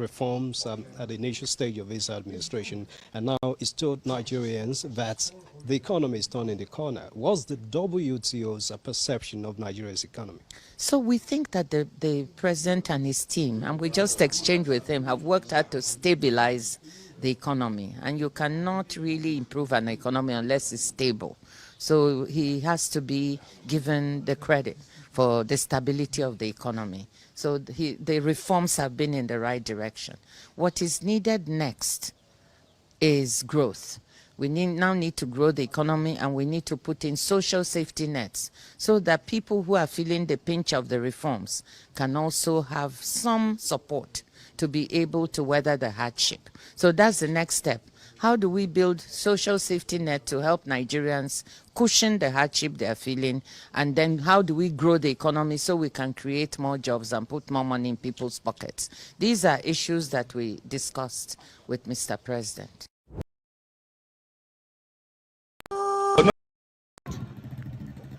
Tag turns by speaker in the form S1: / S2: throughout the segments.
S1: reforms at the initial stage of his administration, and now he's told Nigerians that the economy is turning the corner. What's the WTO's perception of Nigeria's economy?
S2: So we think that the president and his team, and we just exchanged with him, have worked hard to stabilize the economy. And you cannot really improve an economy unless it's stable. So he has to be given the credit for the stability of the economy. So the reforms have been in the right direction. What is needed next is growth. We now need to grow the economy, and we need to put in social safety nets so that people who are feeling the pinch of the reforms can also have some support to be able to weather the hardship. So that's the next step. How do we build social safety net to help Nigerians cushion the hardship they are feeling? And then how do we grow the economy so we can create more jobs and put more money in people's pockets? These are issues that we discussed with Mr. President.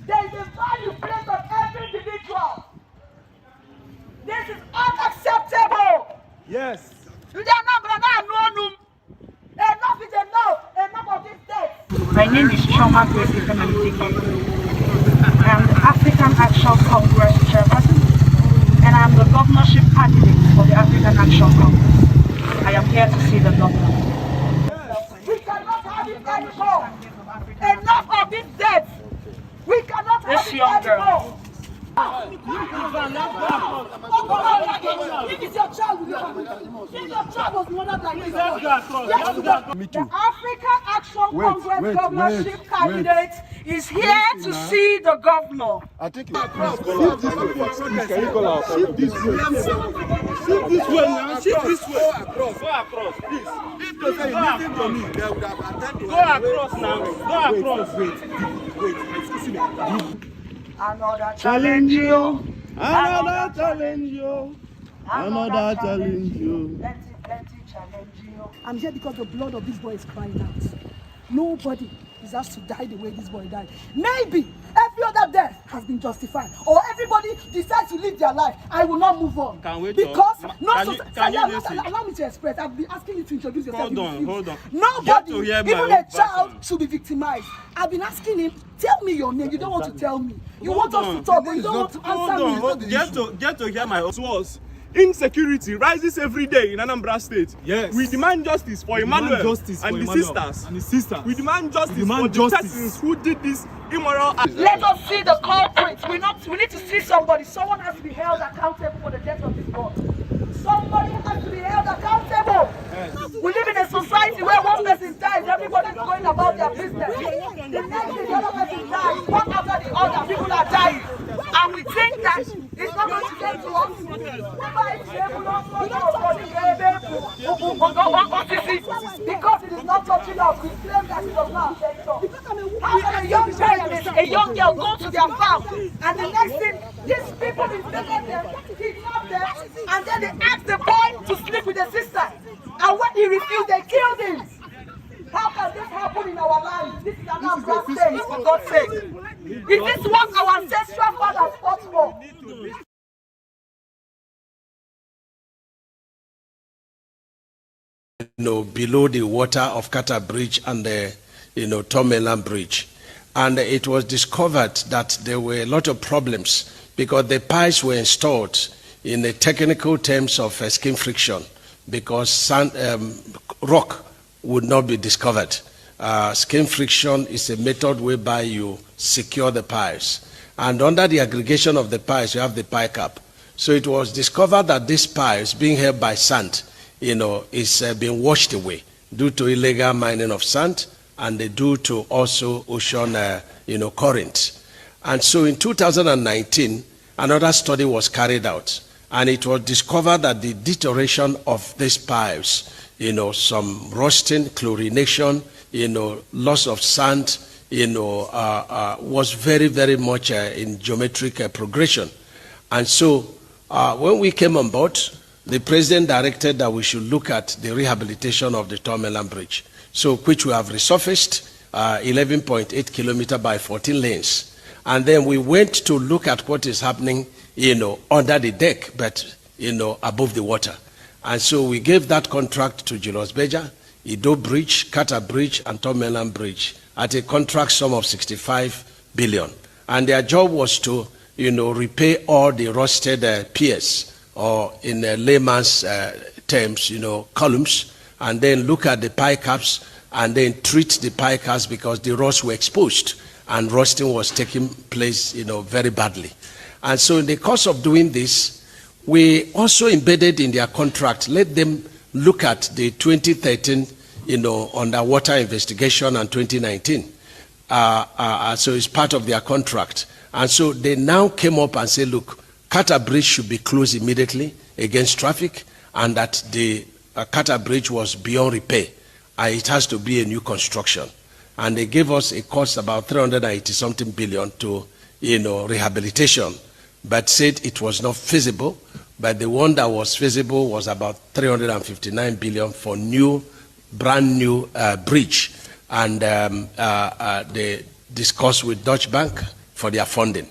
S3: There is a value placed on every individual. This is unacceptable.
S4: Yes.
S3: Enough is enough. Enough of this debt.
S5: My name is Choma Grace Ifeanyi. I am the African Action Congress chairperson, and I am the governorship candidate for the African Action Congress. I am here to see the governor.
S3: We cannot have it anymore. Enough of this debt. We cannot have it anymore. If it's your child, if your child was murdered like this, the African Action Congress governorship candidate is here to see the governor.
S4: I think shift this way. Shift this way now. Shift this way. Go across. Please. If they say listen to me, they would have attended. Go across now. Go across. Wait. Excuse me.
S3: Another challenge you.
S4: Another challenge you. Another challenge you.
S3: Let it challenge you.
S6: I'm here because the blood of this boy is crying out. Nobody deserves to die the way this boy died. Maybe every other death has been justified, or everybody decides to live their life. I will not move on.
S4: Can we
S6: because
S4: talk?
S6: allow me to express. I've been asking you to introduce yourself.
S4: Hold on.
S6: Nobody, even a child, should be victimized. I've been asking him, tell me your name. You don't want to tell me. You want us to talk, but you don't want to answer me.
S4: Get to hear my words. Insecurity rises every day in Anambra State. Yes. We demand justice for Emmanuel and the sisters. We demand justice for the persons who did this immoral act.
S3: Let us see the culprits. We need to see somebody. Someone has to be held accountable for the death of this boy. Somebody has to be held accountable. Yes. We live in a society where one person dies, everybody's going about their business. The next day, the other person dies, one after the other, people are dying. And we think that it's not going to get to us. Because it is not touching us, we claim that it does not affect us. How can a young parent, a young girl go to their farm, and the next thing, these people infected them, kidnapped them, and then they asked the boy to sleep with the sister. And when he refused, they killed him. How can this happen in our lives? This is an Anambra State, for God's sake. Is this what our ancestral fathers fought for?
S7: Below the water of Kata Bridge and the, Tomeland Bridge. And it was discovered that there were a lot of problems because the piles were installed in the technical terms of skin friction because rock would not be discovered. Skin friction is a method whereby you secure the piles. And under the aggregation of the piles, you have the pile cap. So it was discovered that these piles, being held by sand, is being washed away due to illegal mining of sand and due to also ocean, current. And so in 2019, another study was carried out, and it was discovered that the deterioration of these piles, some rusting, chlorination, loss of sand, was very, very much in geometric progression. And so when we came on board, the president directed that we should look at the rehabilitation of the Tomeland Bridge, so which we have resurfaced, 11.8 kilometers by 14 lanes. And then we went to look at what is happening, under the deck, but, above the water. And so we gave that contract to Julius Berger, Ido Bridge, Qatar Bridge, and Tom Mainland Bridge at a contract sum of 65 billion. And their job was to, repay all the rusted piers, or in layman's terms, columns, and then look at the pie caps and then treat the pie caps because the rusts were exposed and rusting was taking place, very badly. And so in the course of doing this, we also embedded in their contract, let them look at the 2013, underwater investigation and 2019. So it's part of their contract. And so they now came up and said, look, Qatar Bridge should be closed immediately against traffic, and that the Qatar Bridge was beyond repair. It has to be a new construction. And they gave us a cost about 380-something billion to, rehabilitation, but said it was not feasible. But the one that was feasible was about 359 billion for brand new bridge. And they discussed with Deutsche Bank for their funding.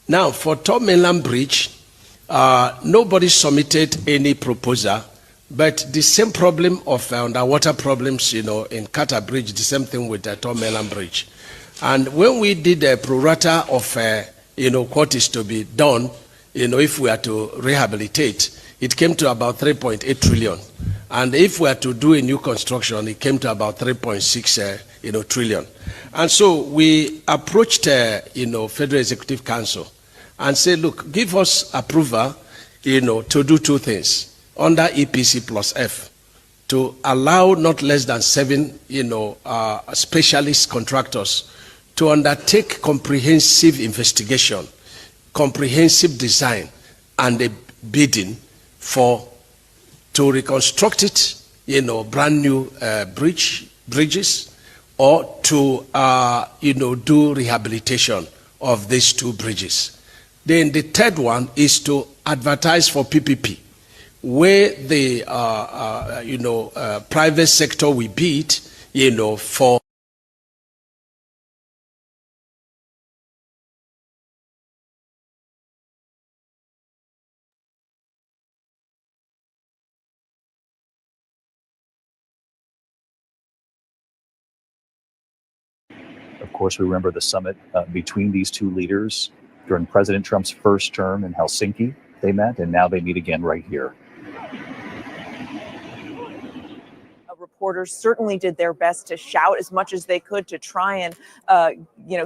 S7: Now, for Tom Mainland Bridge, nobody submitted any proposal, but the same problem of underwater problems, in Qatar Bridge, the same thing with Tom Mainland Bridge. And when we did a pro rata of, what is to be done, if we are to rehabilitate, it came to about 3.8 trillion. And if we are to do a new construction, it came to about 3.6 trillion. And so we approached Federal Executive Council and said, look, give us approval to do two things under APC plus F, to allow not less than 7 specialist contractors to undertake comprehensive investigation, comprehensive design, and a bidding to reconstruct it, brand new bridges, or to, do rehabilitation of these two bridges. Then the third one is to advertise for PPP, where the, private sector will bid, for
S8: Of course, we remember the summit between these two leaders during President Trump's first term in Helsinki. They met, and now they meet again right here.
S9: Reporters certainly did their best to shout as much as they could to try and,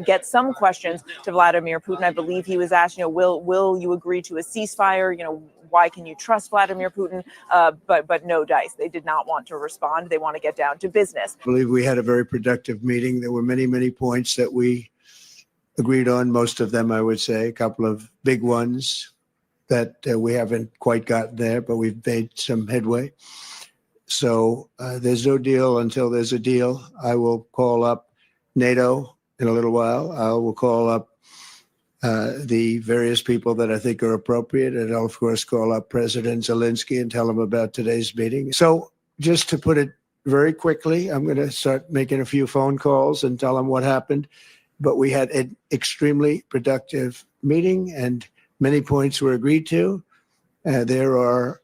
S9: get some questions to Vladimir Putin. I believe he was asked, will you agree to a ceasefire? Why can you trust Vladimir Putin? But no dice. They did not want to respond. They want to get down to business.
S10: I believe we had a very productive meeting. There were many, many points that we agreed on. Most of them, I would say, a couple of big ones that we haven't quite gotten there, but we've made some headway. So there's no deal until there's a deal. I will call up NATO in a little while. I will call up the various people that I think are appropriate. And I'll, of course, call up President Zelensky and tell him about today's meeting. So just to put it very quickly, I'm going to start making a few phone calls and tell them what happened. But we had an extremely productive meeting and many points were agreed to. There are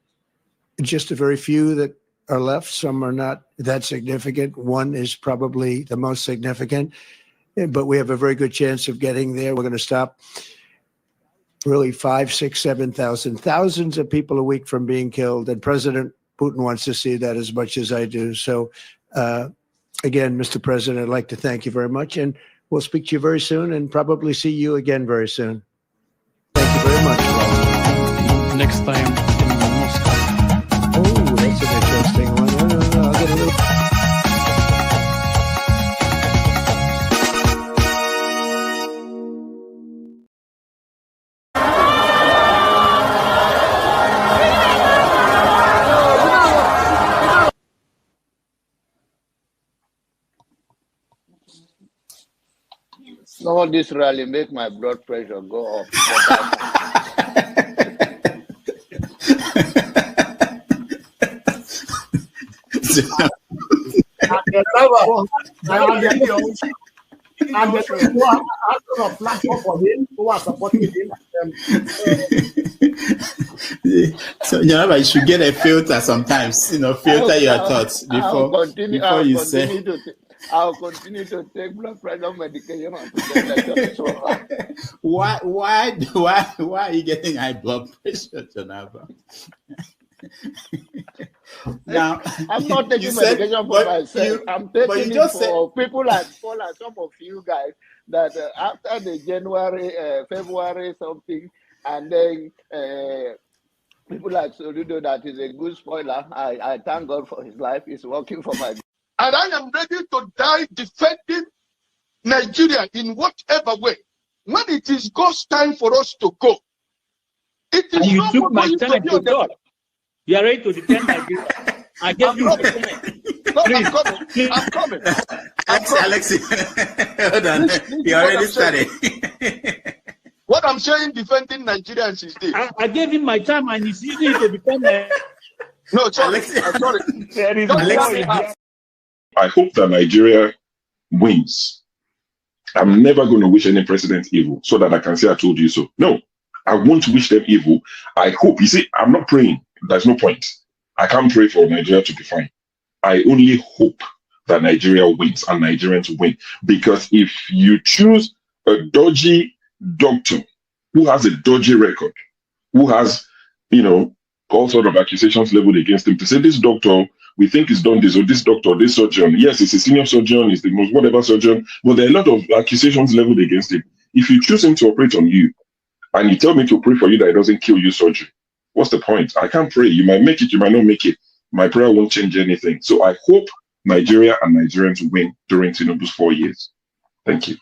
S10: just a very few that are left. Some are not that significant. One is probably the most significant, but we have a very good chance of getting there. We're going to stop really 5, 6, 7,000, thousands of people a week from being killed. And President Putin wants to see that as much as I do. So again, Mr. President, I'd like to thank you very much. And we'll speak to you very soon and probably see you again very soon. Thank you very much.
S11: Next time in Moscow.
S10: Oh, that's an interesting one. I'll get a little...
S12: Some of this rally make my blood pressure go up.
S13: and the people who are asking a platform for him, who are supporting him.
S14: So you should get a filter sometimes. Filter your thoughts before you say.
S12: I'll continue to take blood pressure medication.
S14: Why are you getting high blood pressure, Jonava? Now,
S12: I'm not taking medication for myself. I'm taking it for people like some of you guys that after the January, February something, and then people like Soludo, that is a good spoiler. I thank God for his life. He's working for my.
S4: And I am ready to die defending Nigeria in whatever way. When it is God's time for us to go, it is
S15: you
S4: not
S15: took my
S4: going
S15: time
S4: to be
S15: to God. You are ready to defend Nigeria. I gave you my time.
S4: No, I'm coming.
S14: Alexi, hold on. You already started.
S4: What I'm saying, defending Nigerians is this.
S15: I gave him my time and he's using it to defend Nigeria.
S4: No, sorry.
S16: I hope that Nigeria wins. I'm never going to wish any president evil so that I can say I told you so. No, I won't wish them evil. I hope. You see, I'm not praying. There's no point. I can't pray for Nigeria to be fine. I only hope that Nigeria wins and Nigerians win. Because if you choose a dodgy doctor who has a dodgy record, who has, all sort of accusations leveled against him, to say this doctor, we think he's done this, or this doctor, this surgeon. Yes, he's a senior surgeon, he's the most whatever surgeon, but there are a lot of accusations leveled against him. If you choose him to operate on you, and you tell me to pray for you that it doesn't kill you surgery, what's the point? I can't pray. You might make it, you might not make it. My prayer won't change anything. So I hope Nigeria and Nigerians win during Tinubu's 4 years. Thank you.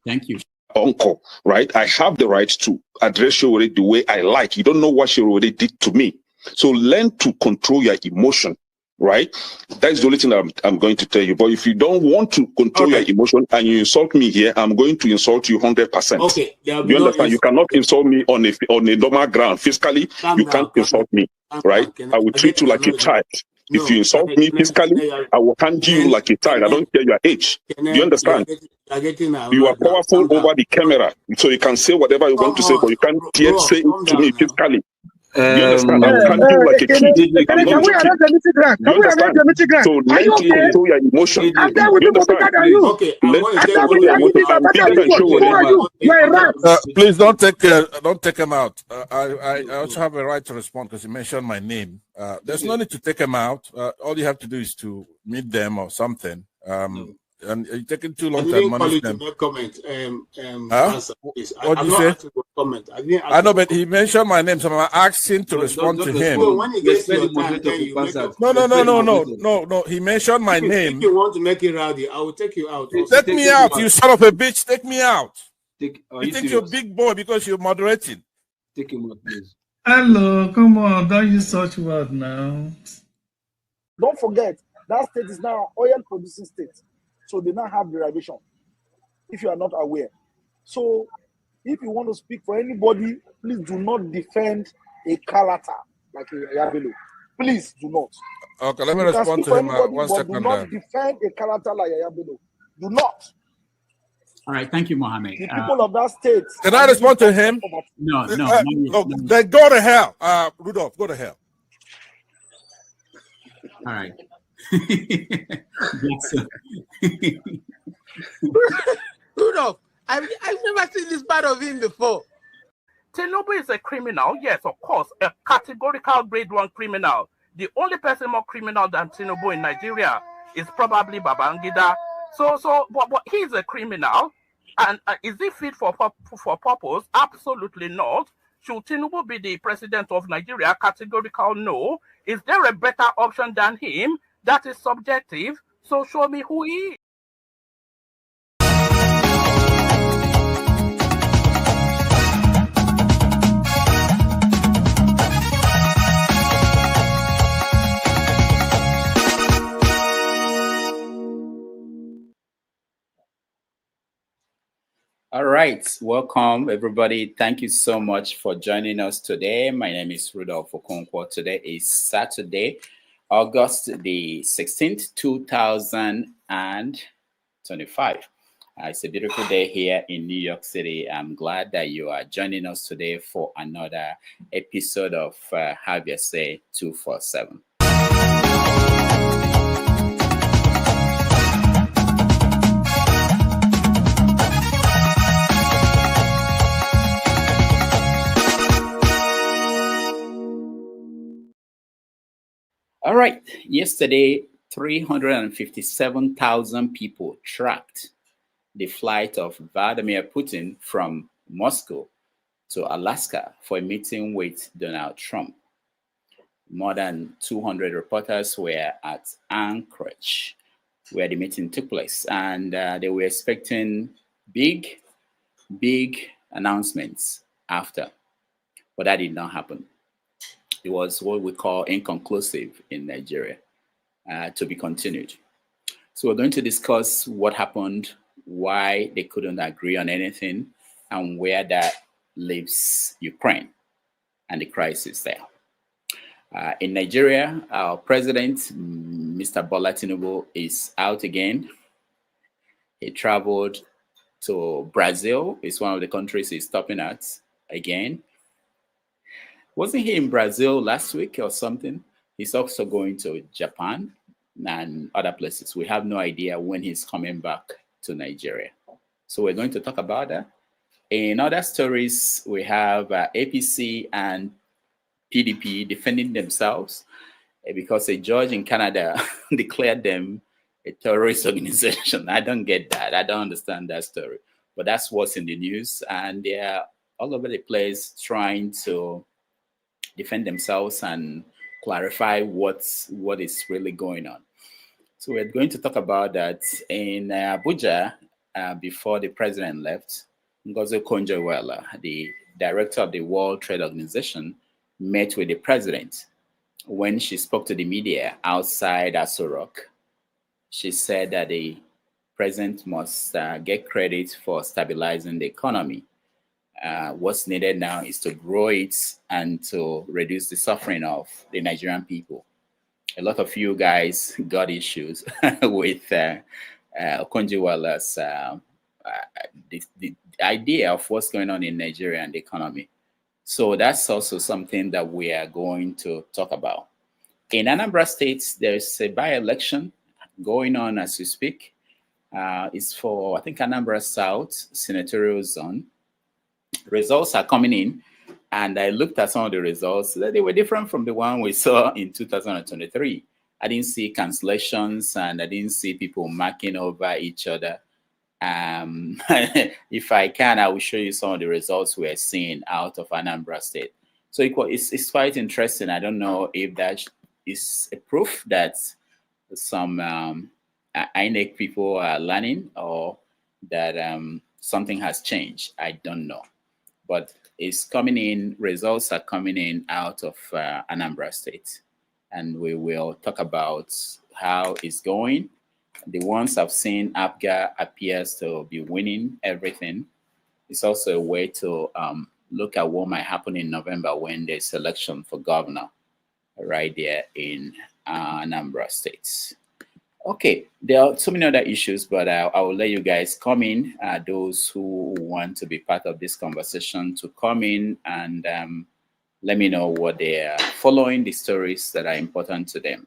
S14: Thank you.
S17: Uncle, right? I have the right to address Showore the way I like. You don't know what Showore did to me. So learn to control your emotion, right? That's the only thing I'm going to tell you. But if you don't want to control your emotion and you insult me here, I'm going to insult you 100%.
S15: Okay.
S17: You understand? You cannot insult me on a normal ground. Fiscally, you can't insult me, right? I will treat you like a child. If you insult me physically, I will handle you like a child. I don't care your age. Do you understand? You are powerful over the camera, so you can say whatever you want to say, but you can't dare say it to me physically. You understand? I will handle you like a kid.
S13: Can we arrange the meeting ground? Can we arrange the meeting ground?
S17: So learn to control your emotion. You understand?
S18: Please don't take him out. I also have a right to respond because you mentioned my name. There's no need to take him out. All you have to do is to meet them or something. And you're taking too long to admonish them.
S15: Comment.
S18: What did you say?
S15: Comment.
S18: I know, but he mentioned my name, so I'm asking to respond to him.
S15: When he gets your time,
S18: No. He mentioned my name.
S15: If you want to make it rowdy, I will take you out.
S18: Take me out, you son of a bitch. Take me out. You think you're a big boy because you're moderating.
S19: Take him out, please.
S20: Hello, come on. Don't use such word now.
S13: Don't forget, that state is now an oil-producing state. So they now have derivation, if you are not aware. So if you want to speak for anybody, please do not defend a character like a Yabelo. Please do not.
S18: Okay, let me respond to him. 1 second.
S13: Do not defend a character like Yabelo. Do not.
S14: All right, thank you, Mohammed.
S13: The people of that state.
S18: Can I respond to him?
S14: No.
S18: Then go to hell. Rudolph, go to hell.
S14: All right.
S21: Rudolph, I've never seen this part of him before.
S22: Tinubu is a criminal, yes, of course, a categorical grade 1 criminal. The only person more criminal than Tinubu in Nigeria is probably Babangida. But he's a criminal, and is he fit for purpose? Absolutely not. Should Tinubu be the president of Nigeria? Categorical no. Is there a better option than him? That is subjective. So show me who he is.
S14: All right, welcome everybody. Thank you so much for joining us today. My name is Rudolph Okonkwo. Today is Saturday, August the 16th, 2025. It's a beautiful day here in New York City. I'm glad that you are joining us today for another episode of Have Your Say 247. All right, yesterday, 357,000 people tracked the flight of Vladimir Putin from Moscow to Alaska for a meeting with Donald Trump. More than 200 reporters were at Anchorage where the meeting took place, and they were expecting big announcements after, but that did not happen. It was what we call inconclusive in Nigeria, to be continued. So we're going to discuss what happened, why they couldn't agree on anything, and where that leaves Ukraine and the crisis there. In Nigeria, our president, Mr. Bola Tinubu, is out again. He traveled to Brazil. It's one of the countries he's stopping at again. Wasn't he in Brazil last week or something? He's also going to Japan and other places. We have no idea when he's coming back to Nigeria. So we're going to talk about that. In other stories, we have APC and PDP defending themselves because a judge in Canada declared them a terrorist organization. I don't get that. I don't understand that story. But that's what's in the news. And they're all over the place trying to defend themselves and clarify what is really going on. So we're going to talk about that. In Abuja, before the president left, Ngozi Okonjo-Iweala, the director of the World Trade Organization, met with the president. When she spoke to the media outside Aso Rock, she said that the president must get credit for stabilizing the economy. What's needed now is to grow it and to reduce the suffering of the Nigerian people. A lot of you guys got issues with Okonjo-Iweala's the idea of what's going on in Nigeria and the economy. So that's also something that we are going to talk about. In Anambra State, there's a by-election going on as we speak. It's for, I think, Anambra South Senatorial Zone. Results are coming in, and I looked at some of the results. They were different from the one we saw in 2023. I didn't see cancellations, and I didn't see people marking over each other. If I can, I will show you some of the results we're seeing out of Anambra State. So it's quite interesting. I don't know if that is a proof that some INEC people are learning, or that something has changed. I don't know. But it's coming in, results are coming in out of Anambra State. And we will talk about how it's going. The ones I've seen, APGA appears to be winning everything. It's also a way to look at what might happen in November when there's election for governor right there in Anambra State. Okay, there are so many other issues, but I will let you guys come in, those who want to be part of this conversation, to come in and let me know what they are following, the stories that are important to them.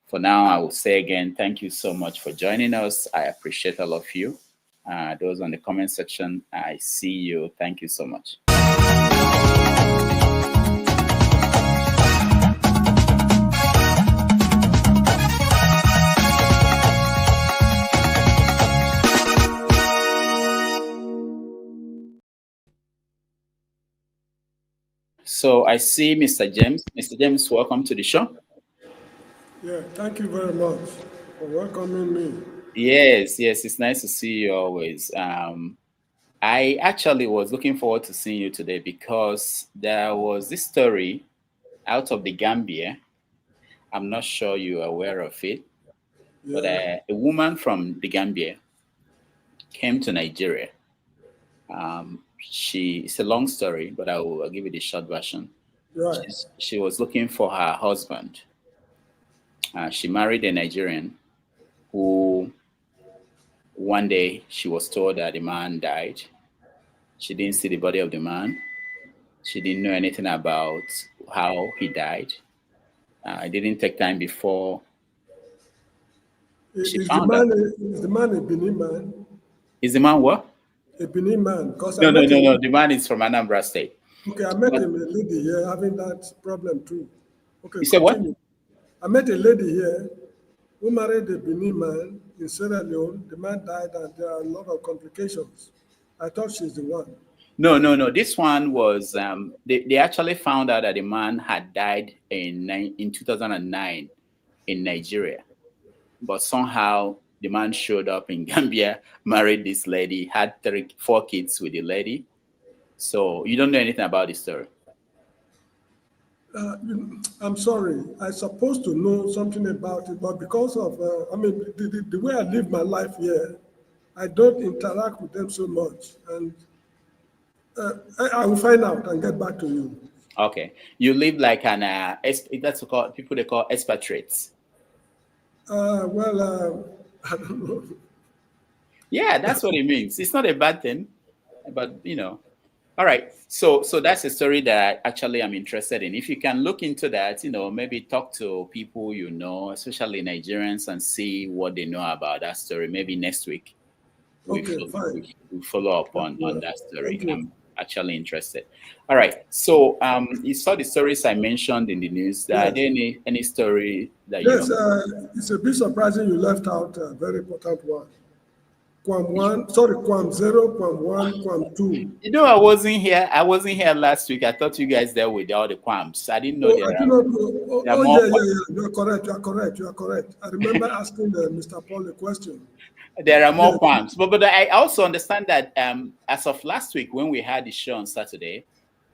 S14: For now, I will say again, thank you so much for joining us. I appreciate all of you. Those on the comment section, I see you. Thank you so much. So I see Mr. James. Mr. James, welcome to the show.
S1: Yeah, thank you very much for welcoming me.
S14: Yes, it's nice to see you always. I actually was looking forward to seeing you today because there was this story out of the Gambia. I'm not sure you're aware of it, but a woman from the Gambia came to Nigeria. It's a long story, but I'll give you the short version.
S1: Right.
S14: She was looking for her husband. She married a Nigerian who One day she was told that the man died. She didn't see the body of the man. She didn't know anything about how he died. It didn't take time before she found out.
S1: Is the man a Benin man?
S14: Is the man what?
S1: A Benin man? Because
S14: No. The man is from Anambra State.
S1: Okay, I met a lady here having that problem too. Okay,
S14: you said what?
S1: I met a lady here who married a Benin man in Sierra Leone. The man died and there are a lot of complications. I thought she's the one.
S14: No. This one was, they actually found out that the man had died in 2009 in Nigeria. But somehow the man showed up in Gambia, married this lady, had 4 kids with the lady. So you don't know anything about the story?
S1: I'm sorry. I'm supposed to know something about it, but because of, the way I live my life here, I don't interact with them so much. And I will find out and get back to you.
S14: Okay. You live like an, that's called, people they call expatriates.
S1: I don't know.
S14: Yeah, that's what it means. It's not a bad thing, but All right. So that's a story that actually I'm interested in. If you can look into that, maybe talk to people especially Nigerians, and see what they know about that story. Maybe next week we follow up on that story. I'm actually interested. All right. So you saw the stories I mentioned in the news. Are there any story that you know?
S1: It's a bit surprising you left out a very important one. KWAM 0, KWAM 1, KWAM 2.
S14: I wasn't here. I wasn't here last week. I thought you guys dealt with all the KWAMs. I didn't know
S1: You're correct. You are correct. I remember asking Mr. Paul a question.
S14: There are more KWAMs. But I also understand that as of last week, when we had the show on Saturday,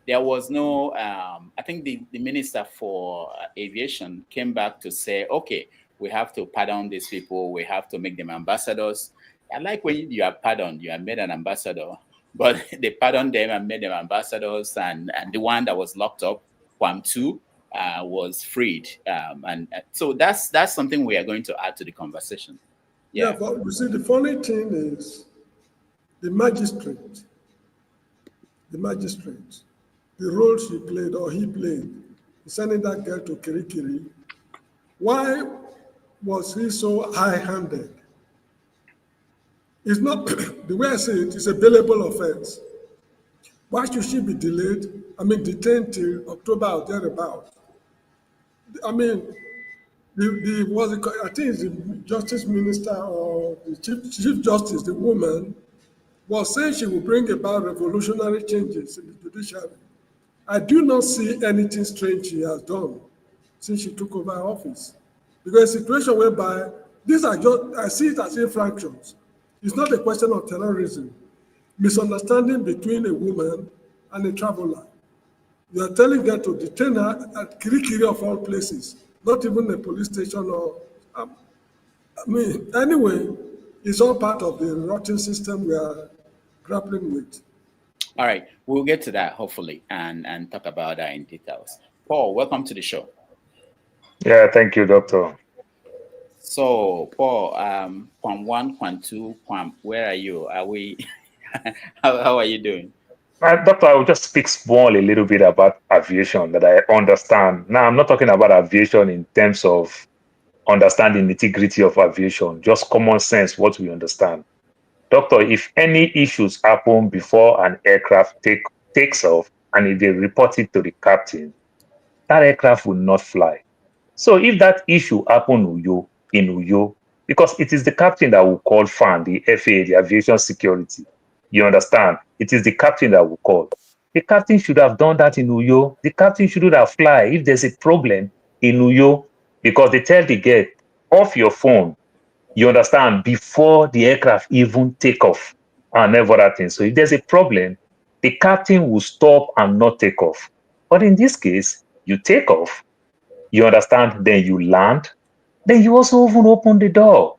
S14: there was no, I think the Minister for Aviation came back to say, okay, we have to pardon these people. We have to make them ambassadors. I like when you are pardoned, you are made an ambassador, but they pardoned them and made them ambassadors, and the one that was locked up, KWAM 2, was freed. And so that's something we are going to add to the conversation.
S1: Yeah, but you see, the funny thing is the magistrate, the role she played or he played, sending that girl to Kirikiri, why was he so high-handed? It's not, the way I say it, it's a bailable offense. Why should she be detained till October or thereabout? I think it's the Justice Minister or the Chief Justice, the woman, was saying she will bring about revolutionary changes in the judiciary. I do not see anything strange she has done since she took over office. Because a situation whereby these are I see it as infractions. It's not a question of terrorism. Misunderstanding between a woman and a traveler. You are telling her to detain her at Kirikiri of all places, not even a police station or, anyway, it's all part of the rotten system we are grappling with.
S14: All right, we'll get to that hopefully and talk about that in details. Paul, welcome to the show.
S2: Yeah, thank you, Doctor.
S14: So, Paul, KWAM 1, KWAM 2, KWAM, where are you? Are we, how are you doing?
S2: Doctor, I will just speak small a little bit about aviation that I understand. Now, I'm not talking about aviation in terms of understanding the nitty-gritty of aviation, just common sense, what we understand. Doctor, if any issues happen before an aircraft takes off and if they report it to the captain, that aircraft will not fly. So if that issue happened in Uyo, because it is the captain that will call FAN, the FAA, the Aviation Security. You understand? It is the captain that will call. The captain should have done that in Uyo. The captain shouldn't have fly if there's a problem in Uyo, because they tell the girl, off your phone, you understand, before the aircraft even take off and everything. So if there's a problem, the captain will stop and not take off. But in this case, you take off, you understand, then you land, then you also even open the door,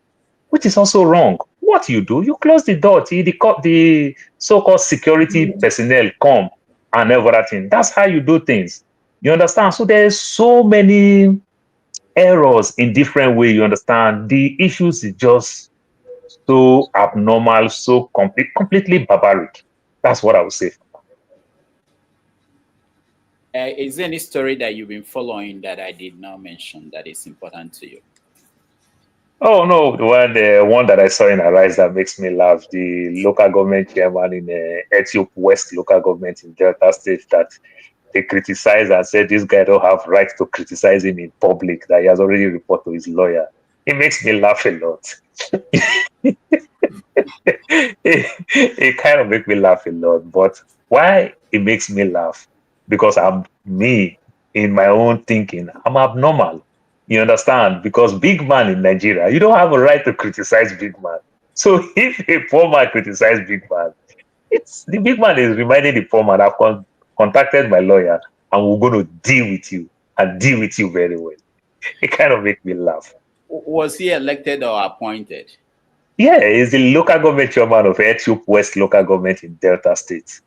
S2: which is also wrong. What you do, you close the door till the so-called security personnel come and everything. That's how you do things. You understand? So there's so many errors in different ways, you understand? The issues is just so abnormal, so completely barbaric. That's what I would say.
S14: Is there any story that you've been following that I did not mention that is important to you?
S2: Oh no, the one that I saw in Arise that makes me laugh, the local government chairman in Ethiopia West local government in Delta State, that they criticized and said this guy don't have right to criticize him in public, that he has already reported to his lawyer. It makes me laugh a lot. it kind of makes me laugh a lot. But why it makes me laugh? Because I'm me in my own thinking. I'm abnormal. You understand? Because big man in Nigeria, you don't have a right to criticize big man. So if a poor man criticizes big man, it's the big man is reminding the poor man, I've contacted my lawyer and we're going to deal with you and deal with you very well. It kind of makes me laugh.
S14: Was he elected or appointed?
S2: Yeah, he's the local government chairman of Ethiopia West local government in Delta State.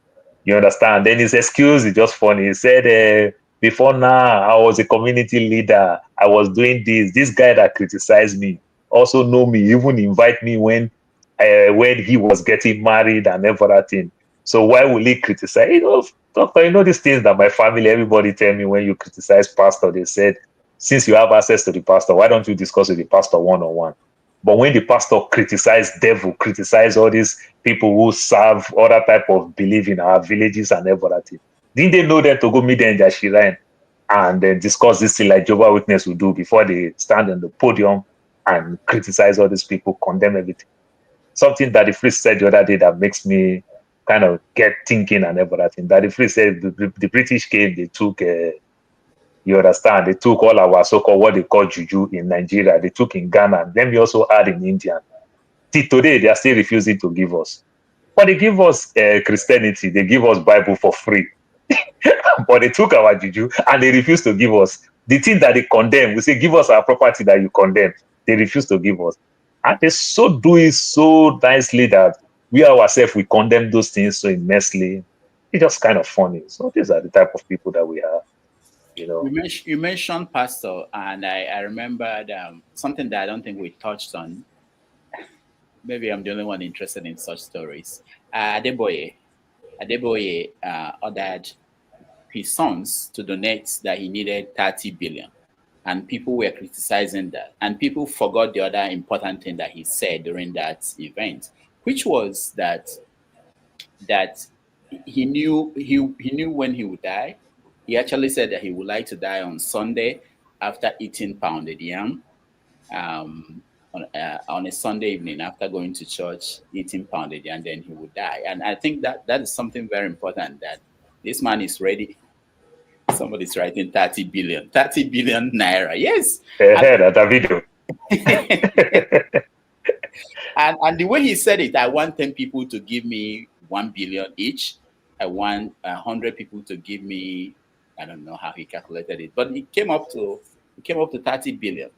S2: You understand? Then his excuse is just funny. He said, before now, I was a community leader. I was doing this. This guy that criticized me also know me, even invite me when he was getting married and everything. So why will he criticize? You know, doctor, you know these things that my family, everybody tell me when you criticize pastor, they said, since you have access to the pastor, why don't you discuss with the pastor one-on-one? But when the pastor criticized devil, criticize all these people who serve other type of belief in our villages and everything, didn't they know them to go meet them in their shrine and then discuss this thing like Jehovah's Witness will do before they stand on the podium and criticize all these people, condemn everything? Something that the priest said the other day that makes me kind of get thinking and everything. That the priest said the British came, they took you understand? They took all our so-called what they call juju in Nigeria. They took in Ghana. Then we also had in India. Till today, they are still refusing to give us. But they give us Christianity. They give us Bible for free. But they took our juju and they refuse to give us. The thing that they condemn, we say, give us our property that you condemn. They refuse to give us. And they so do it so nicely that we ourselves, we condemn those things so immensely. It's just kind of funny. So these are the type of people that we have. You know,
S14: you mentioned pastor, and I remembered something that I don't think we touched on. Maybe I'm the only one interested in such stories. Adeboye ordered his sons to donate that he needed 30 billion. And people were criticizing that. And people forgot the other important thing that he said during that event, which was that he knew when he would die. He actually said that he would like to die on Sunday after eating pounded yam on a Sunday evening after going to church, eating pounded yam, then he would die. And I think that is something very important, that this man is ready. Somebody's writing 30 billion naira. Yes.
S2: I heard that video.
S14: and the way he said it, I want 10 people to give me 1 billion each. I want 100 people to give me, I don't know how he calculated it, but it came up to 30 billion,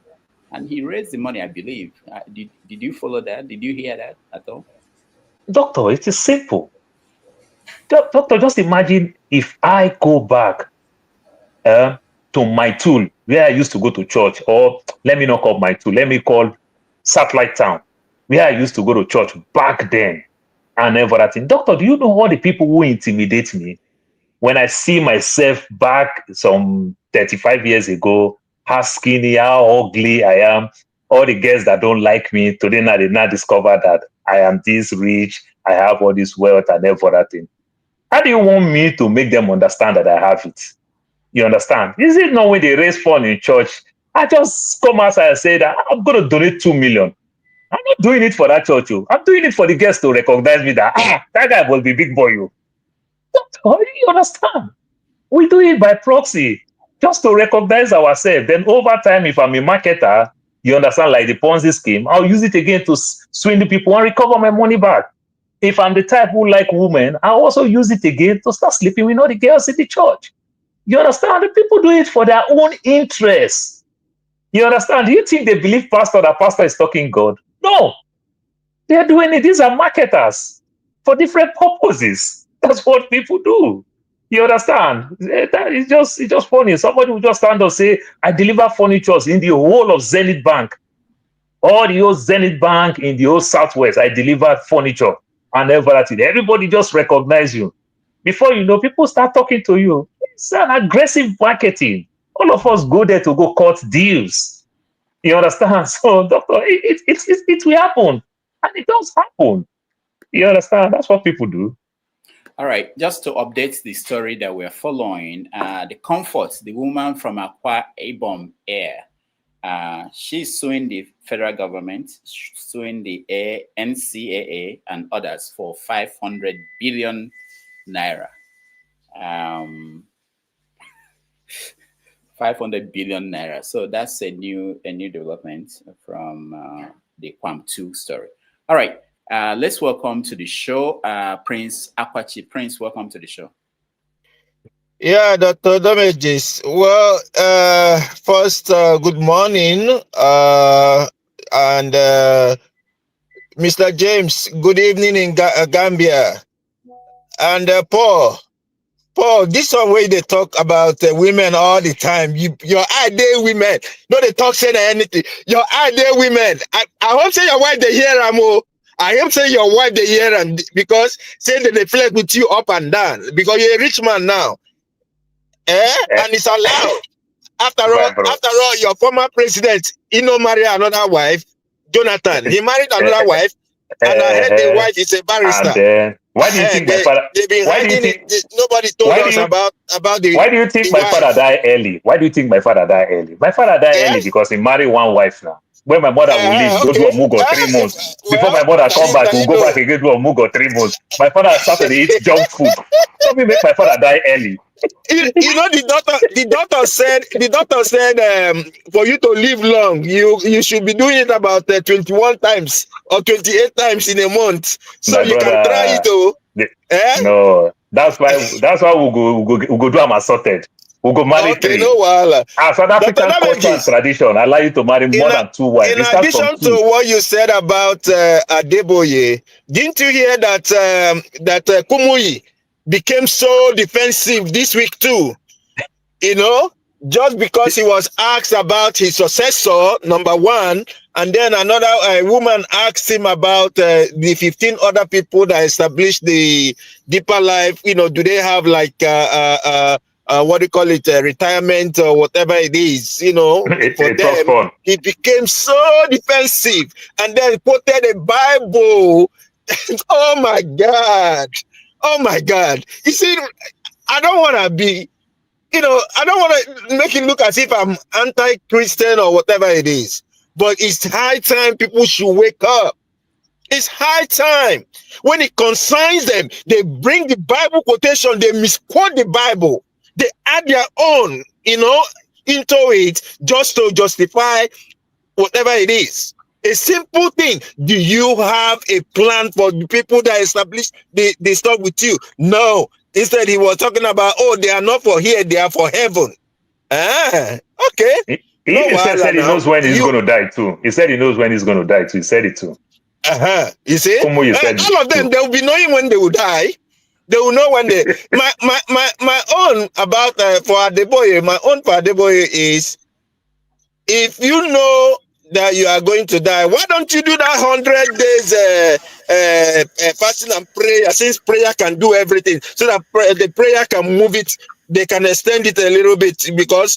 S14: and he raised the money, I believe. Did you follow that? Did you hear that at all?
S2: Doctor, it is simple. Doctor, just imagine if I go back to my tool where I used to go to church, or let me not call my tool, let me call Satellite Town, where I used to go to church back then and everything. Doctor, do you know all the people who intimidate me? When I see myself back some 35 years ago, how skinny, how ugly I am, all the girls that don't like me, today now they now discover that I am this rich, I have all this wealth and everything. How do you want me to make them understand that I have it? You understand? Is it not when they raise fund in church? I just come outside and say that I'm going to donate 2 million. I'm not doing it for that church. I'm doing it for the guests to recognize me that that guy will be big boy. You understand? We do it by proxy, just to recognize ourselves. Then over time, if I'm a marketer, you understand, like the Ponzi scheme, I'll use it again to swindle people and recover my money back. If I'm the type who like women, I'll also use it again to start sleeping with all the girls in the church. You understand? The people do it for their own interests. You understand? Do you think they believe that pastor is talking God? No. They are doing it. These are marketers for different purposes. That's what people do. You understand? It's just funny. Somebody will just stand and say, I deliver furnitures in the whole of Zenith Bank. All the old Zenith Bank in the old Southwest, I delivered furniture and everything. Everybody just recognize you. Before you know, people start talking to you. It's an aggressive marketing. All of us go there to go cut deals. You understand? So, doctor, it will happen. And it does happen. You understand? That's what people do.
S14: All right, just to update the story that we're following, the Comfort, the woman from Akwa Ibom Air, she's suing the federal government, suing the NCAA and others for 500 billion naira. 500 billion naira. So that's a new development from the KWAM 2 story. All right. Let's welcome to the show Prince Akwachi. Prince, welcome to the show.
S5: Yeah, Dr. Damages. Well, first, good morning. And Mr. James, good evening in Gambia. And Paul, this one way they talk about women all the time. Your idea women, no, they talk saying anything. Your idea women. I hope say your wife they hear Amo. I am saying your wife they hear and because saying that they flirt with you up and down because you're a rich man now. And it's allowed. After all, your former president, married another wife, Jonathan. He married another wife, and I heard the wife is a barrister.
S2: Why do you think my father?
S5: They've been hiding it. Nobody told us about the.
S2: Why do you think my father died early? Why do you think my father died early? My father died early because he married one wife now. When my mother will leave, go to a Mugo 3 months. Before my mother come back, we'll go back again to a Mugo 3 months. My father started to eat junk food. Let me make my father die early.
S5: You know, the doctor said for you to live long, you should be doing it about 21 times or 28 times in a month. So my you brother, can try it.
S2: No, that's why we'll go do am assorted. We'll go marry three.
S5: No,
S2: South African culture and tradition allow you to marry more than 2 wives.
S5: In addition to what you said about Adeboye, didn't you hear that Kumuyi became so defensive this week too? You know, just because he was asked about his successor, number one, and then another woman asked him about the 15 other people that established the deeper life. You know, do they have like what do you call it, retirement or whatever it is, you know, for them. He became so defensive and then quoted a Bible. Oh my God. Oh my God. You see, I don't want to be, you know, I don't want to make it look as if I'm anti-Christian or whatever it is. But it's high time people should wake up. It's high time. When it concerns them, they bring the Bible quotation, they misquote the Bible. They add their own, you know, into it just to justify whatever it is. A simple thing. Do you have a plan for the people that establish the stuff with you? No. Instead, he was talking about, oh, they are not for here, they are for heaven. Okay.
S2: He said he knows when he's going to die too. He said he knows when he's going to die too. He said it too.
S5: You see? All of them, they will be knowing when they will die. They will know when they. My own about for Adeboye, my own for Adeboye is, if you know that you are going to die, why don't you do that 100 days fasting and prayer? Since prayer can do everything, so that the prayer can move it, they can extend it a little bit, because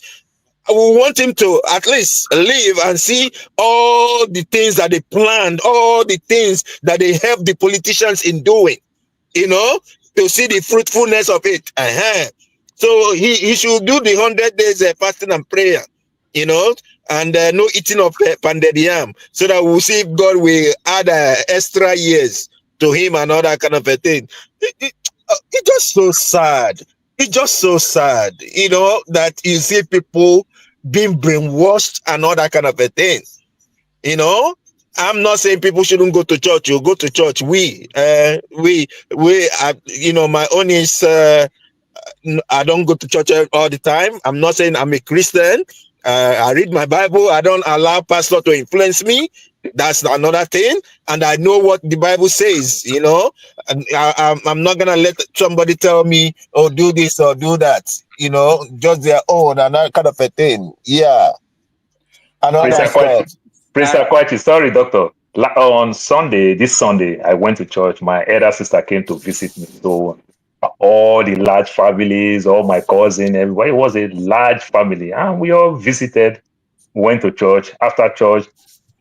S5: we want him to at least live and see all the things that they planned, all the things that they help the politicians in doing, you know, to see the fruitfulness of it. So he should do the 100 days fasting and prayer, you know, and no eating of pounded yam, so that we'll see if God will add extra years to him and all that kind of a thing. It's just so sad. It's just so sad, you know, that you see people being brainwashed and all that kind of a thing. You know, I'm not saying people shouldn't go to church. You go to church. We, you know, my own is, I don't go to church all the time. I'm not saying I'm a Christian. I read my Bible. I don't allow pastor to influence me. That's another thing. And I know what the Bible says, you know. And I'm not going to let somebody tell me, oh, do this or do that, you know, just their own and that kind of a thing. Yeah. And all that stuff.
S2: Prince Akwachi, sorry, doctor. On Sunday, this Sunday, I went to church. My elder sister came to visit me. So all the large families, all my cousin, everybody, it was a large family. And we all visited, went to church. After church,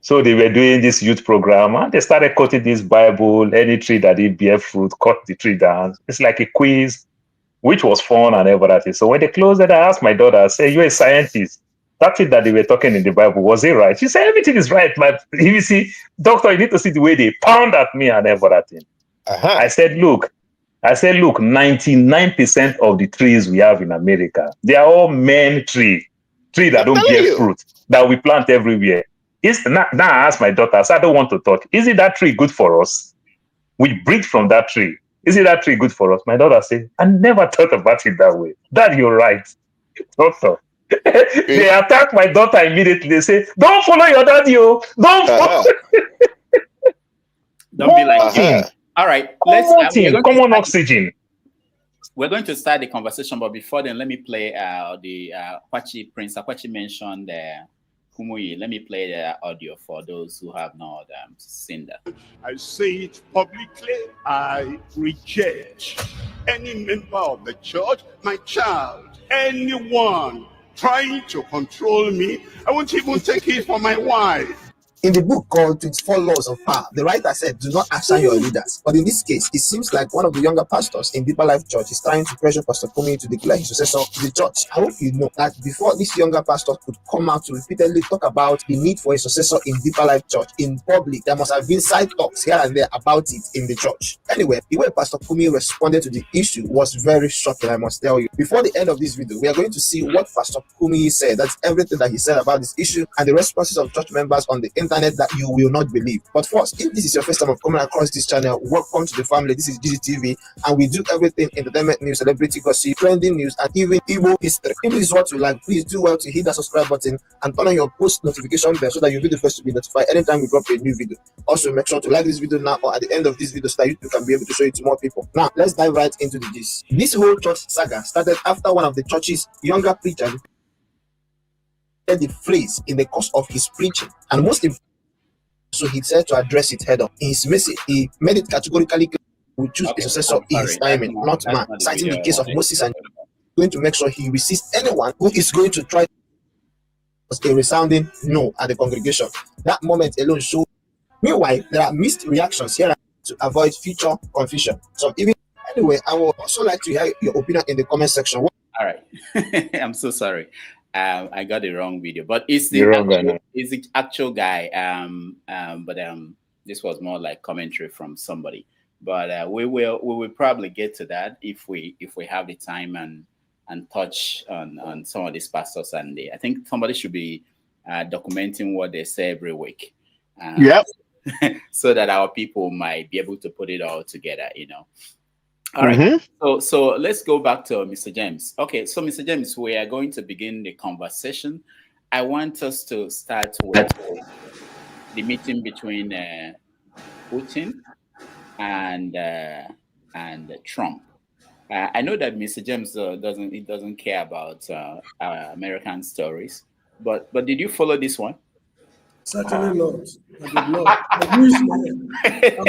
S2: so they were doing this youth program and they started quoting this Bible, any tree that did bear fruit, cut the tree down. It's like a quiz, which was fun and everything. So when they closed it, I asked my daughter, I said, you're a scientist. That thing that they were talking in the Bible, was it right? She said, everything is right. But you see, doctor, you need to see the way they pound at me and everything. I said, look, 99% of the trees we have in America, they are all main tree that don't bear fruit, that we plant everywhere. Now I asked my daughter, I said, I don't want to touch. Is it that tree good for us? We breed from that tree. Is it that tree good for us? My daughter said, I never thought about it that way. Dad, you're right. Doctor. They attacked my daughter immediately. They say, don't follow your daddy, oh. Don't follow.
S14: Don't be like him. All right.
S2: Common oxygen.
S14: We're going to start the conversation, but before then, let me play the Prince Akwachi mentioned Kumuyi. Let me play the audio for those who have not seen that.
S6: I say it publicly. I reject any member of the church, my child, anyone trying to control me. I won't even take it for my wife.
S19: In the book called 24 Laws of Power, the writer said, do not assign your leaders. But in this case, it seems like one of the younger pastors in Deeper Life Church is trying to pressure Pastor Kumuyi to declare his successor to the church. I hope you know that before this younger pastor could come out to repeatedly talk about the need for a successor in Deeper Life Church in public, there must have been side talks here and there about it in the church. Anyway, the way Pastor Kumuyi responded to the issue was very shocking, I must tell you. Before the end of this video, we are going to see what Pastor Kumuyi said. That's everything that he said about this issue and the responses of church members on the internet that you will not believe. But first, if this is your first time of coming across this channel, welcome to the family. This is GGTV, and we do everything entertainment news, celebrity gossip, trending news, and even Igbo history. If this is what you like, please do well to hit that subscribe button and turn on your post notification bell so that you'll be the first to be notified anytime we drop a new video. Also, make sure to like this video now or at the end of this video so that you can be able to show it to more people. Now, let's dive right into the gist. This whole church saga started after one of the church's younger preachers the phrase in the course of his preaching, and most importantly, so he said to address it head on. In his message, he made it categorically clear he would choose a successor in his timing, not man, citing the case of Moses and going to make sure he resists anyone who is going to try a resounding no at the congregation. That moment alone showed. Meanwhile, there are mixed reactions here to avoid future confusion. So even anyway, I would also like to hear your opinion in the comment section.
S14: All right. I'm so sorry. I got the wrong video, but it's the actual guy. But this was more like commentary from somebody. But we will probably get to that if we have the time and touch on some of these pastors. And I think somebody should be documenting what they say every week.
S5: Yep.
S14: So that our people might be able to put it all together, you know. All right. So let's go back to Mr. James. Okay, so Mr. James, we are going to begin the conversation. I want us to start with the meeting between Putin and Trump. I know that Mr. James doesn't care about American stories, but did you follow this one?
S1: Certainly not. I did not. I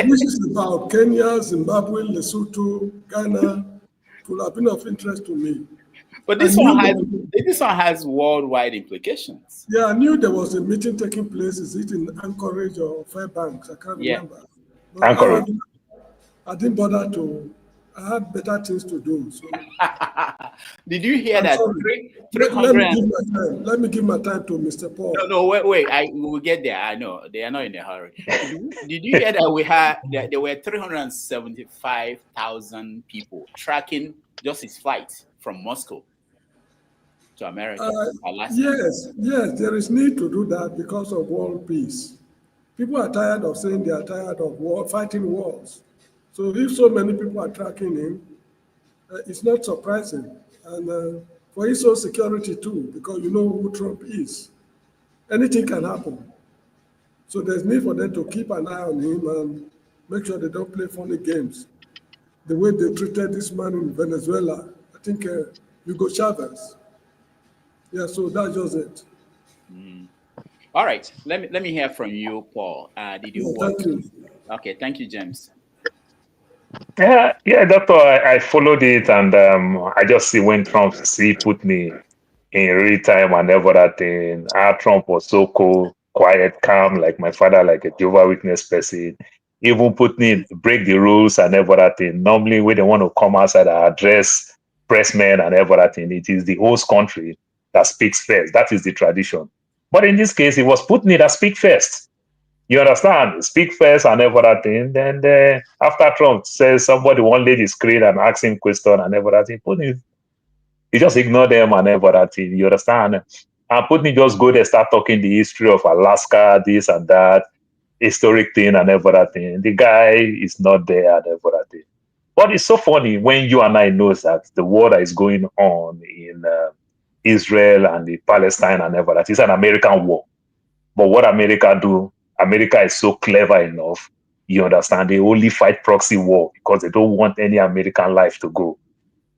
S1: wish it's about Kenya, Zimbabwe, Lesotho, Ghana. It would have been of interest to me.
S14: But this one has worldwide implications.
S1: Yeah, I knew there was a meeting taking place. Is it in Anchorage or Fairbanks? I can't remember. But
S2: Anchorage.
S1: I didn't bother to. I had better things to do. So.
S14: Did you hear that?
S1: Let me give my time to Mr. Paul.
S14: No, wait. We will get there. I know they are not in a hurry. Did you hear that there were 375,000 people tracking just his flight from Moscow to America?
S1: Yes, there is need to do that because of world peace. People are tired of saying they are tired of fighting wars. So if so many people are tracking him, it's not surprising. And for his own security too, because you know who Trump is. Anything can happen. So there's need for them to keep an eye on him and make sure they don't play funny games. The way they treated this man in Venezuela, I think Hugo Chavez. Yeah, so that's just it.
S14: All right. Let me hear from you, Paul. Did you watch?
S1: Thank you.
S14: Okay. Thank you, James.
S2: Yeah, Doctor, I followed it, and I just see when Trump put me in real time and everything. Trump was so cool, quiet, calm, like my father, like a Jehovah Witness person. Even Putin break the rules and everything. Normally, when they want to come outside and address pressmen and everything, it is the host country that speaks first. That is the tradition. But in this case, it was Putin that speak first. You understand? Speak first and everything. Then after Trump says somebody one lady screen and ask him question and everything, Putin, he just ignore them and everything. You understand? And Putin just go there, start talking the history of Alaska, this and that, historic thing and everything. The guy is not there and everything. But it's so funny when you and I knows that the war that is going on in Israel and the Palestine and everything is an American war. But what America do, America is so clever enough, you understand, they only fight proxy war because they don't want any American life to go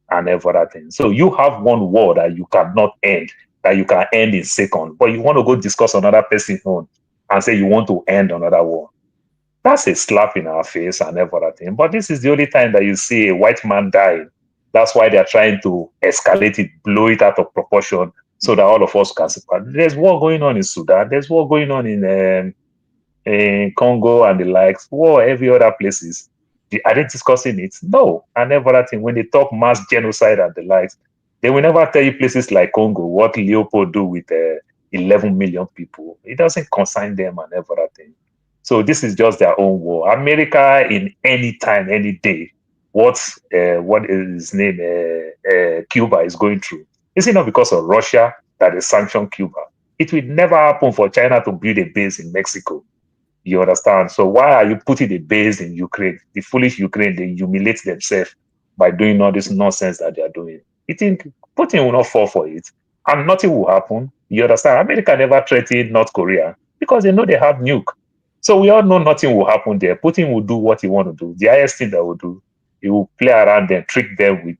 S2: and everything. So you have one war that you cannot end, that you can end in second, but you want to go discuss another person's own and say you want to end another war. That's a slap in our face and everything. But this is the only time that you see a white man dying. That's why they're trying to escalate it, blow it out of proportion, so that all of us can support. There's war going on in Sudan. There's war going on in Congo and the likes. War every other places. Are they discussing it? No. And everything. When they talk mass genocide and the likes, they will never tell you places like Congo what Leopold do with 11 million people. It doesn't concern them and everything. So this is just their own war. America in any time, any day, what is his name, Cuba is going through. Is it not because of Russia that they sanctioned Cuba? It will never happen for China to build a base in Mexico. You understand? So why are you putting a base in Ukraine? The foolish Ukraine, they humiliate themselves by doing all this nonsense that they are doing. You think Putin will not fall for it? And nothing will happen. You understand? America never threatened North Korea because they know they have nuke. So we all know nothing will happen there. Putin will do what he want to do. The highest thing that will do, he will play around them, trick them with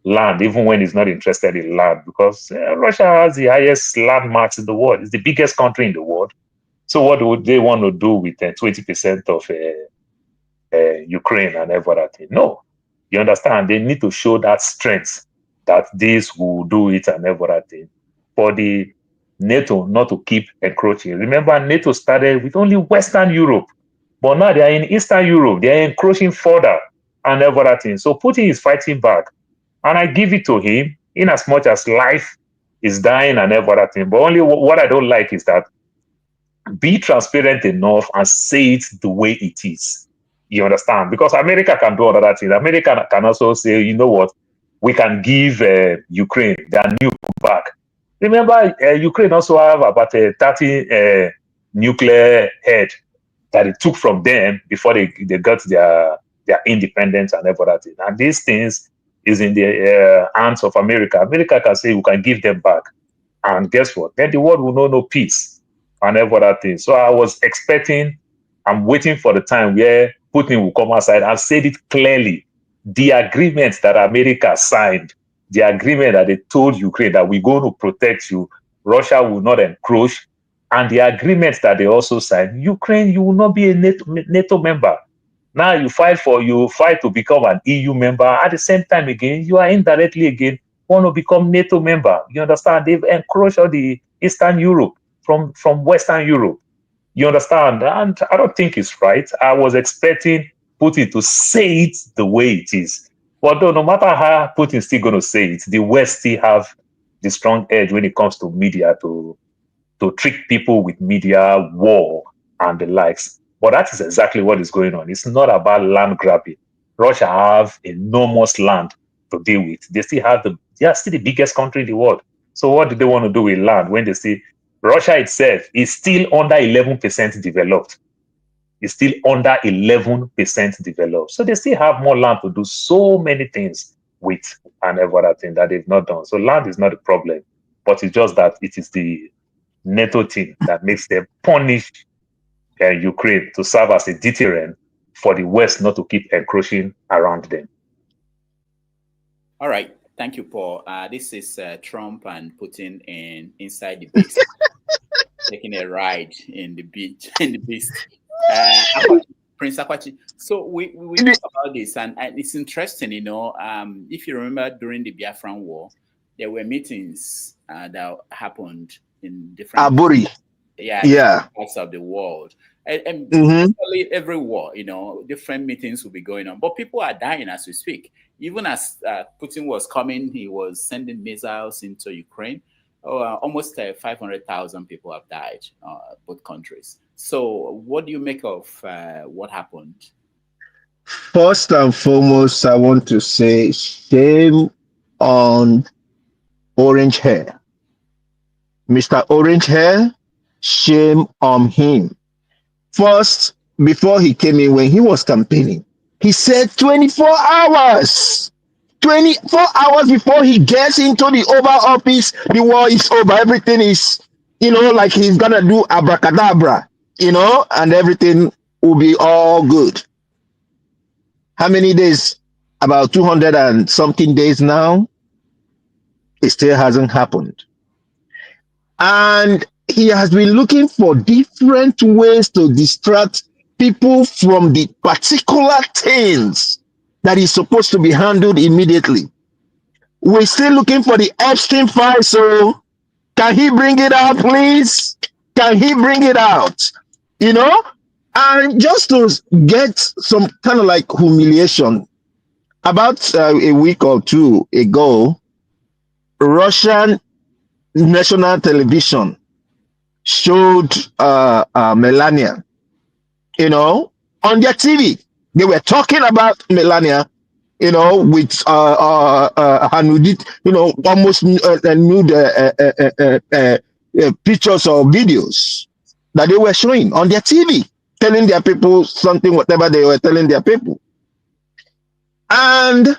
S2: land, even when he's not interested in land, because Russia has the highest landmarks in the world. It's the biggest country in the world. So what would they want to do with 20% of Ukraine and everything? No. You understand? They need to show that strength that this will do it and everything. For the NATO not to keep encroaching. Remember, NATO started with only Western Europe, but now they are in Eastern Europe. They are encroaching further and everything. So Putin is fighting back. And I give it to him in as much as life is dying and everything. But only what I don't like is that be transparent enough and say it the way it is. You understand? Because America can do other things. America can also say, you know what, we can give Ukraine their nuke back. Remember, Ukraine also have about 30 nuclear head that it took from them before they got their independence and everything. And these things is in the hands of America. America can say we can give them back. And guess what? Then the world will know no peace and everything. So I was expecting, I'm waiting for the time where Putin will come outside and say it clearly. The agreement that America signed, the agreement that they told Ukraine that we're going to protect you, Russia will not encroach, and the agreement that they also signed, Ukraine, you will not be a NATO member. Now you fight to become an EU member. At the same time again, you are indirectly again want to become NATO member. You understand? They've encroached on the Eastern Europe from Western Europe. You understand? And I don't think it's right. I was expecting Putin to say it the way it is. But no matter how Putin's still going to say it, the West still have the strong edge when it comes to media to trick people with media, war, and the likes. But that is exactly what is going on. It's not about land grabbing. Russia have enormous land to deal with. They are still the biggest country in the world. So what do they want to do with land when they see Russia itself is still under 11% developed? It's still under 11% developed. So they still have more land to do so many things with and everything that they've not done. So land is not a problem, but it's just that it is the NATO team that makes them punish Ukraine to serve as a deterrent for the West not to keep encroaching around them.
S14: All right. Thank you, Paul. This is Trump and Putin inside the base. taking a ride in the beach, in the beast. Prince Akwachi. So we talk about this, and it's interesting, if you remember during the Biafran War, there were meetings that happened in different different parts of the world. And every war, different meetings will be going on. But people are dying as we speak. Even as Putin was coming, he was sending missiles into Ukraine. Almost 500,000 people have died, both countries. So what do you make of what happened?
S5: First and foremost, I want to say shame on Orange Hair. Mr. Orange Hair, shame on him. First, before he came in, when he was campaigning, he said 24 hours. 24 hours before he gets into the Oval Office, the war is over. Everything is, like he's going to do abracadabra, and everything will be all good. How many days? About 200 and something days now. It still hasn't happened. And he has been looking for different ways to distract people from the particular things that is supposed to be handled immediately. We're still looking for the Epstein file, so can he bring it out, please? Can he bring it out? And just to get some kind of like humiliation, about a week or two ago, Russian national television showed Melania, on their TV. They were talking about Melania, with her nudity, almost nude pictures or videos that they were showing on their TV, telling their people something, whatever they were telling their people. And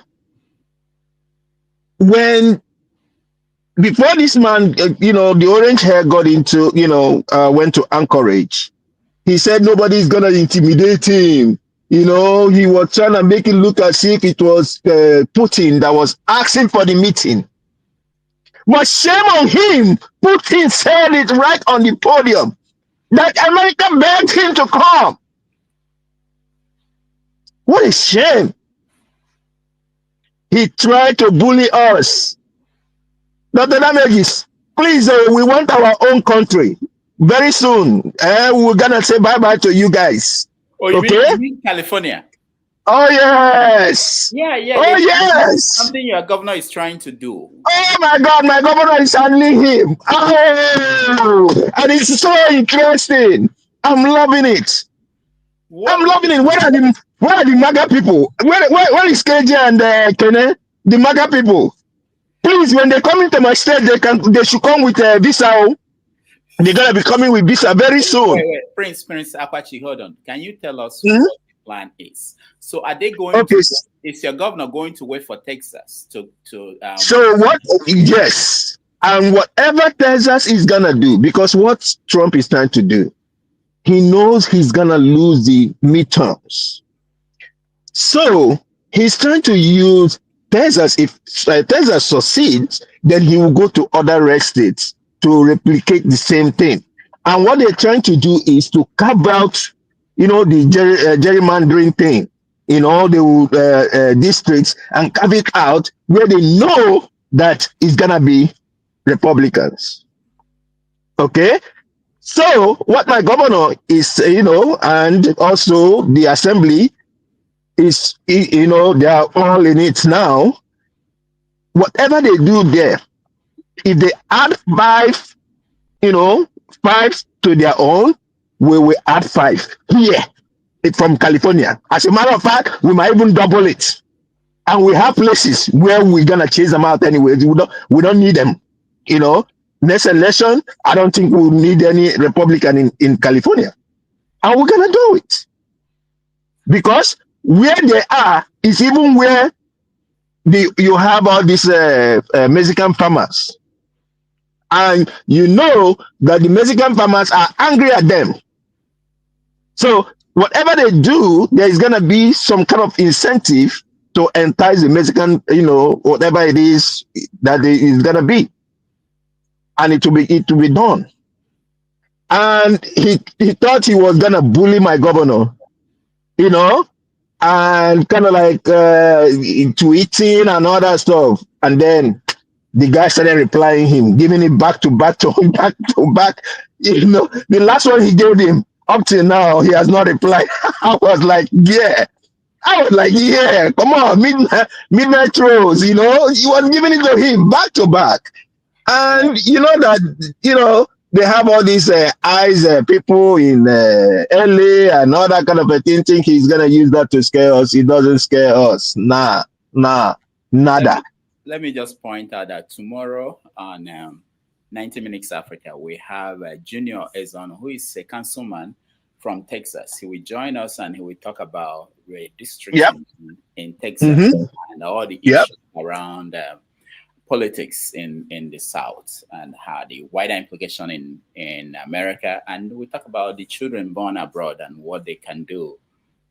S5: before this man, the Orange Hair got into, went to Anchorage, he said nobody's going to intimidate him. He was trying to make it look as if it was Putin that was asking for the meeting. But shame on him. Putin said it right on the podium that America begged him to come. What a shame. He tried to bully us. Dr. Damages, please, we want our own country. Very soon, we're going to say bye-bye to you guys.
S14: Oh, you mean California?
S5: Oh, yes.
S14: Yeah.
S5: Oh, yes.
S14: Something your governor is trying to do.
S5: Oh, my God, my governor is handling him. Oh, and it's so interesting. I'm loving it. I'm loving it. Where are the MAGA people? Where is KJ and Kene? The MAGA people. Please, when they come into my state, they should come with visa. They're gonna be coming with visa very soon.
S14: Wait. Prince Akwachi, hold on. Can you tell us what the plan is? So are they going to? Is your governor going to wait for Texas to?
S5: So what? Yes, and whatever Texas is gonna do, because what Trump is trying to do, he knows he's gonna lose the midterms. So he's trying to use Texas. If Texas succeeds, then he will go to other red states to replicate the same thing. And what they're trying to do is to carve out, the gerrymandering thing in all the districts and carve it out where they know that it's gonna be Republicans. Okay? So what my governor is, and also the assembly is, they are all in it now. Whatever they do there, if they add 5, 5 to their own, we will add 5 here from California. As a matter of fact, we might even double it. And we have places where we're gonna chase them out anyway. We don't need them. Next election, I don't think we'll need any Republican in California. And we're gonna do it. Because where they are is even where you have all these Mexican farmers. And you know that the Mexican farmers are angry at them. So whatever they do, there is going to be some kind of incentive to entice the Mexican, whatever it is that it is going to be. And it will be done. and he thought he was gonna bully my governor, you know, and kind of like tweeting and all that stuff. And then the guy started replying him, giving it back to back to back to back. You know, the last one he gave him, up till now, he has not replied. I was like, yeah. Come on, midnight rolls, you know, you was giving it to him back to back. And you know that, you know, they have all these eyes, people in LA and all that kind of a thing, think he's going to use that to scare us. He doesn't scare us. Nah, nada.
S14: Let me just point out that tomorrow on 90 Minutes Africa, we have Junior Ezon, who is a councilman from Texas. He will join us and he will talk about redistricting in Texas and all the issues around politics in the South and how the wider implication in America. And we talk about the children born abroad and what they can do,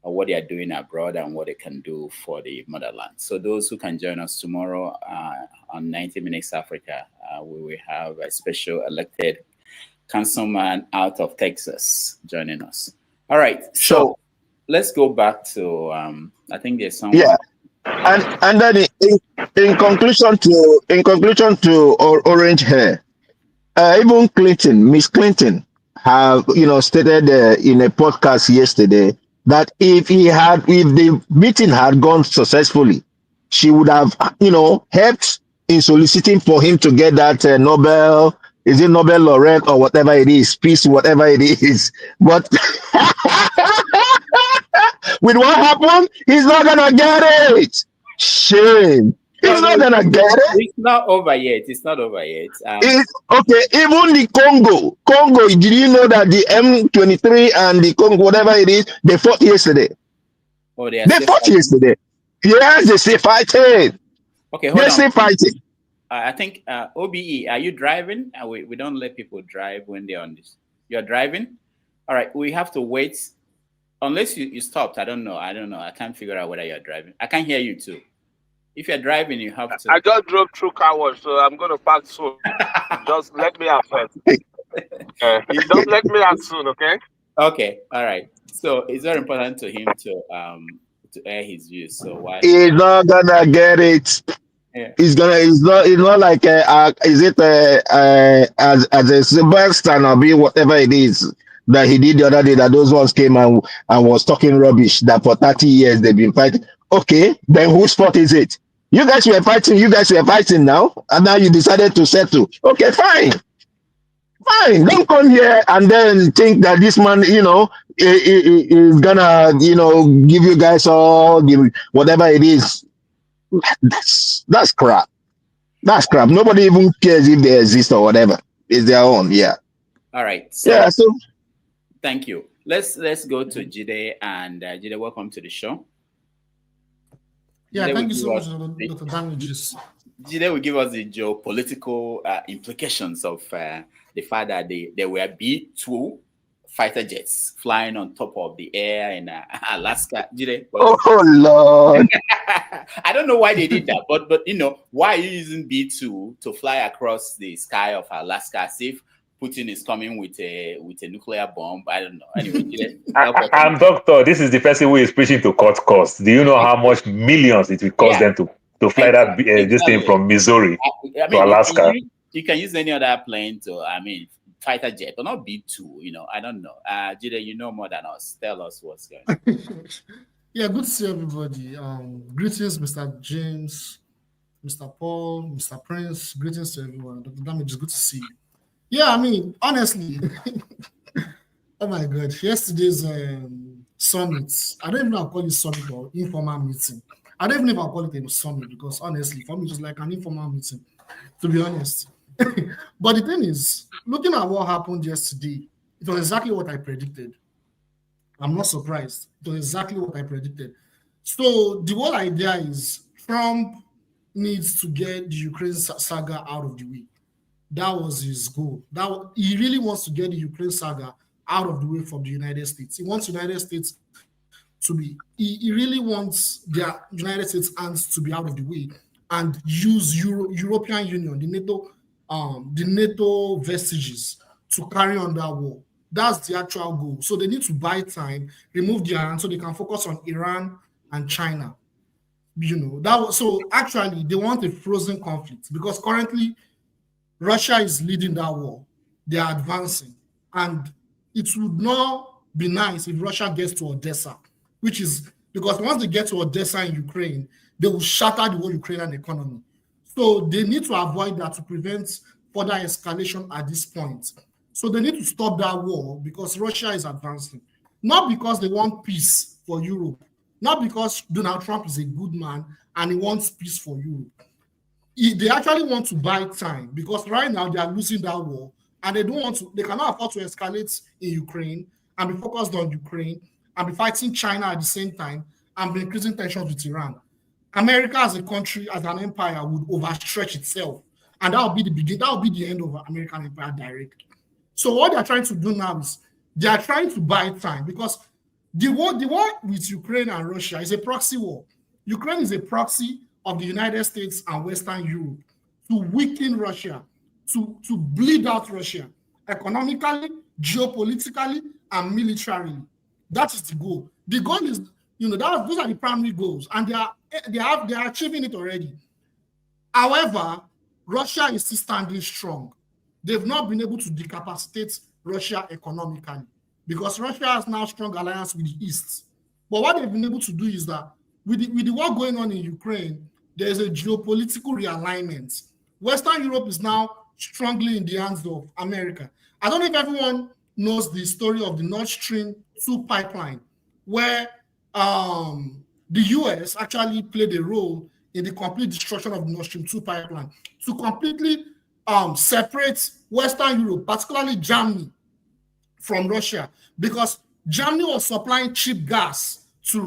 S14: or what they are doing abroad and what they can do for the motherland. So those who can join us tomorrow on 90 Minutes Africa, we will have a special elected councilman out of Texas joining us. All right, so let's go back to I think there's someone.
S5: Yeah, and then in conclusion to orange hair, even Miss Clinton, have stated in a podcast yesterday that if the meeting had gone successfully, she would have helped in soliciting for him to get that Nobel. Is it Nobel laureate or whatever it is, peace, whatever it is? But with what happened, he's not gonna get it. Shame. He's not gonna get it.
S14: It's not over yet. It's not over yet.
S5: Okay, even the Congo, did you know that the M23 and the Congo, whatever it is, they fought yesterday?
S14: Oh, they
S5: fought yesterday. Yes, they say fighting.
S14: Okay, hold on.
S5: They say fighting.
S14: I think OBE, are you driving? We don't let people drive when they're on this. You're driving? All right, we have to wait. Unless you stopped, I don't know. I can't figure out whether you're driving. I can't hear you too. If you're driving, you have to.
S3: I just drove through car wash, so I'm going to park soon. Just let me out first. Don't let me out soon, okay?
S14: Okay, all right. So it's very important to him to air his views. So why?
S5: He's not gonna get it.
S14: Yeah.
S5: It's not like is it as a Sebastian or be whatever it is that he did the other day, that those ones came and was talking rubbish that for 30 years they've been fighting. Okay, then whose fault is it? You guys were fighting now, and now you decided to settle. Okay, fine. Don't come here and then think that this man, is gonna, give you guys all the whatever it is. That's crap. That's crap. Nobody even cares if they exist or whatever. It's their own. Yeah.
S14: All right.
S5: So,
S14: thank you. Let's go to Jide, and Jide, welcome to the show.
S7: Yeah,
S14: Jide,
S7: thank you so much, Dr. Damages.
S14: Jide will give us the geopolitical implications of the fact that there were B-2 fighter jets flying on top of the air in Alaska. Jide,
S5: oh Lord.
S14: I don't know why they did that, but why are you using B-2 to fly across the sky of Alaska as if Putin is coming with a nuclear bomb? I don't know. Anyway, Jide,
S2: I'm doctor. This is the person who is preaching to cut costs. Do you know how much millions it will cost them to fly this thing from Missouri to Alaska?
S14: You can use any other plane to, fighter jet, but not B-2, I don't know. Jide, you know more than us. Tell us what's going on.
S7: Yeah, good to see everybody. Greetings, Mr. James, Mr. Paul, Mr. Prince. Greetings to everyone. Dr. Damage, good to see you. Yeah, honestly, oh my God, yesterday's summit, I don't even know how to call it summit or informal meeting. I don't even know if I'll call it a summit because honestly, for me, it was like an informal meeting, to be honest. But the thing is, looking at what happened yesterday, it was exactly what I predicted. I'm not surprised. It was exactly what I predicted. So the whole idea is Trump needs to get the Ukraine saga out of the way. That was his goal. He really wants to get the Ukraine saga out of the way from the United States. He wants the United States to be, he really wants the United States hands to be out of the way and use European Union, the NATO vestiges to carry on that war. That's the actual goal. So they need to buy time, remove their hands so they can focus on Iran and China. So actually they want a frozen conflict because currently Russia is leading that war. They are advancing. And it would not be nice if Russia gets to Odessa, which is because once they get to Odessa in Ukraine, they will shatter the whole Ukrainian economy. So they need to avoid that to prevent further escalation at this point. So they need to stop that war because Russia is advancing. Not because they want peace for Europe, not because Donald Trump is a good man and he wants peace for Europe. They actually want to buy time because right now they are losing that war and they cannot afford to escalate in Ukraine and be focused on Ukraine and be fighting China at the same time and be increasing tensions with Iran. America as a country, as an empire, would overstretch itself. And that will be the beginning, that will be the end of American empire directly. So what they're trying to do now is they are trying to buy time because the war with Ukraine and Russia is a proxy war. Ukraine is a proxy of the United States and Western Europe to weaken Russia, to bleed out Russia economically, geopolitically, and militarily. That is the goal. The goal is, those are the primary goals, and they are achieving it already. However, Russia is still standing strong. They've not been able to decapacitate Russia economically because Russia has now strong alliance with the East. But what they've been able to do is that with the war going on in Ukraine, there is a geopolitical realignment. Western Europe is now strongly in the hands of America. I don't know if everyone knows the story of the Nord Stream 2 pipeline, where the US actually played a role in the complete destruction of the Nord Stream 2 pipeline to completely separate Western Europe, particularly Germany, from Russia, because Germany was supplying cheap gas to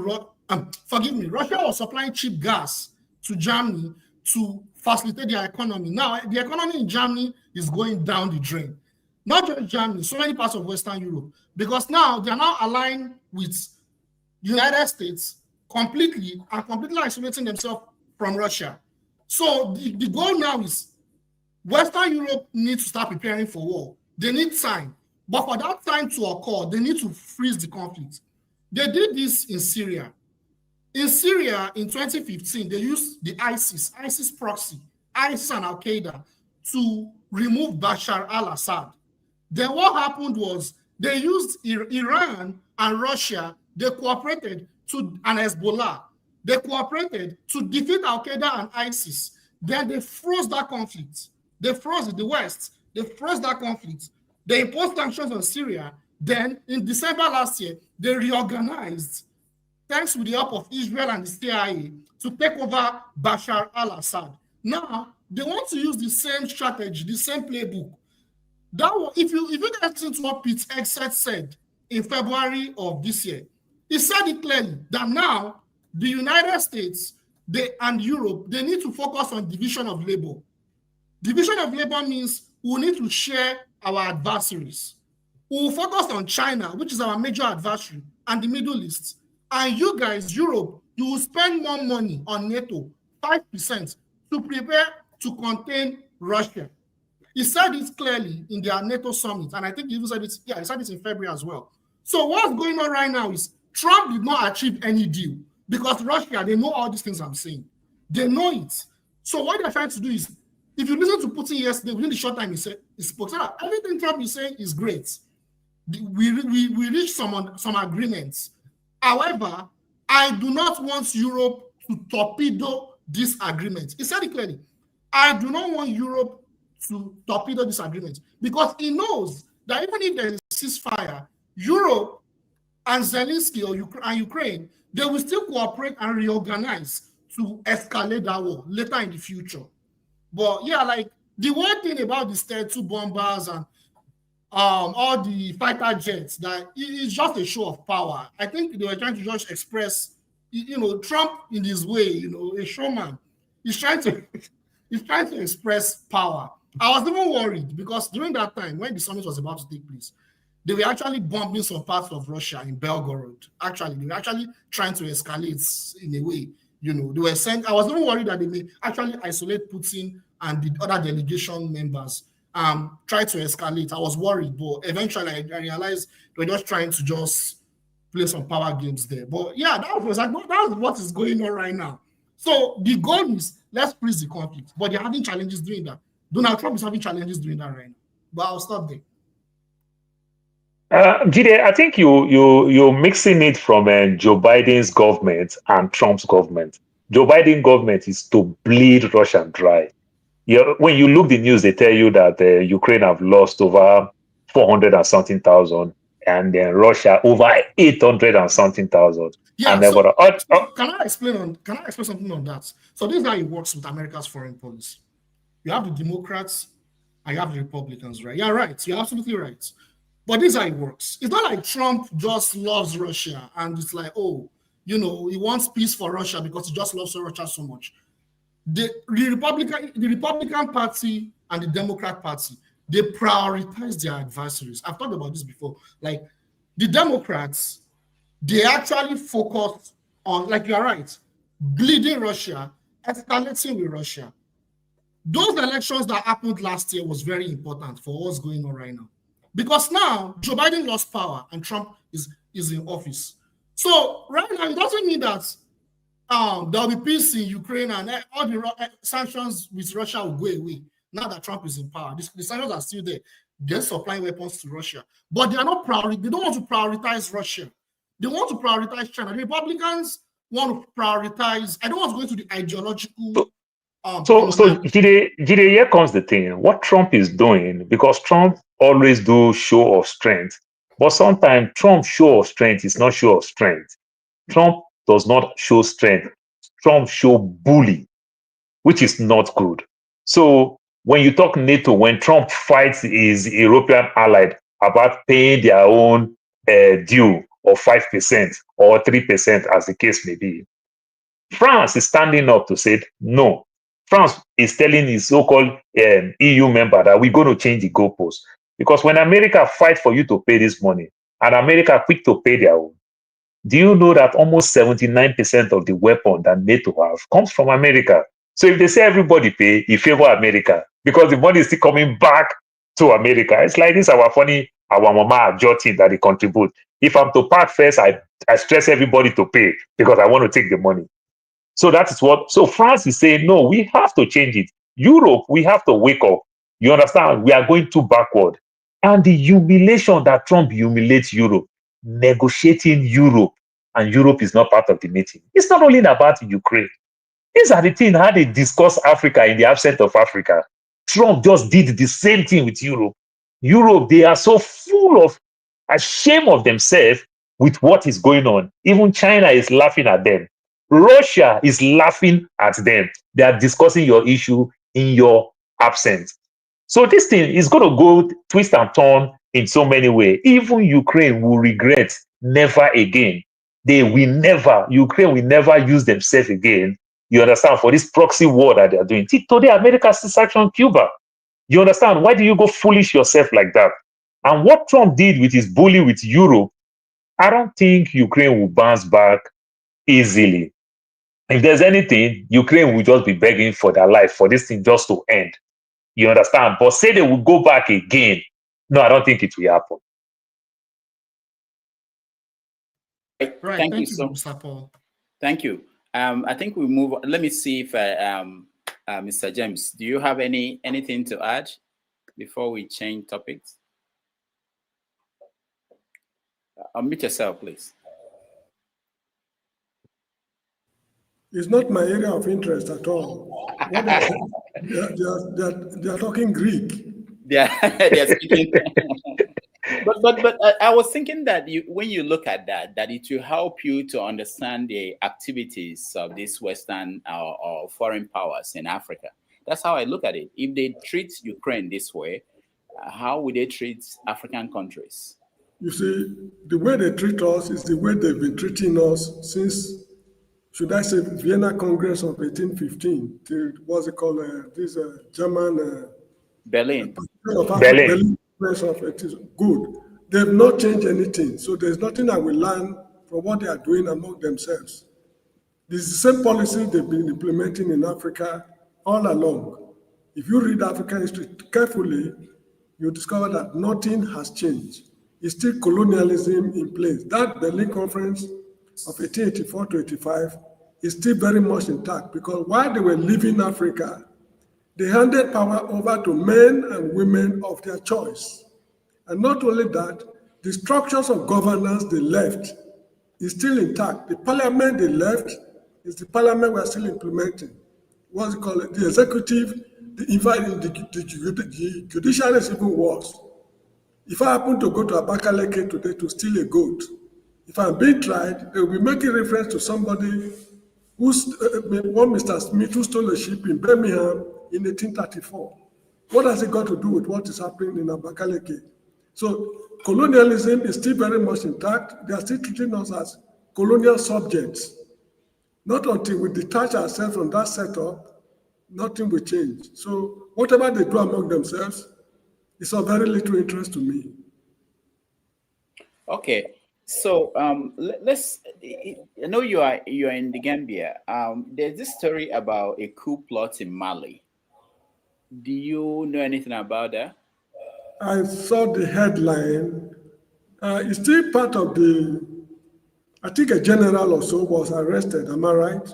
S7: Russia was supplying cheap gas to Germany to facilitate their economy. Now, the economy in Germany is going down the drain. Not just Germany, so many parts of Western Europe, because now they are now aligned with the United States completely isolating themselves from Russia. So the goal now is Western Europe needs to start preparing for war. They need time. But for that time to occur, they need to freeze the conflict. They did this in Syria. In Syria, in 2015, they used the ISIS proxy, ISIS and Al-Qaeda, to remove Bashar al-Assad. Then what happened was they used Iran and Russia, they cooperated and Hezbollah. They cooperated to defeat Al-Qaeda and ISIS. Then they froze that conflict. They froze it, the West. They froze that conflict. They imposed sanctions on Syria. Then in December last year, they reorganized, thanks to the help of Israel and the CIA, to take over Bashar al-Assad. Now, they want to use the same strategy, the same playbook. If you guys listen to what Pete Hegseth said in February of this year, he said it clearly that now the United States and Europe, they need to focus on division of labor. Division of labor means we need to share our adversaries. We will focus on China, which is our major adversary, and the Middle East. And you guys, Europe, you will spend more money on NATO, 5%, to prepare to contain Russia. He said it clearly in their NATO summit, and I think he even said it, he said it in February as well. So what's going on right now is Trump did not achieve any deal because Russia, they know all these things I'm saying. They know it. So what they're trying to do is, if you listen to Putin yesterday, within the short time he spoke, so everything Trump is saying is great. We reached some agreements. However, I do not want Europe to torpedo this agreement. He said it clearly. I do not want Europe to torpedo this agreement because he knows that even if there is a ceasefire, Europe and Zelensky and Ukraine, they will still cooperate and reorganize to escalate that war later in the future. But yeah, like the one thing about the Stealth bombers and all the fighter jets, that it's just a show of power. I think they were trying to just express, Trump in his way, a showman. He's trying to express power. I was even worried because during that time, when the summit was about to take place, they were actually bombing some parts of Russia in Belgorod. Actually, they were actually trying to escalate in a way. They were saying, I was even worried that they may actually isolate Putin and the other delegation members try to escalate. I was worried, but eventually I realized they were just trying to just play some power games there. But yeah, that's what is going on right now. So the goal is let's freeze the conflict, but they're having challenges doing that. Donald Trump is having challenges doing that right now. But I'll stop there.
S2: Jide, I think you're mixing it from Joe Biden's government and Trump's government. Joe Biden government is to bleed Russia dry. When you look the news, they tell you that Ukraine have lost over 400 and something thousand, and then Russia over 800 and something thousand.
S7: Yeah. So, can I explain something on that? So this is how it works with America's foreign policy. You have the Democrats and you have the Republicans, right? Yeah, right. You're absolutely right. But this is how it works. It's not like Trump just loves Russia and it's like, oh, he wants peace for Russia because he just loves Russia so much. The Republican Party and the Democrat Party, they prioritize their adversaries. I've talked about this before. Like the Democrats, they actually focus on, like you're right, bleeding Russia, escalating with Russia. Those elections that happened last year was very important for what's going on right now. Because now Joe Biden lost power and Trump is in office. So right now, it doesn't mean that there'll be peace in Ukraine and all the sanctions with Russia will go away now that Trump is in power. The sanctions are still there. They're supplying weapons to Russia. But they are not they don't want to prioritize Russia. They want to prioritize China. The Republicans want to prioritize. I don't want to go into the ideological.
S2: So Jide, here comes the thing. What Trump is doing, because Trump always do show of strength, but sometimes Trump show of strength is not show of strength. Trump does not show strength. Trump show bully, which is not good. So when you talk NATO, when Trump fights his European allied about paying their own due of 5% or 3%, as the case may be, France is standing up to say no. France is telling his so-called EU member that we're going to change the goalposts. Because when America fight for you to pay this money, and America quick to pay their own, do you know that almost 79% of the weapon that NATO have comes from America? So if they say everybody pay, you favor America because the money is still coming back to America. It's like this, our mama jotting that they contribute. If I'm to part first, I stress everybody to pay because I want to take the money. So that is what, so France is saying, no, we have to change it. Europe, we have to wake up. You understand? We are going too backward. And the humiliation that Trump humiliates Europe, negotiating Europe, and Europe is not part of the meeting. It's not only about Ukraine. These are the things how they discuss Africa in the absence of Africa. Trump just did the same thing with Europe. Europe, they are so full of ashamed of themselves with what is going on. Even China is laughing at them. Russia is laughing at them. They are discussing your issue in your absence. So this thing is going to go twist and turn in so many ways. Even Ukraine will regret never again. Ukraine will never use themselves again. You understand? For this proxy war that they are doing. Today, America still sanctioned Cuba. You understand? Why do you go foolish yourself like that? And what Trump did with his bully with Europe, I don't think Ukraine will bounce back easily. If there's anything, Ukraine will just be begging for their life for this thing just to end. You understand? But say they will go back again. No, I don't think it will happen.
S7: Right. Thank you, Mr. Paul.
S14: Thank you. I think we move on. Let me see if Mr. James, do you have anything to add before we change topics? Unmute yourself, please.
S1: It's not my area of interest at all. They are talking Greek.
S14: They're speaking. But I was thinking that when you look at that it will help you to understand the activities of these Western or foreign powers in Africa. That's how I look at it. If they treat Ukraine this way, how would they treat African countries?
S1: You see, the way they treat us is the way they've been treating us since, should I say, Vienna Congress of 1815, till what's it called? This German
S14: Berlin.
S1: Berlin. Good. They've not changed anything. So there's nothing I will learn from what they are doing among themselves. This is the same policy they've been implementing in Africa all along. If you read African history carefully, you discover that nothing has changed. It's still colonialism in place. That Berlin Conference of 1884 to 85 is still very much intact, because while they were leaving Africa, they handed power over to men and women of their choice. And not only that, the structures of governance they left is still intact. The parliament they left is the parliament we're still implementing. What's it called? The executive, the judiciary is even worse. If I happen to go to Abakaleke today to steal a goat, if I'm being tried, they will be making reference to somebody who's one Mr. Smith who stole a ship in Birmingham in 1834. What has it got to do with what is happening in Abakaleke? So colonialism is still very much intact. They are still treating us as colonial subjects. Not until we detach ourselves from that setup, nothing will change. So whatever they do among themselves is of very little interest to me.
S14: Okay, so let's. I know you are in the Gambia. There's this story about a coup plot in Mali. Do you know anything about that?
S1: I saw the headline. It's still part of the. I think a general or so was arrested. Am I right?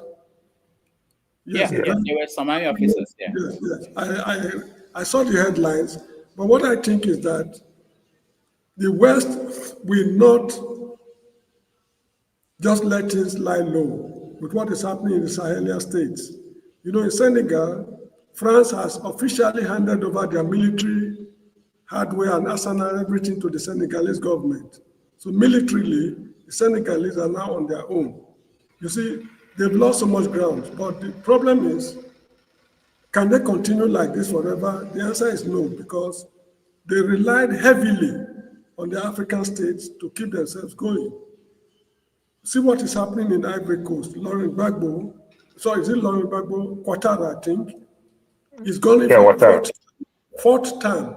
S14: Yes, there were some army officers there.
S1: Yes. I saw the headlines, but what I think is that the West will not just let things lie low with what is happening in the Sahelian states. You know, in Senegal, France has officially handed over their military hardware and arsenal, everything to the Senegalese government. So militarily, the Senegalese are now on their own. You see, they've lost so much ground, but the problem is, can they continue like this forever? The answer is no, because they relied heavily on the African states to keep themselves going. See what is happening in Ivory Coast. Laurent Gbagbo, is it Laurent Gbagbo? Ouattara, I think, is going for fourth term.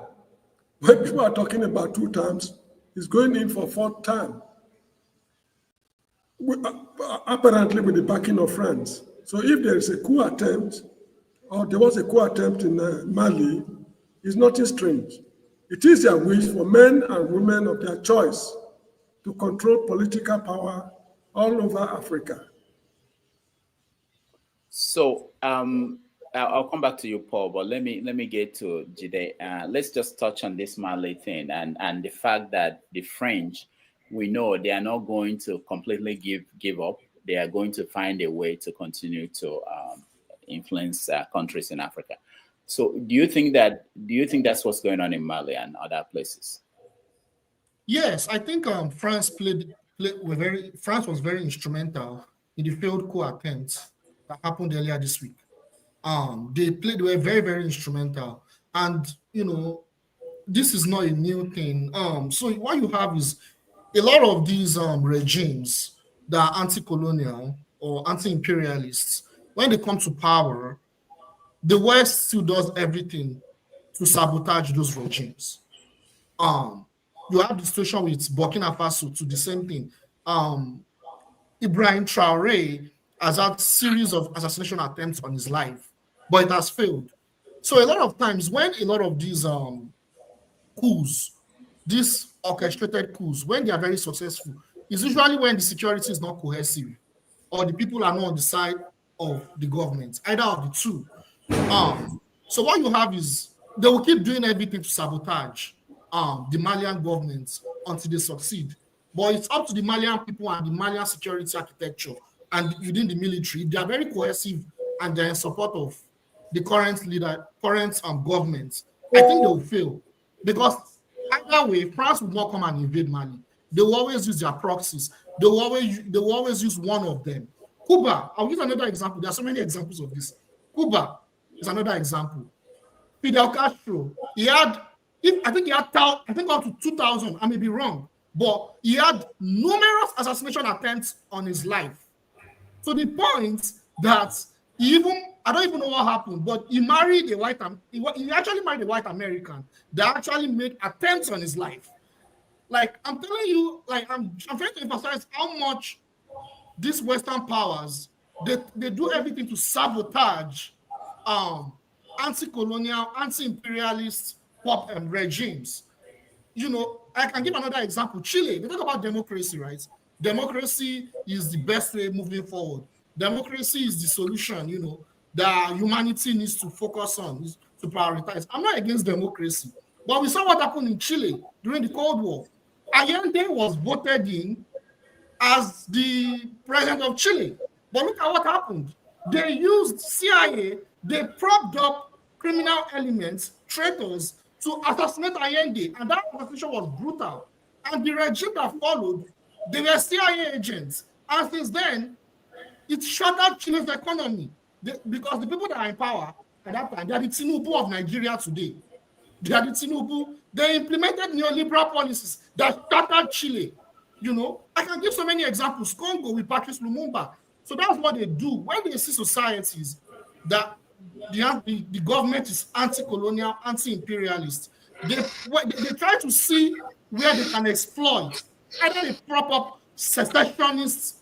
S1: When people are talking about 2 terms, he's going in for 4th term. Apparently with the backing of France. So if there is a coup attempt, or there was a coup attempt in Mali, it's nothing strange. It is their wish for men and women of their choice to control political power all over Africa.
S14: So I'll come back to you, Paul, but let me get to Jide. Let's just touch on this Mali thing and the fact that the French, we know they are not going to completely give up. They are going to find a way to continue to influence countries in Africa. So do you think that's what's going on in Mali and other places?
S7: Yes, I think France was very instrumental in the failed coup attempt that happened earlier this week. They were very, very instrumental. And, this is not a new thing. So what you have is a lot of these regimes that are anti-colonial or anti-imperialists, when they come to power, the West still does everything to sabotage those regimes. You have the situation with Burkina Faso to the same thing. Ibrahim Traore has had a series of assassination attempts on his life, but it has failed. So a lot of times when a lot of these coups, these orchestrated coups, when they are very successful, it's usually when the security is not cohesive or the people are not on the side of the government, either of the two. So what you have is they will keep doing everything to sabotage the Malian government until they succeed. But it's up to the Malian people and the Malian security architecture and within the military. They are very cohesive and they're in support of the current government. I think they will fail because either way, France will not come and invade Mali. They will always use their proxies. They will always use one of them. Cuba, I'll give another example. There are so many examples of this. Cuba is another example. Fidel Castro, I think up to 2000, I may be wrong, but he had numerous assassination attempts on his life. To the point that I don't even know what happened, but he married he actually married a white American that actually made attempts on his life. Like, I'm telling you, like, I'm trying to emphasize how much these Western powers, they do everything to sabotage anti-colonial, anti-imperialist regimes. You know, I can give another example. Chile, they talk about democracy, right? Democracy is the best way moving forward. Democracy is the solution, you know, that humanity needs to focus on, is to prioritize. I'm not against democracy, but we saw what happened in Chile during the Cold War. Allende was voted in as the president of Chile. But look at what happened. They used CIA, they propped up criminal elements, traitors, to assassinate Allende, and that assassination was brutal. And the regime that followed, they were CIA agents. And since then, it shattered Chile's economy. Because the people that are in power at that time, they are the Tinubu of Nigeria today. They are the Tinubu. They implemented neoliberal policies that shattered Chile. You know, I can give so many examples. Congo with Patrice Lumumba. So that's what they do. When they see societies that the government is anti-colonial, anti-imperialist, they try to see where they can exploit. Either they prop up secessionist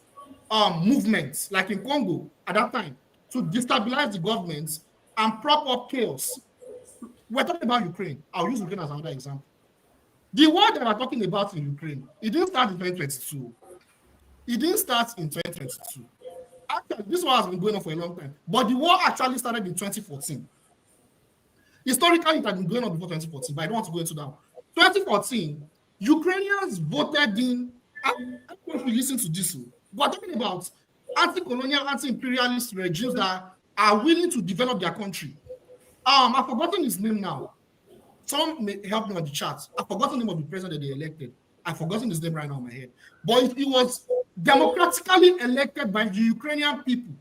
S7: movements, like in Congo at that time, to destabilize the government and prop up chaos. We're talking about Ukraine. I'll use Ukraine as another example. The war that we're talking about in Ukraine, it didn't start in 2022. It didn't start in 2022. Actually, this war has been going on for a long time. But the war actually started in 2014. Historically, it had been going on before 2014, but I don't want to go into that. 2014, Ukrainians voted in, I don't know if you listen to this, we're talking about anti-colonial, anti-imperialist regimes that are willing to develop their country. I've forgotten his name now. Some may help me on the chat. I've forgotten the name of the president that they elected. I've forgotten his name right now in my head. But he was democratically elected by the Ukrainian people.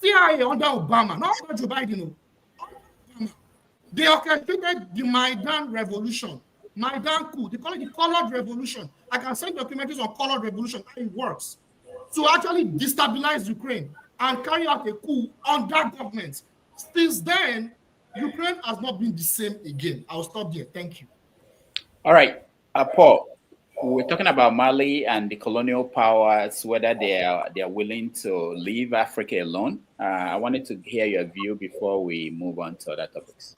S7: CIA under Obama, not under Joe Biden. They orchestrated the Maidan revolution, Maidan coup. They call it the colored revolution. I can send documentaries on colored revolution, how it works, to actually destabilize Ukraine and carry out a coup on that government. Since then, Ukraine has not been the same again. I'll stop there. Thank you.
S14: All right, Paul. We're talking about Mali and the colonial powers, whether they are willing to leave Africa alone. I wanted to hear your view before we move on to other topics.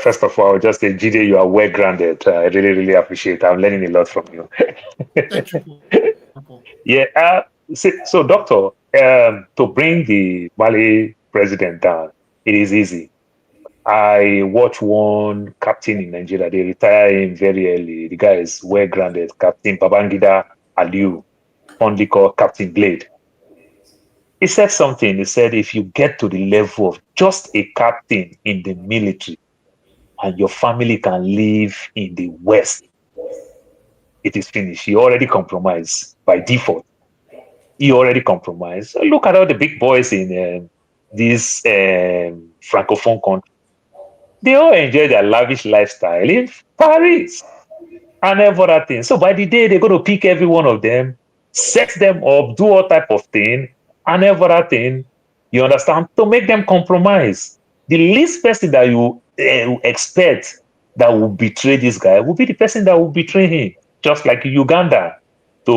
S2: First of all, just say, Jide, you are well grounded. I really, really appreciate it. I'm learning a lot from you.
S7: Thank you.
S2: Yeah. So, Doctor, to bring the Mali president down, it is easy. I watch one captain in Nigeria. They retire him very early. The guy is well grounded. Captain Babangida Aliu, fondly called Captain Blade. He said something. He said, if you get to the level of just a captain in the military and your family can live in the West, it is finished. You already compromised by default. You already compromised. Look at all the big boys in this Francophone country. They all enjoy their lavish lifestyle in Paris and every other thing. So by the day, they're going to pick every one of them, set them up, do all type of thing, and every other thing, you understand, to make them compromise. The least person that you expect that will betray this guy will be the person that will betray him, just like Uganda to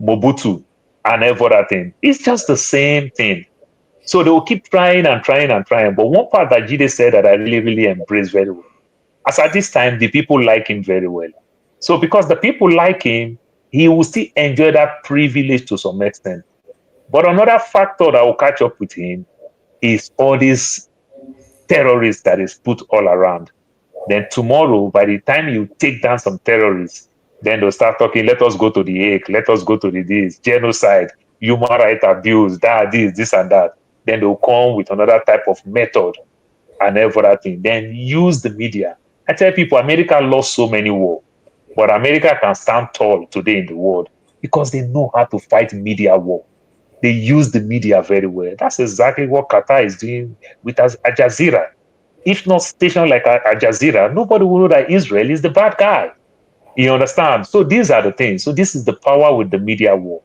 S2: Mobutu and every other thing. It's just the same thing. So they will keep trying and trying and trying. But one part that Jide said that I really, really embrace very well. As at this time, the people like him very well. So because the people like him, he will still enjoy that privilege to some extent. But another factor that will catch up with him is all these terrorists that is put all around. Then tomorrow, by the time you take down some terrorists, then they'll start talking, let us go to the Hague, let us go to this, genocide, human rights abuse, this and that. Then they'll come with another type of method and everything. Then use the media. I tell people, America lost so many wars, but America can stand tall today in the world because they know how to fight media war. They use the media very well. That's exactly what Qatar is doing with Al Jazeera. If not station like Al Jazeera, nobody will know that Israel is the bad guy. You understand? So these are the things. So this is the power with the media war.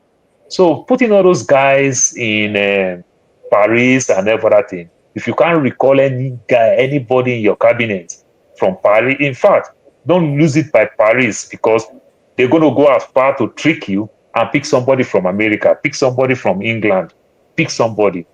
S2: So putting all those guys in Paris and everything, if you can't recall anybody in your cabinet from Paris, in fact, don't lose it by Paris because they're going to go as far to trick you and pick somebody from America, pick somebody from England, pick somebody.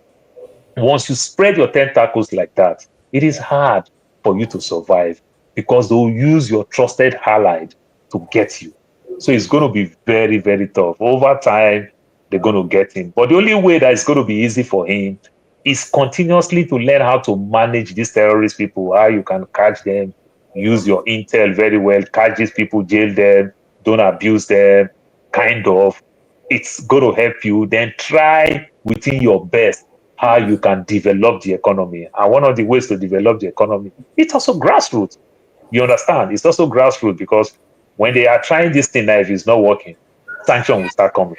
S2: Once you spread your tentacles like that, it is hard for you to survive because they'll use your trusted ally to get you. So it's going to be very, very tough. Over time, they're going to get him. But the only way that it's going to be easy for him is continuously to learn how to manage these terrorist people, how you can catch them, use your intel very well, catch these people, jail them, don't abuse them, kind of. It's going to help you. Then try within your best how you can develop the economy. And one of the ways to develop the economy, it's also grassroots. You understand? It's also grassroots because when they are trying this thing now, if it's not working, sanction will start coming.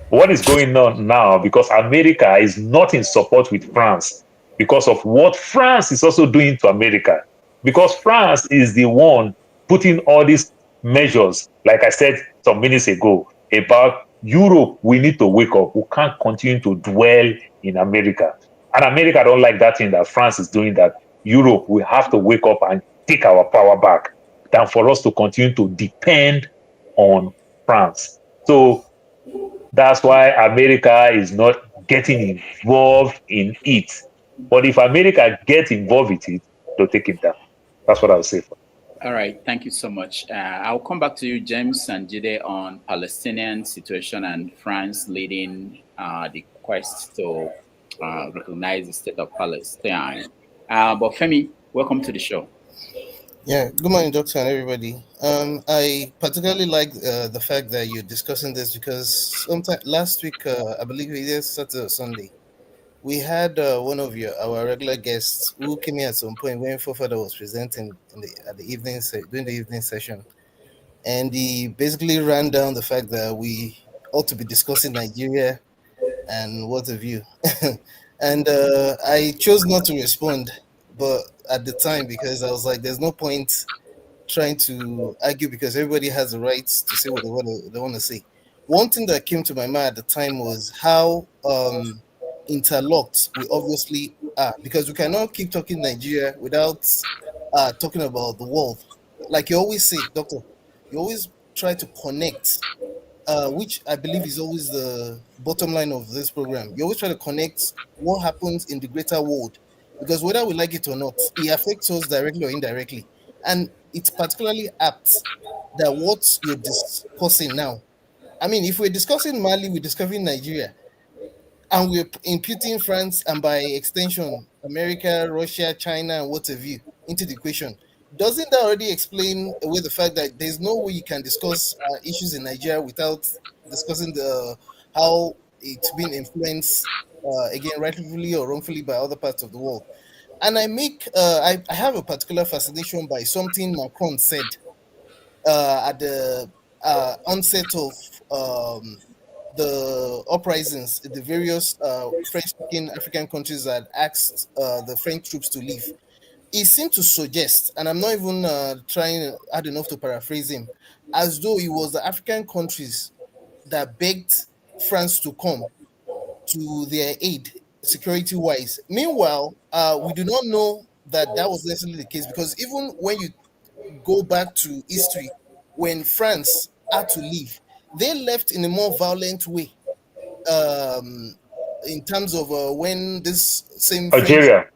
S2: What is going on now, because America is not in support with France because of what France is also doing to America. Because France is the one putting all these measures, like I said some minutes ago, about Europe, we need to wake up. We can't continue to dwell in America. And America don't like that thing that France is doing, that Europe, we have to wake up and take our power back than for us to continue to depend on France. So that's why America is not getting involved in it. But if America gets involved with it, they'll take it down. That's what I would say.
S14: All right, thank you so much. I'll come back to you, James and Jide, on Palestinian situation and France leading the quest to recognize the state of Palestine. But Femi, welcome to the show.
S8: Yeah, good morning, Doctor, and everybody. I particularly like the fact that you're discussing this because sometime last week, I believe it is Saturday or Sunday, we had one of our regular guests who came in at some point when Fofada was presenting at the evening during the evening session, and he basically ran down the fact that we ought to be discussing Nigeria and what have you. And I chose not to respond, but at the time, because I was like, there's no point trying to argue because everybody has the right to say what they want to say. One thing that came to my mind at the time was how interlocked we obviously are, because we cannot keep talking Nigeria without talking about the world. Like you always say, Doctor, you always try to connect, which I believe is always the bottom line of this program. You always try to connect what happens in the greater world, because whether we like it or not, it affects us directly or indirectly. And it's particularly apt that what you're discussing now, I mean, if we're discussing Mali, we're discussing Nigeria, and we're imputing France and by extension, America, Russia, China, and what have you into the equation. Doesn't that already explain away the fact that there's no way you can discuss issues in Nigeria without discussing how it's been influenced, again, rightfully or wrongfully, by other parts of the world? And I have a particular fascination by something Macron said at the onset of the uprisings in the various French-speaking African countries that asked the French troops to leave. He seemed to suggest, and I'm not even trying hard enough to paraphrase him, as though it was the African countries that begged France to come to their aid security-wise. Meanwhile, we do not know that was necessarily the case, because even when you go back to history, when France had to leave, they left in a more violent way. In terms of when this same
S2: Algeria,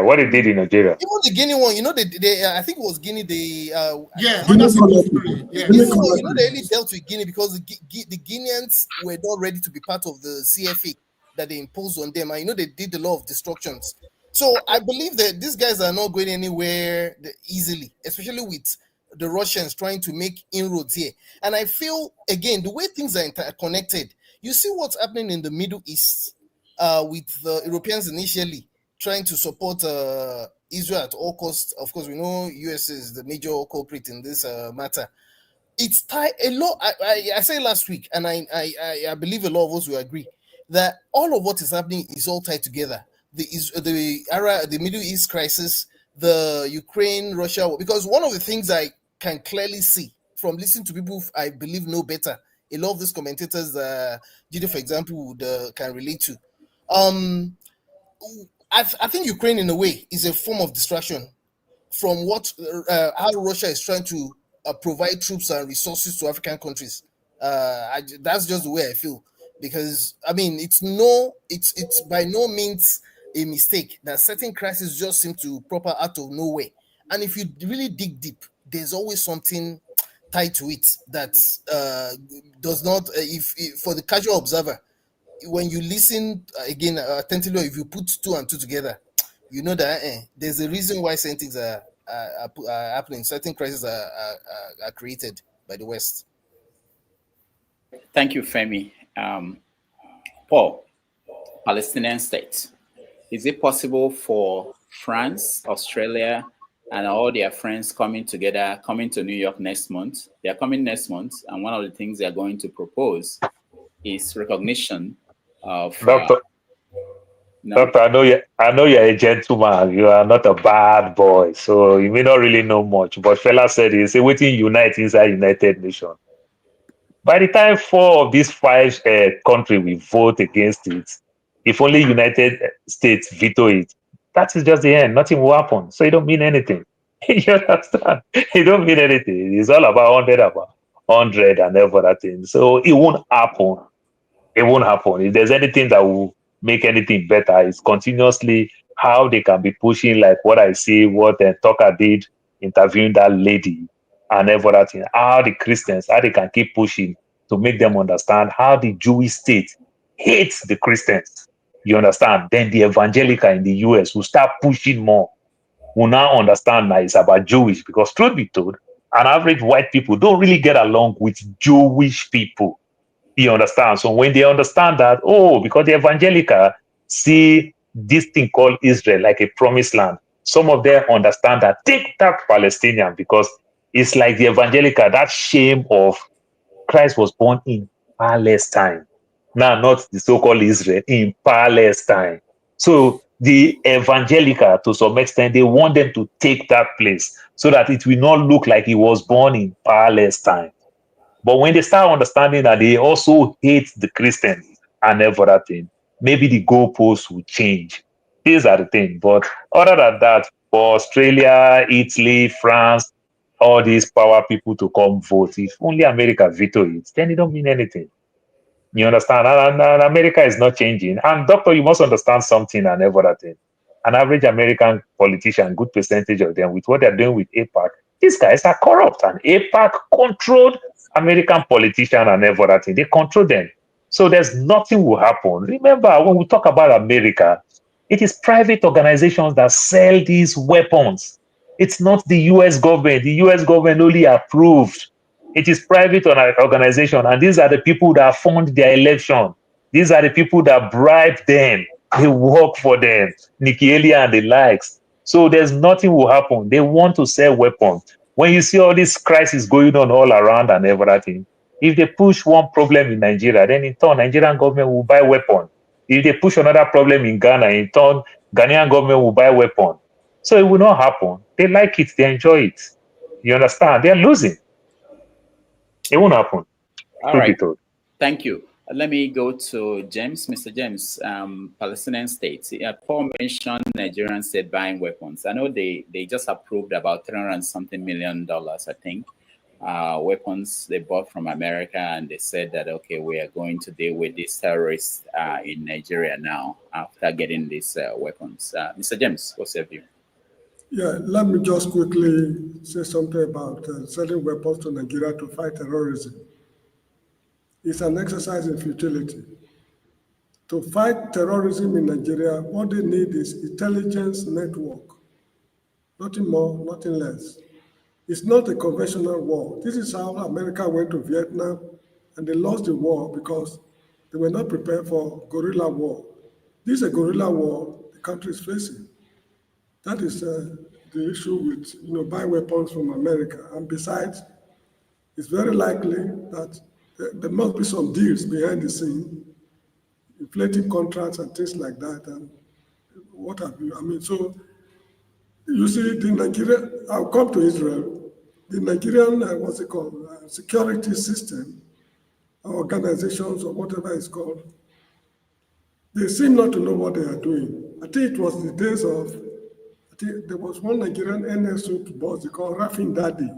S2: what they did in Algeria.
S8: Even the Guinea one, they I think it was Guinea. They
S7: yeah,
S8: you know, they only dealt with Guinea because the Guineans were not ready to be part of the CFA that they imposed on them, and they did a lot of destructions. So I believe that these guys are not going anywhere easily, especially with the Russians trying to make inroads here. And I feel, again, the way things are interconnected, you see what's happening in the Middle East with the Europeans initially trying to support Israel at all costs. Of course, we know US is the major culprit in this matter. It's tied a lot. I said last week, and I believe a lot of us will agree that all of what is happening is all tied together. The Middle East crisis, the Ukraine-Russia war, because one of the things I can clearly see from listening to people I believe know better, a lot of these commentators, Jide, for example, can relate to. I think Ukraine, in a way, is a form of distraction from how Russia is trying to provide troops and resources to African countries. That's just the way I feel. because I mean it's by no means a mistake that certain crises just seem to pop out of nowhere. And if you really dig deep, there's always something tied to it that does not, if for the casual observer, when you listen again attentively, if you put two and two together, you know that there's a reason why certain things are happening. Certain crises are created by the West.
S14: Thank you, Femi. Paul, Palestinian state. Is it possible for France, Australia, and all their friends coming together, coming to New York next month? They are coming next month, and one of the things they are going to propose is recognition of...
S2: Doctor, Doctor, I know you're a gentleman. You are not a bad boy, so you may not really know much. But fella said he say waiting unite inside United Nations. By the time 4 of these 5 countries will vote against it, if only United States veto it, that is just the end. Nothing will happen. So it don't mean anything. You understand? It don't mean anything. It's all about 100 and everything. So it won't happen. It won't happen. If there's anything that will make anything better, it's continuously how they can be pushing, like what I see, what Tucker did, interviewing that lady and everything. How the Christians, how they can keep pushing to make them understand how the Jewish state hates the Christians. You understand? Then the evangelical in the US will start pushing more. Will now understand that it's about Jewish, because truth be told, an average white people don't really get along with Jewish people. You understand? So when they understand that, because the evangelical see this thing called Israel like a promised land, some of them understand that, take that Palestinian, because it's like the evangelical, that shame of Christ was born in Palestine. Now, not the so-called Israel, in Palestine. So the evangelical, to some extent, they want them to take that place so that it will not look like he was born in Palestine. But when they start understanding that they also hate the Christians and everything, maybe the goalposts will change. These are the things. But other than that, for Australia, Italy, France, all these power people to come vote, if only America veto it, then it don't mean anything. You understand? And America is not changing. And doctor, you must understand something and everything. An average American politician, good percentage of them, with what they're doing with APAC, these guys are corrupt. And APAC controlled American politicians and everything. They control them. So there's nothing will happen. Remember, when we talk about America, it is private organizations that sell these weapons. It's not the US government. The US government only approved. It is private organization, and these are the people that fund their election. These are the people that bribe them. They work for them, Nikki Haley and the likes. So there's nothing will happen. They want to sell weapons. When you see all this crisis going on all around and everything, if they push one problem in Nigeria, then in turn, Nigerian government will buy weapons. If they push another problem in Ghana, in turn, Ghanaian government will buy weapons. So it will not happen. They like it. They enjoy it. You understand? They're losing. It won't happen.
S14: All right. Thank you. Let me go to James. Mr. James, Palestinian states. Paul mentioned Nigerian state buying weapons. I know they just approved about $300-something million, I think, weapons they bought from America, and they said that, okay, we are going to deal with these terrorists in Nigeria now after getting these weapons. Mr. James, what's your view?
S1: Yeah, let me just quickly say something about selling weapons to Nigeria to fight terrorism. It's an exercise in futility. To fight terrorism in Nigeria, what they need is intelligence network. Nothing more, nothing less. It's not a conventional war. This is how America went to Vietnam, and they lost the war because they were not prepared for guerrilla war. This is a guerrilla war the country is facing. That is the issue with buying weapons from America. And besides, it's very likely that there must be some deals behind the scene, inflating contracts and things like that. And what have you? I mean, so you see, the Nigerian, I'll come to Israel, the Nigerian, what's it called, security system, organizations or whatever it's called, they seem not to know what they are doing. I think it was the days of, I think there was one Nigerian NSO boss they called Rafin Dadi.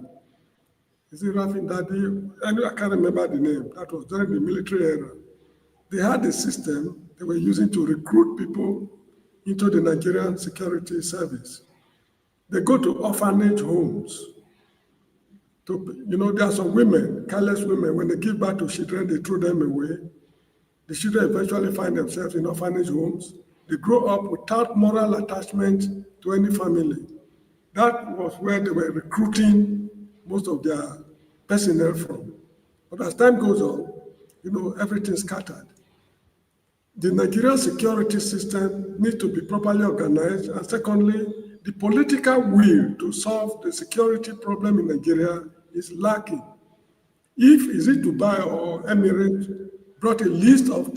S1: Is it Rafin Dadi? I can't remember the name. That was during the military era. They had a system they were using to recruit people into the Nigerian security service. They go to orphanage homes. There are some women, careless women, when they give birth to children, they throw them away. The children eventually find themselves in orphanage homes. They grow up without moral attachment to any family. That was where they were recruiting most of their personnel from. But as time goes on, everything's scattered. The Nigerian security system needs to be properly organized. And secondly, the political will to solve the security problem in Nigeria is lacking. Is it Dubai or Emirates brought a list of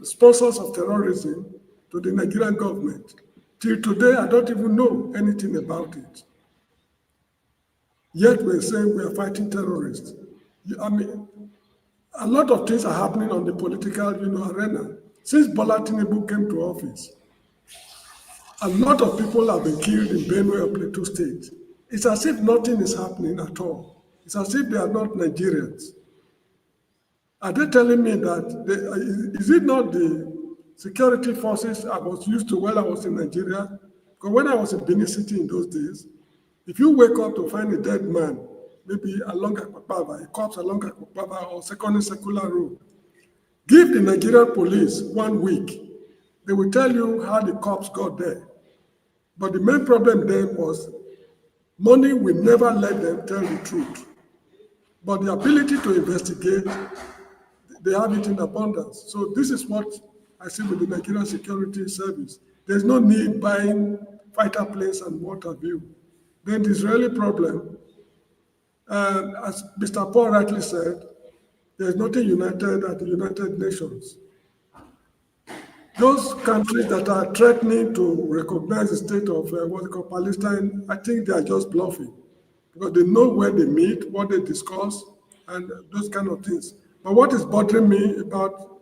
S1: sponsors of terrorism to the Nigerian government? Till today, I don't even know anything about it. Yet we're saying we are fighting terrorists. A lot of things are happening on the political arena. Since Bola Tinubu came to office, a lot of people have been killed in Benue or Plateau State. It's as if nothing is happening at all. It's as if they are not Nigerians. Are they telling me that, is it not the security forces I was used to while I was in Nigeria? Because when I was in Benin City in those days, if you wake up to find a dead man, maybe along Akpakpava, a corpse along Akpakpava or second circular road, give the Nigerian police 1 week. They will tell you how the cops got there. But the main problem then was money will never let them tell the truth. But the ability to investigate, they have it in abundance. So this is what I see with the Nigerian Security Service. There's no need buying fighter planes and what have you. Then the Israeli problem, as Mr. Paul rightly said, there's nothing united at the United Nations. Those countries that are threatening to recognize the state of Palestine, I think they are just bluffing because they know where they meet, what they discuss, and those kind of things. But what is bothering me about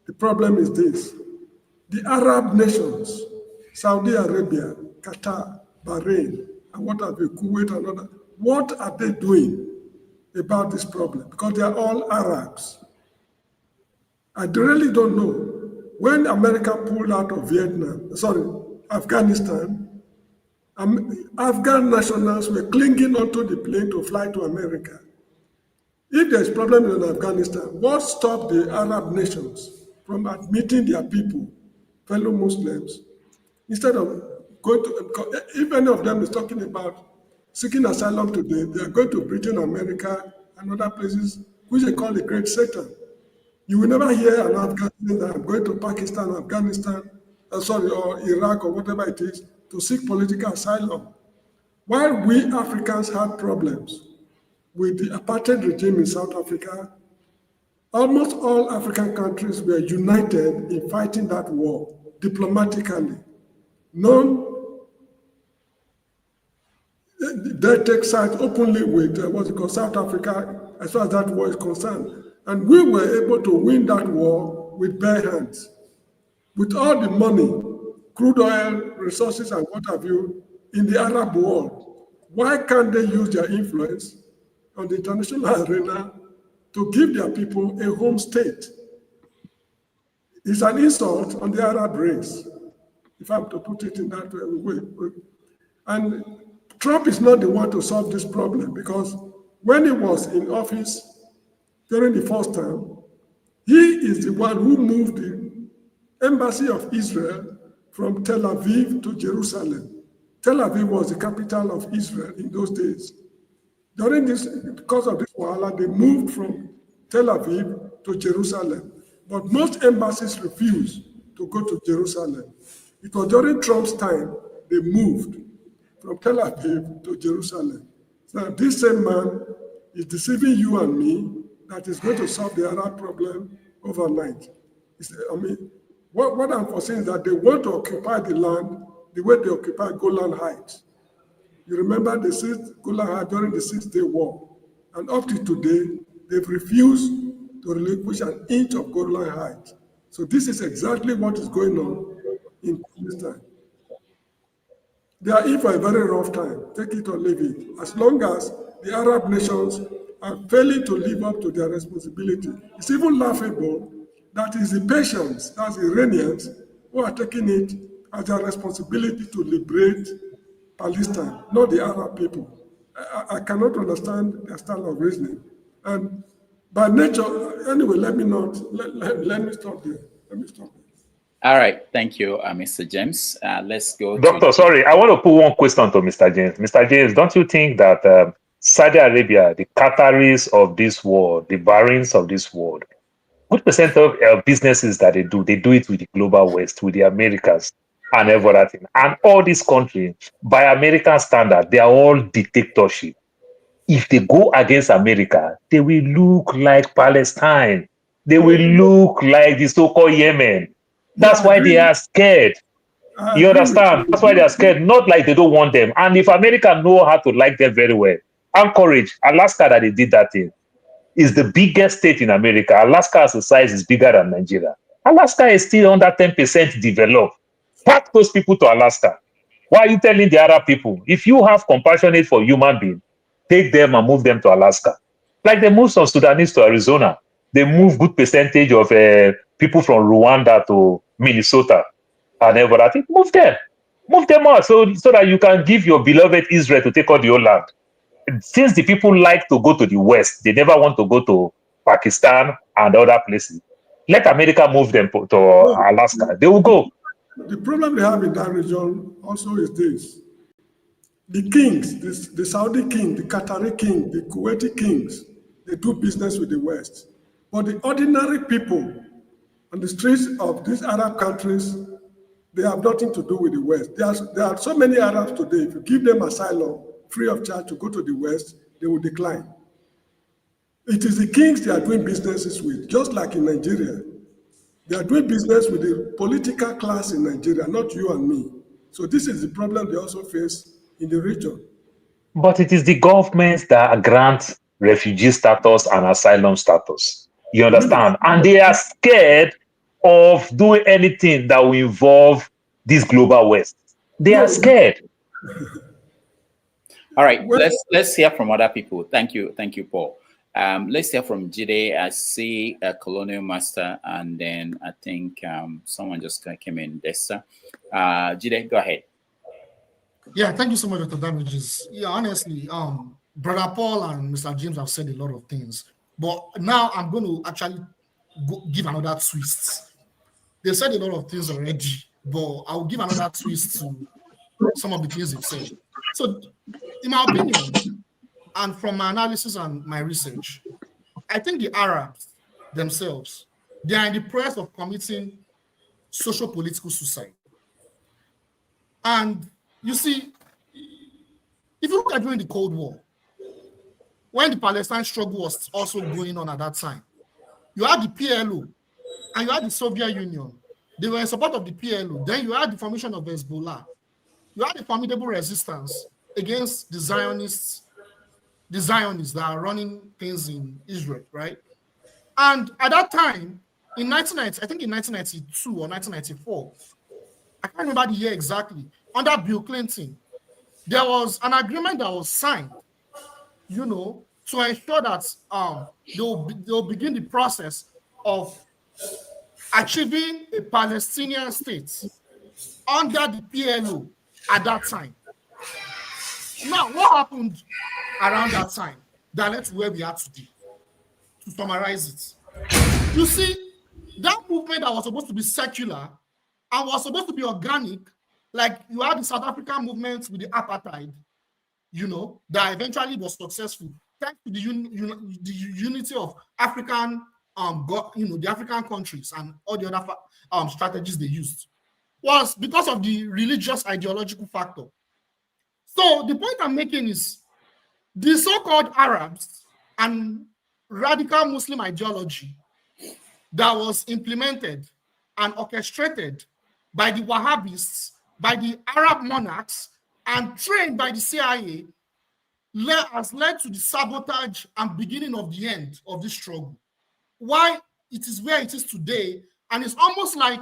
S1: the problem is this. The Arab nations, Saudi Arabia, Qatar, Bahrain, and what have you, Kuwait and other, what are they doing about this problem? Because they are all Arabs. I really don't know. When America pulled out of Afghanistan, Afghan nationals were clinging onto the plane to fly to America. If there's problem in Afghanistan, what stopped the Arab nations from admitting their people, fellow Muslims, instead of going to, if any of them is talking about seeking asylum today, they are going to Britain, America, and other places, which they call the Great Satan. You will never hear an Afghan that I'm going to Pakistan, Afghanistan, or Iraq, or whatever it is, to seek political asylum. While we Africans had problems with the apartheid regime in South Africa, almost all African countries were united in fighting that war diplomatically. None they take sides openly with South Africa as far as that war is concerned. And we were able to win that war with bare hands. With all the money, crude oil, resources, and what have you, in the Arab world, why can't they use their influence on the international arena to give their people a home state? It's an insult on the Arab race, if I'm to put it in that way. And Trump is not the one to solve this problem, because when he was in office during the first term, he is the one who moved the embassy of Israel from Tel Aviv to Jerusalem. Tel Aviv was the capital of Israel in those days. During this, because of this wahala, they moved from Tel Aviv to Jerusalem. But most embassies refused to go to Jerusalem. It was during Trump's time they moved from Tel Aviv to Jerusalem. So this same man is deceiving you and me that is going to solve the Arab problem overnight. What I'm foreseeing is that they want to occupy the land the way they occupy Golan Heights. You remember they seized Golan Heights during the Six-Day War, and up to today, they've refused to relinquish an inch of Golan Heights. So this is exactly what is going on in Palestine. They are in for a very rough time, take it or leave it. As long as the Arab nations are failing to live up to their responsibility. It's even laughable that is the Persians, that's the Iranians, who are taking it as their responsibility to liberate Palestine, not the Arab people. I cannot understand their style of reasoning. And by nature, anyway, let me stop there.
S14: All right, thank you, Mr. James. Let's go
S2: Doctor, sorry, I want to put one question to Mr. James. Mr. James, don't you think that Saudi Arabia, the Qataris of this world, the Bahrains of this world, good percent of businesses that they do it with the global West, with the Americans and everything. And all these countries, by American standard, they are all dictatorship. If they go against America, they will look like Palestine. They will look like the so-called Yemen. That's why they are scared. You understand? That's why they are scared. Not like they don't want them. And if America know how to like them very well, Anchorage, Alaska, that they did that thing, is the biggest state in America. Alaska as a size is bigger than Nigeria. Alaska is still under 10% developed. Pack those people to Alaska. Why are you telling the Arab people? If you have compassion for human beings, take them and move them to Alaska. Like they moved some Sudanese to Arizona. They move good percentage of people from Rwanda to Minnesota and everything. Move them. Move them out so that you can give your beloved Israel to take all the whole land. Since the people like to go to the West, they never want to go to Pakistan and other places. Let America move them to Alaska. They will go.
S1: The problem they have in that region also is this. The kings, the Saudi king, the Qatari king, the Kuwaiti kings, they do business with the West. But the ordinary people on the streets of these Arab countries, they have nothing to do with the West. There are so many Arabs today, if you give them asylum free of charge to go to the West, they will decline. It is the kings they are doing businesses with, just like in Nigeria. They are doing business with the political class in Nigeria, not you and me. So this is the problem they also face in the region.
S2: But it is the governments that grant refugee status and asylum status. You understand? And they are scared of doing anything that will involve this global West. They are scared.
S14: All right, let's hear from other people. Thank you, Paul. Let's hear from Jide. I see a Colonial Master, and then I think someone just came in, Desta. Jide, go ahead.
S7: Yeah, thank you so much, Dr. Damages. Yeah, honestly, Brother Paul and Mr. James have said a lot of things, but now I'm going to actually give another twist. They said a lot of things already, but I'll give another twist to some of the things they've said. So, in my opinion, and from my analysis and my research, I think the Arabs themselves, they are in the process of committing socio-political suicide. And you see, if you look at during the Cold War, when the Palestine struggle was also going on at that time, you had the PLO and you had the Soviet Union. They were in support of the PLO. Then you had the formation of Hezbollah. You had a formidable resistance against the Zionists that are running things in Israel, right? And at that time, in 1990, I think in 1992 or 1994, I can't remember the year exactly, under Bill Clinton, there was an agreement that was signed, to ensure that they'll begin the process of achieving a Palestinian state under the PLO at that time. Now, what happened around that time that led to where we are today? To summarize it, you see, that movement that was supposed to be secular and was supposed to be organic, like you had the South African movement with the apartheid, that eventually was successful thanks to the unity of African, the African countries and all the other strategies they used, was because of the religious ideological factor. So the point I'm making is the so-called Arabs and radical Muslim ideology that was implemented and orchestrated by the Wahhabists, by the Arab monarchs, and trained by the CIA has led to the sabotage and beginning of the end of this struggle. Why it is where it is today, and it's almost like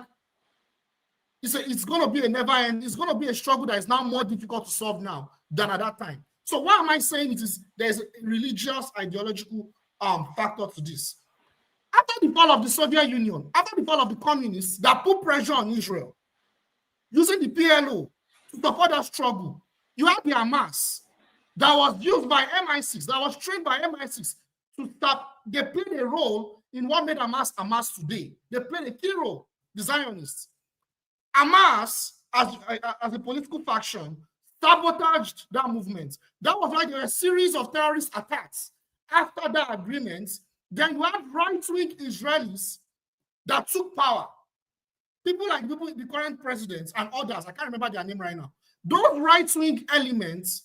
S7: it's going to be a never end. It's going to be a struggle that is now more difficult to solve now than at that time. So why am I saying there's a religious ideological factor to this? After the fall of the Soviet Union, after the fall of the communists that put pressure on Israel, using the PLO to support that struggle, you have the Hamas that was used by MI6, that was trained by MI6 to stop. They played a role in what made Hamas today. They played a key role, the Zionists. Hamas, as a political faction, sabotaged that movement. That was why there were a series of terrorist attacks after that agreement. Then you had right-wing Israelis that took power. People like the current presidents and others, I can't remember their name right now. Those right-wing elements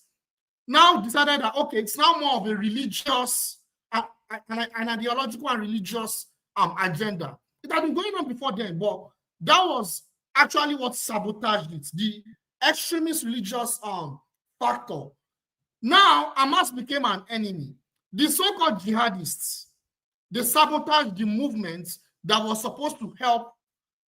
S7: now decided that, okay, it's now more of a religious, an ideological and religious agenda. It had been going on before then, but that was actually what sabotaged it, the extremist religious factor. Now, Hamas became an enemy. The so-called jihadists, they sabotaged the movement that was supposed to help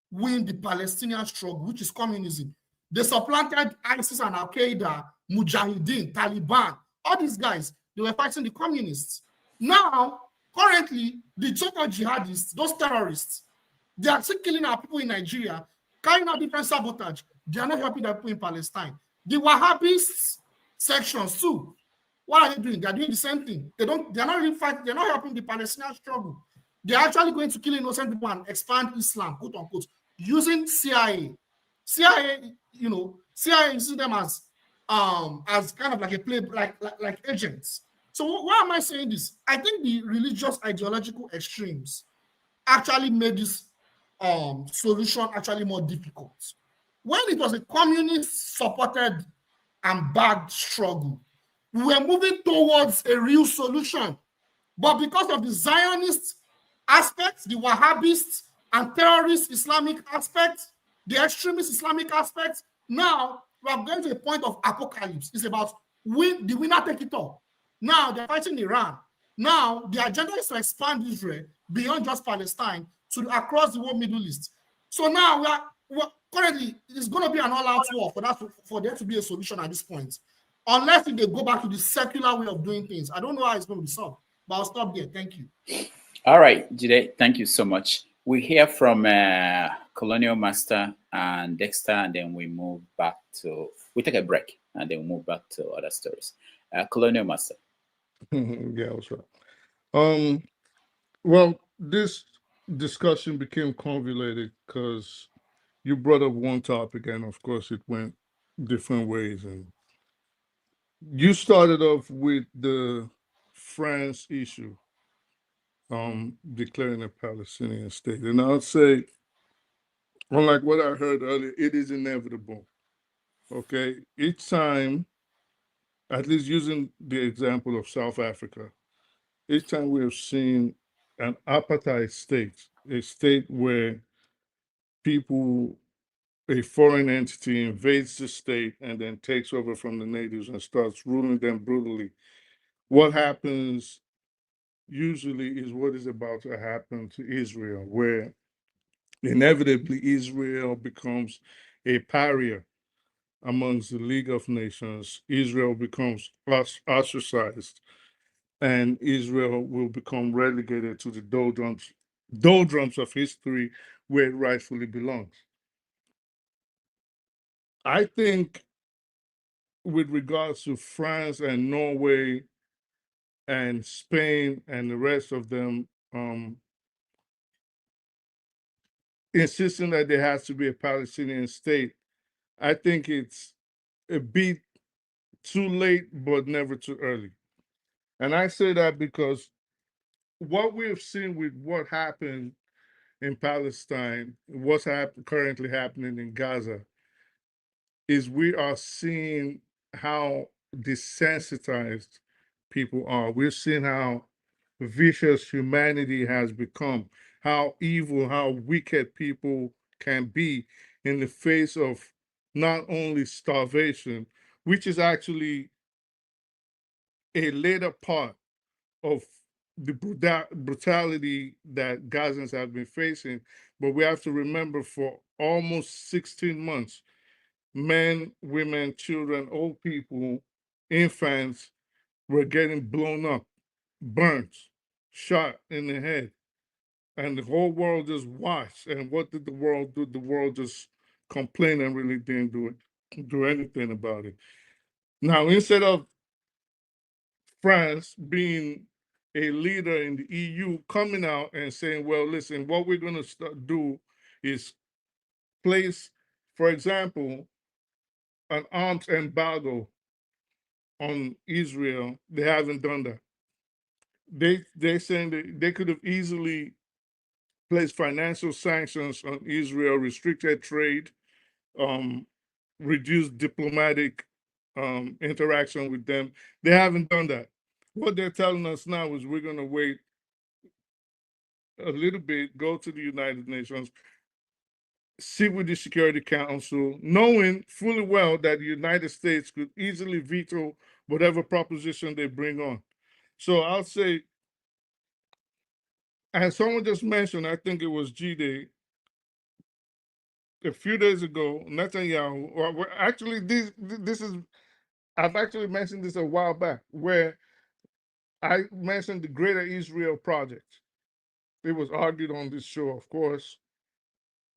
S7: win the Palestinian struggle, which is communism. They supplanted ISIS and Al-Qaeda, Mujahideen, Taliban, all these guys, they were fighting the communists. Now, currently, the so-called jihadists, those terrorists, they are still killing our people in Nigeria, carrying out different sabotage. They are not helping the people in Palestine. The Wahhabist sections too, what are they doing? They are doing the same thing. They're not really fighting, they're not helping the Palestinian struggle. They're actually going to kill innocent people and expand Islam, quote unquote, using CIA. CIA, CIA uses them as kind of like a play, like agents. So why am I saying this? I think the religious ideological extremes actually made this solution actually more difficult. When it was a communist-supported and backed struggle, we were moving towards a real solution. But because of the Zionist aspects, the Wahhabist and terrorist Islamic aspects, the extremist Islamic aspects, now we are going to a point of apocalypse. It's about the winner take it all. Now they're fighting Iran. Now the agenda is to expand Israel beyond just Palestine to across the whole Middle East. So now we're currently, it's going to be an all-out war for there to be a solution at this point. Unless if they go back to the secular way of doing things. I don't know how it's going to be solved, but I'll stop there. Thank you.
S14: All right, Jide, thank you so much. We hear from Colonial Master and Dexter, and then we take a break, and then we move back to other stories. Colonial Master.
S9: Yeah, that's right. Well, this discussion became convoluted because you brought up one topic, and of course it went different ways. And you started off with the France issue, declaring a Palestinian state. And I'll say, unlike what I heard earlier, it is inevitable. Okay, each time, at least using the example of South Africa, each time we have seen an apartheid state, a state where a foreign entity invades the state and then takes over from the natives and starts ruling them brutally, what happens usually is what is about to happen to Israel, where inevitably Israel becomes a pariah amongst the League of Nations. Israel becomes ostracized, and Israel will become relegated to the doldrums of history where it rightfully belongs. I think with regards to France and Norway and Spain and the rest of them insisting that there has to be a Palestinian state, I think it's a bit too late, but never too early. And I say that because what we've seen with what happened in Palestine, what's currently happening in Gaza, is we are seeing how desensitized people are. We're seeing how vicious humanity has become, how evil, how wicked people can be in the face of not only starvation, which is actually a later part of the brutality that Gazans have been facing. But we have to remember, for almost 16 months, men, women, children, old people, infants were getting blown up, burnt, shot in the head. and the whole world just watched. And what did the world do? The world just complained and really didn't do anything about it. Now, instead of France being a leader in the EU coming out and saying, well, listen, what we're going to do is place, for example, an arms embargo on Israel. They haven't done that. They're saying that they could have easily placed financial sanctions on Israel, restricted trade, reduced diplomatic interaction with them. They haven't done that. What they're telling us now is we're going to wait a little bit, go to the United Nations, sit with the Security Council, knowing fully well that the United States could easily veto whatever proposition they bring on. So I'll say, as someone just mentioned, I think it was G-Day, a few days ago, Netanyahu, or actually this is, I've actually mentioned this a while back, where I mentioned the Greater Israel Project. It was argued on this show, of course,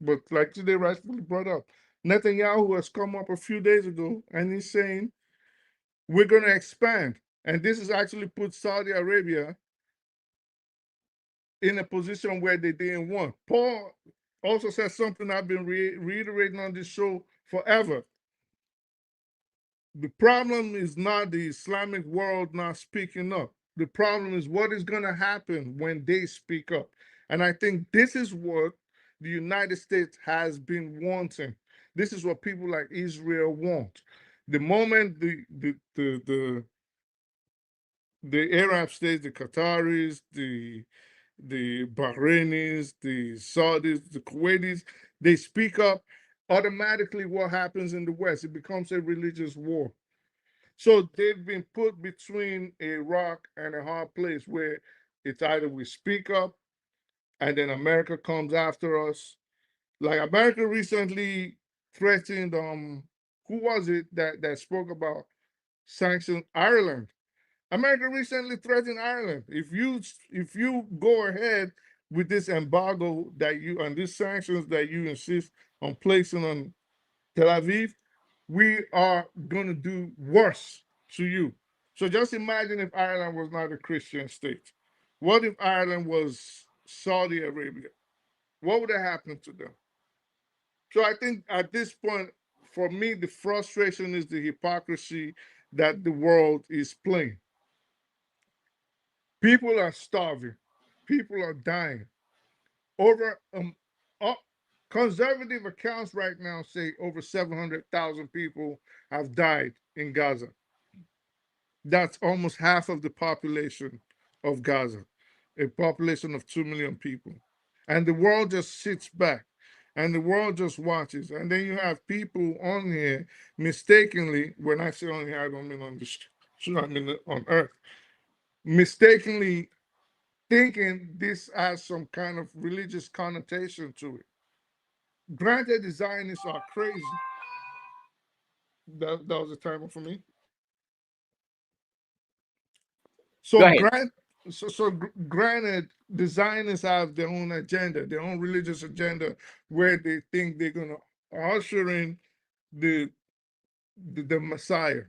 S9: but like today rightfully brought up, Netanyahu has come up a few days ago and he's saying, we're going to expand. And this has actually put Saudi Arabia in a position where they didn't want. Paul also said something I've been reiterating on this show forever. The problem is not the Islamic world not speaking up. The problem is what is going to happen when they speak up. And I think this is what the United States has been wanting. This is what people like Israel want. The moment the Arab states, the Qataris, the Bahrainis, the Saudis, the Kuwaitis, they speak up, automatically what happens in the West? It becomes a religious war. So they've been put between a rock and a hard place where it's either we speak up and then America comes after us. Like America recently threatened, who was it that spoke about sanctions? Ireland. America recently threatened Ireland. If you go ahead with this embargo that you and these sanctions that you insist on placing on Tel Aviv, we are going to do worse to you. So just imagine if Ireland was not a Christian state. What if Ireland was Saudi Arabia? What would have happened to them? So I think at this point, for me, the frustration is the hypocrisy that the world is playing. People are starving. People are dying. Over conservative accounts right now say over 700,000 people have died in Gaza. That's almost half of the population of Gaza, a population of 2 million people. And the world just sits back and the world just watches. And then you have people on here mistakenly, when I say on here, I don't mean on the show, I mean on Earth, mistakenly thinking this has some kind of religious connotation to it. Granted, the Zionists are crazy. That was a timer for me. So granted, the Zionists have their own agenda, their own religious agenda, where they think they're going to usher in the Messiah.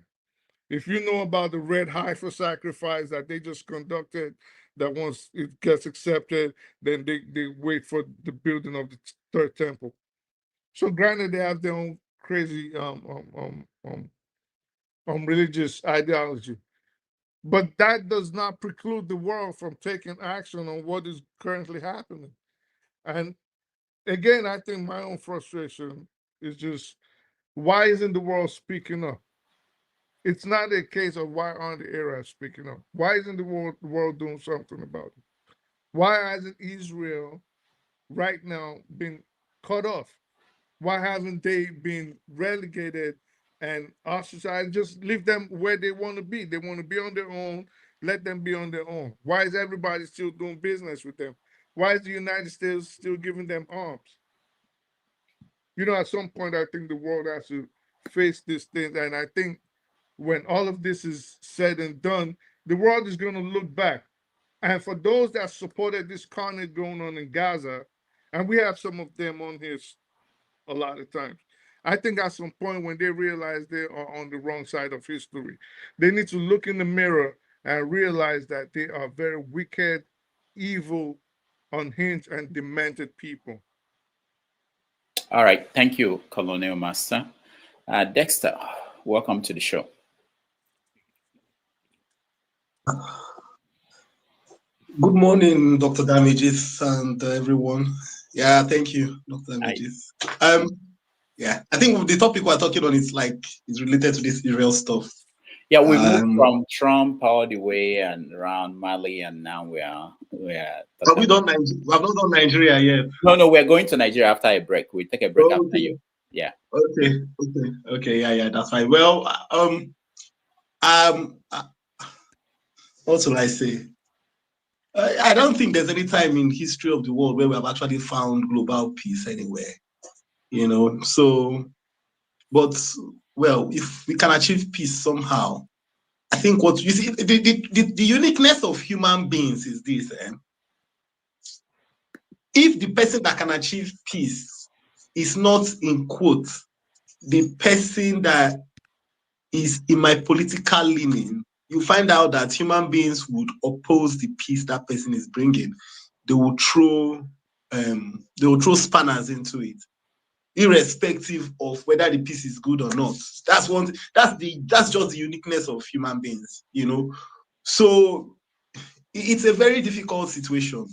S9: If you know about the red heifer sacrifice that they just conducted, that once it gets accepted, then they wait for the building of the third temple. So granted, they have their own crazy religious ideology. But that does not preclude the world from taking action on what is currently happening. And again, I think my own frustration is just, why isn't the world speaking up? It's not a case of why aren't the Arabs speaking up? Why isn't the world doing something about it? Why hasn't Israel right now been cut off? Why haven't they been relegated and ostracized? Just leave them where they want to be. They want to be on their own. Let them be on their own. Why is everybody still doing business with them? Why is the United States still giving them arms? You know, at some point, I think the world has to face this thing. And I think when all of this is said and done, the world is going to look back And for those that supported this carnage going on in Gaza, and we have some of them on here a lot of times, I think at some point when they realize they are on the wrong side of history, they need to look in the mirror and realize that they are very wicked, evil, unhinged, and demented people.
S14: All right. Thank you, Colonel Master. Dexter, welcome to the show.
S10: Good morning, Dr. Damages and everyone. Yeah, thank you, Dr. Damages. Yeah, I think the topic we're talking on is related to this Israel stuff.
S14: Yeah, we moved from Trump all the way and around Mali, and now we are.
S10: Have we done Nigeria? We have not done Nigeria yet.
S14: No, we're going to Nigeria after a break. We take a break after you. Yeah.
S10: Okay. Yeah, that's fine. Well, what should I say? I don't think there's any time in history of the world where we have actually found global peace anywhere. But if we can achieve peace somehow, I think what you see, the uniqueness of human beings is this. If the person that can achieve peace is not, in quotes, the person that is in my political leaning, you find out that human beings would oppose the peace that person is bringing. They will throw spanners into it, irrespective of whether the peace is good or not. That's just the uniqueness of human beings, So it's a very difficult situation.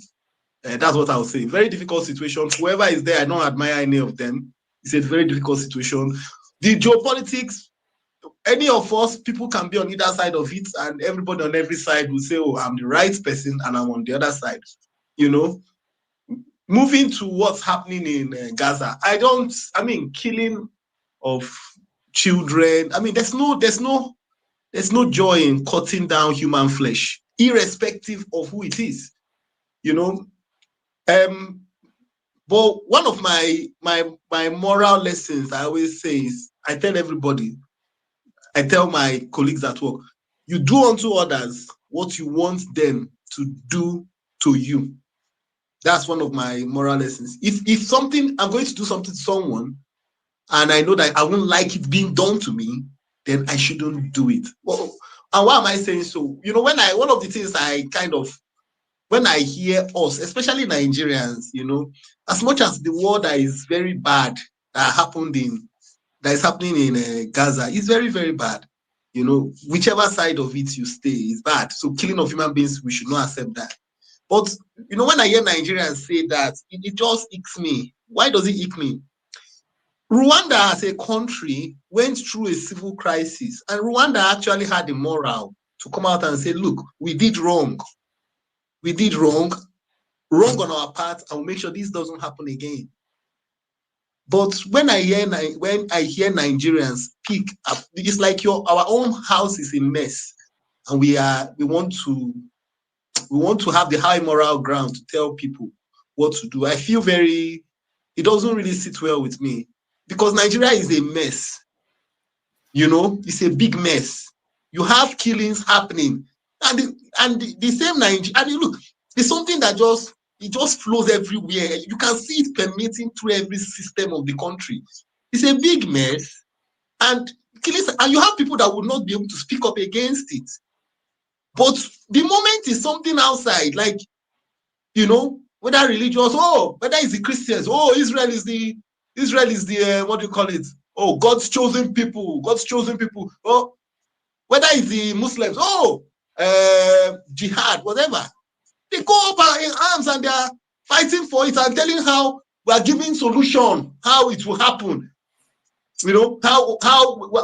S10: That's what I would say. Very difficult situation. Whoever is there, I don't admire any of them. It's a very difficult situation. The geopolitics, any of us, people can be on either side of it, and everybody on every side will say, oh, I'm the right person and I'm on the other side. Moving to what's happening in Gaza, killing of children. There's no joy in cutting down human flesh, irrespective of who it is. But one of my moral lessons I always say is, I tell my colleagues at work, you do unto others what you want them to do to you. That's one of my moral lessons. If I'm going to do something to someone, and I know that I won't like it being done to me, then I shouldn't do it. Well, and why am I saying so? One of the things when I hear us, especially Nigerians, as much as the war that is very bad that is happening in Gaza is very, very bad. Whichever side of it you stay is bad. So killing of human beings, we should not accept that. But when I hear Nigerians say that, it just icks me. Why does it ick me? Rwanda as a country went through a civil crisis, and Rwanda actually had the moral to come out and say, look, we did wrong. We did wrong on our part, and we'll make sure this doesn't happen again. But when I hear Nigerians speak, it's like our own house is a mess, and we want to have the high moral ground to tell people what to do. I feel it doesn't really sit well with me, because Nigeria is a mess. It's a big mess. You have killings happening, and the same Nigeria. And look, it's something that just flows everywhere. You can see it permeating through every system of the country. It's a big mess, and killings, and you have people that would not be able to speak up against it. But the moment is something outside, whether religious, whether it's the Christians, Israel is the what do you call it? Oh, God's chosen people. Oh, whether it's the Muslims, jihad, whatever. They go up in arms and they are fighting for it and telling how we are giving solution, how it will happen. How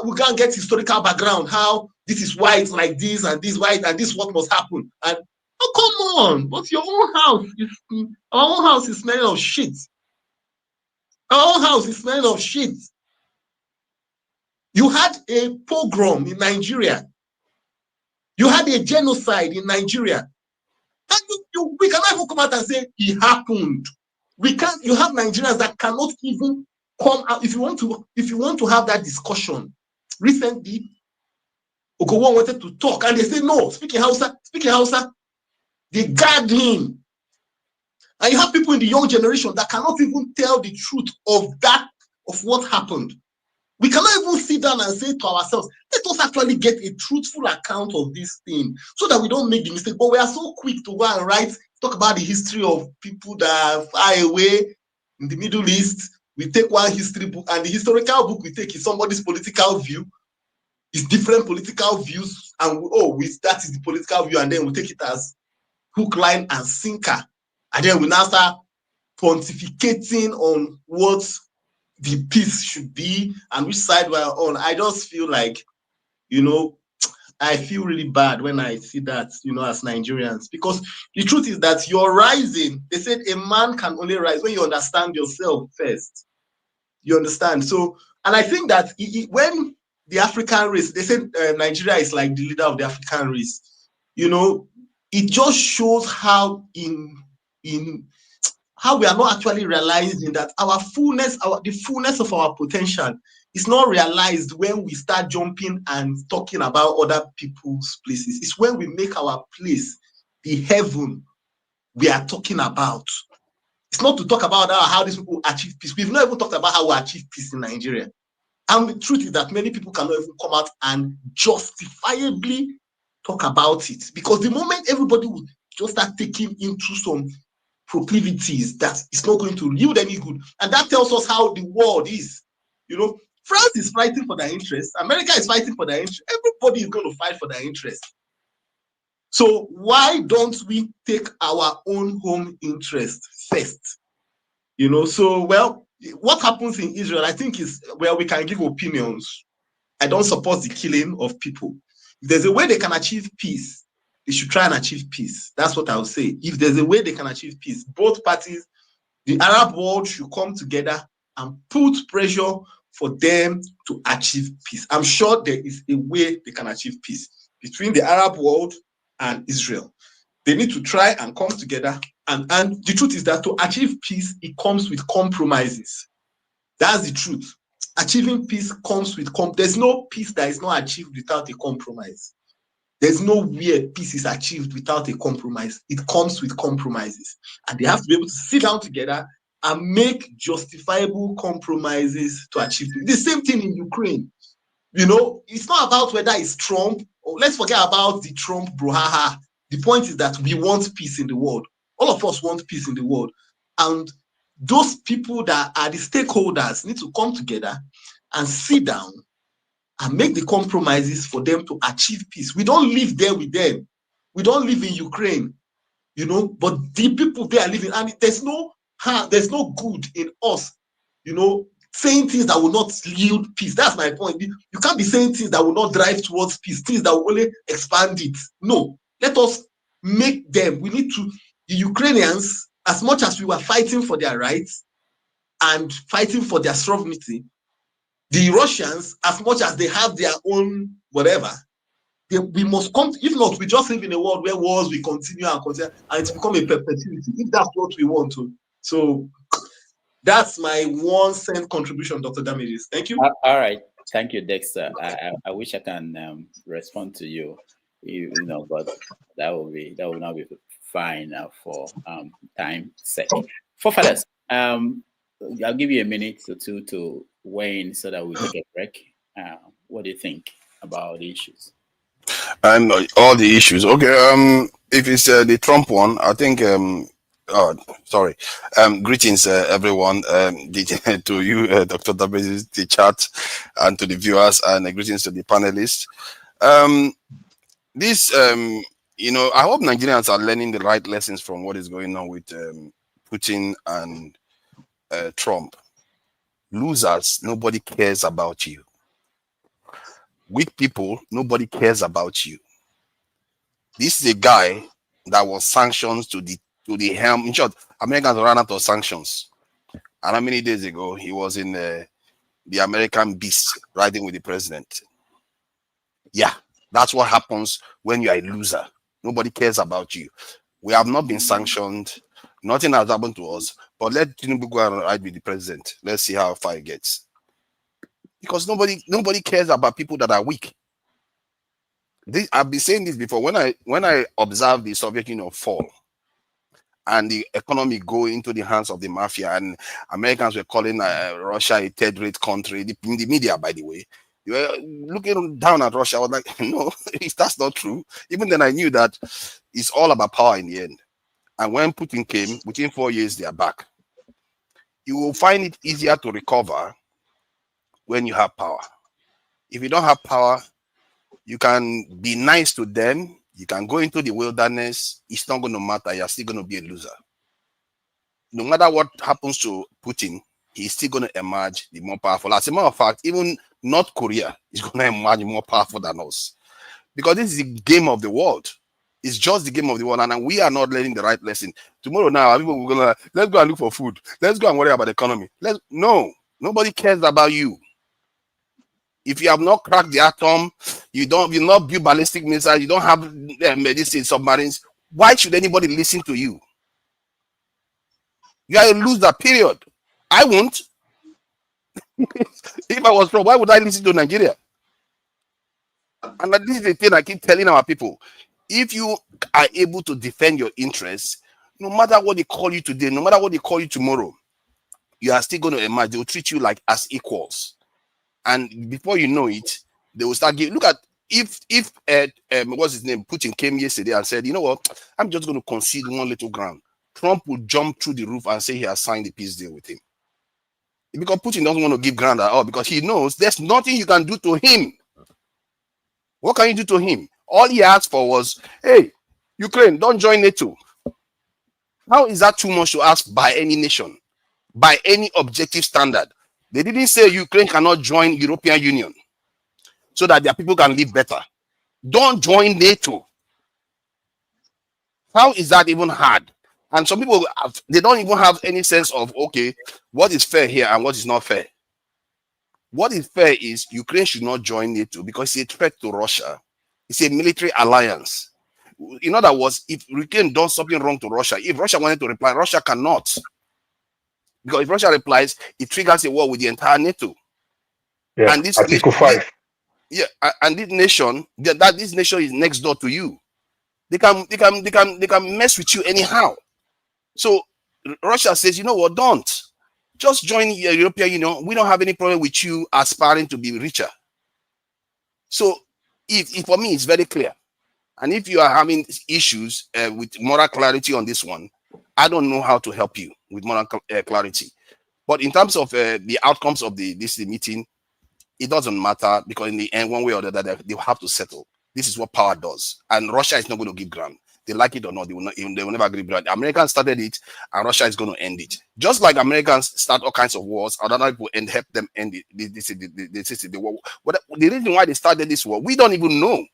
S10: we can't get historical background, how this is why it's like this and this why and this what must happen. And come on, but our own house is smelling of shit. Our own house is smelling of shit. You had a pogrom in Nigeria. You had a genocide in Nigeria. And we cannot even come out and say it happened. We can't. You have Nigerians that cannot even come out. If you want to have that discussion, recently, Obi Won wanted to talk, and they say no. Speaking Hausa. They gag him. And you have people in the young generation that cannot even tell the truth of what happened. We cannot even sit down and say to ourselves, let us actually get a truthful account of this thing so that we don't make the mistake. But we are so quick to go and talk about the history of people that are far away in the Middle East. We take one history book, and the historical book we take is somebody's political view. It's different political views, and that is the political view, and then we take it as hook, line, and sinker. And then we now start pontificating on what the peace should be and which side we're on. I just feel like, I feel really bad when I see that, as Nigerians, because the truth is that you're rising. They said a man can only rise when you understand yourself first. You understand? So, and I think that when the African race, they said Nigeria is like the leader of the African race, it just shows how how we are not actually realizing that the fullness of our potential is not realized when we start jumping and talking about other people's places. It's when we make our place the heaven we are talking about. It's not to talk about how these people achieve peace. We've not even talked about how we achieve peace in Nigeria. And the truth is that many people cannot even come out and justifiably talk about it. Because the moment everybody would just start taking into some proclivities, that it's not going to yield any good. And that tells us how the world is. France is fighting for their interests. America is fighting for their interests. Everybody is going to fight for their interests. So why don't we take our own home interest first? So, what happens in Israel, I think, is where we can give opinions. I don't support the killing of people. If there's a way they can achieve peace, they should try and achieve peace. That's what I would say. If there's a way they can achieve peace, both parties, the Arab world should come together and put pressure for them to achieve peace. I'm sure there is a way they can achieve peace between the Arab world and Israel. They need to try and come together. And the truth is that to achieve peace, it comes with compromises. That's the truth. Achieving peace comes with there's no peace that is not achieved without a compromise. There's nowhere peace is achieved without a compromise. It comes with compromises. And they have to be able to sit down together and make justifiable compromises to achieve peace. The same thing in Ukraine. It's not about whether it's Trump, or let's forget about the Trump brouhaha. The point is that we want peace in the world. All of us want peace in the world. And those people that are the stakeholders need to come together and sit down and make the compromises for them to achieve peace. We don't live there with them. We don't live in Ukraine, but the people they are living, and there's no good in us, saying things that will not yield peace. That's my point. You can't be saying things that will not drive towards peace, things that will only expand it. No, let us make them. We need to, the Ukrainians, as much as we were fighting for their rights and fighting for their sovereignty, the Russians, as much as they have their own whatever, we must come. If not, we just live in a world where wars will continue and it's become a perpetuity. If that's what we want to. So that's my 1 cent contribution, Dr. Damages. Thank you.
S14: All right. Thank you, Dexter. I wish I can respond to you, but that will not be fine for time's sake. For fathers, I'll give you a minute or two to weigh in so that we take a break. What do you think about the issues?
S18: And all the issues. Okay. If it's the Trump one, I think. Greetings, everyone. To you, Dr. W, the chat, and to the viewers, and greetings to the panelists. I hope Nigerians are learning the right lessons from what is going on with Putin and Trump. Losers, nobody cares about you. Weak people, nobody cares about you. This is a guy that was sanctioned to the helm. In short, Americans ran out of sanctions. And how many days ago he was in the American Beast riding with the president? Yeah, that's what happens when you are a loser. Nobody cares about you. We have not been sanctioned. Nothing has happened to us. But let Tinubu go and ride with the president. Let's see how far it gets. Because nobody cares about people that are weak.
S11: I've been saying this before. When I observe the Soviet Union fall and the economy go into the hands of the mafia, and Americans were calling Russia a third-rate country in the media, by the way. You were looking down at Russia. I was like, no, that's not true. Even then, I knew that it's all about power in the end. And when Putin came, within 4 years, they are back. You will find it easier to recover when you have power. If you don't have power, you can be nice to them. You can go into the wilderness. It's not going to matter. You're still going to be a loser. No matter what happens to Putin, he's still going to emerge the more powerful. As a matter of fact, even North Korea is going to emerge more powerful than us. Because this is the game of the world. It's just the game of the world. And we are not learning the right lesson. Tomorrow now, people will go, let's go and look for food. Let's go and worry about the economy. No, nobody cares about you. If you have not cracked the atom, you not build ballistic missiles, you don't have medicine submarines, why should anybody listen to you? You are a loser, period. I won't. If I was from, why would I listen to Nigeria? And this is the thing I keep telling our people. If you are able to defend your interests, no matter what they call you today, no matter what they call you tomorrow, you are still going to emerge. They will treat you like as equals. And before you know it, they will start giving. Look at if what's his name? Putin came yesterday and said, you know what? I'm just going to concede one little ground. Trump will jump through the roof and say he has signed a peace deal with him. Because Putin doesn't want to give ground at all, because he knows there's nothing you can do to him. What can you do to him? All he asked for was, hey, Ukraine, don't join NATO. How is that too much to ask by any nation? By any objective standard? They didn't say Ukraine cannot join European Union so that their people can live better. Don't join NATO. How is that even hard? And some people, they don't even have any sense of, okay, what is fair here and what is not fair. What is fair is Ukraine should not join NATO because it's a threat to Russia. It's a military alliance. In other words, if Ukraine does something wrong to Russia, if Russia wanted to reply, Russia cannot. Because if Russia replies, it triggers a war with the entire NATO.
S2: Yeah,
S11: and this
S2: Article 5.
S11: Yeah, and this nation is next door to you. They can mess with you anyhow. So Russia says, you know what, don't. Just join the European Union. We don't have any problem with you aspiring to be richer. So if for me, it's very clear. And if you are having issues with moral clarity on this one, I don't know how to help you with moral clarity. But in terms of the outcomes of this meeting, it doesn't matter, because in the end, one way or the other, they will have to settle. This is what power does. And Russia is not going to give ground. They like it or not, they will never give ground. The Americans started it, and Russia is going to end it. Just like Americans start all kinds of wars, other people help them end it. This is the war. But the reason why they started this war, we don't even know.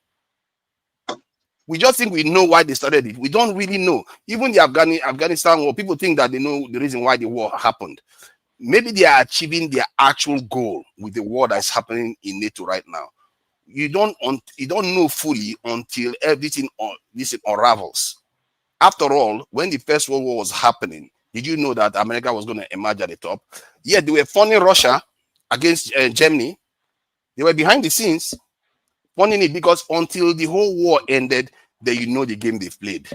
S11: We just think we know why they started it. We don't really know. Even the Afghanistan war, people think that they know the reason why the war happened. Maybe they are achieving their actual goal with the war that's happening in NATO right now. You don't know fully until everything unravels. After all, when the First World War was happening, did you know that America was going to emerge at the top? Yeah, they were funding Russia against Germany. They were behind the scenes funding it, because until the whole war ended, then you know the game they've played.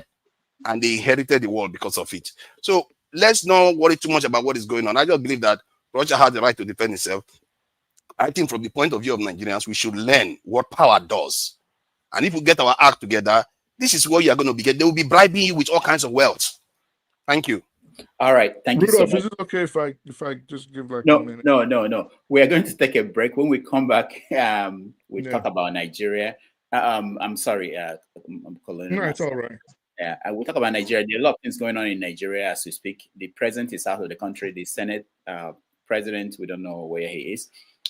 S11: And they inherited the world because of it. So let's not worry too much about what is going on. I just believe that Russia has the right to defend itself. I think from the point of view of Nigerians, we should learn what power does. And if we get our act together, this is what you are going to be getting. They will be bribing you with all kinds of wealth. Thank you.
S14: All right. Thank you so much.
S9: Is it okay if I just give like
S14: No,
S9: a minute?
S14: No. We are going to take a break. When we come back, we talk about Nigeria. I'm sorry. I'm calling.
S9: No, it's all right.
S14: Yeah, we'll talk about Nigeria. There are a lot of things going on in Nigeria as we speak. The president is out of the country. The Senate president, we don't know where he is.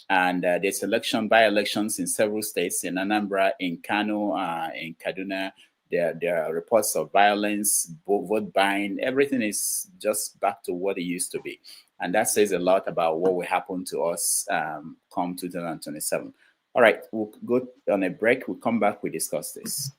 S14: And there's by-elections in several states, in Anambra, in Kano, in Kaduna. There are reports of violence, vote buying. Everything is just back to what it used to be. And that says a lot about what will happen to us come 2027. All right, we'll go on a break. We'll come back, we discuss this.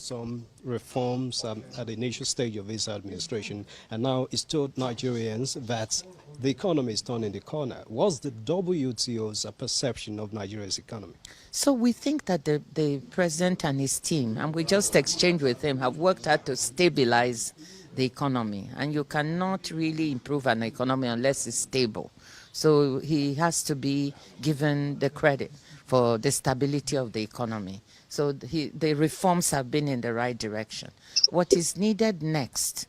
S4: some reforms at the initial stage of his administration, and now he's told Nigerians that the economy is turning the corner. What's the WTO's perception of Nigeria's economy?
S12: So we think that the president and his team, and we just exchanged with him, have worked hard to stabilize the economy. And you cannot really improve an economy unless it's stable. So he has to be given the credit for the stability of the economy. So the reforms have been in the right direction. What is needed next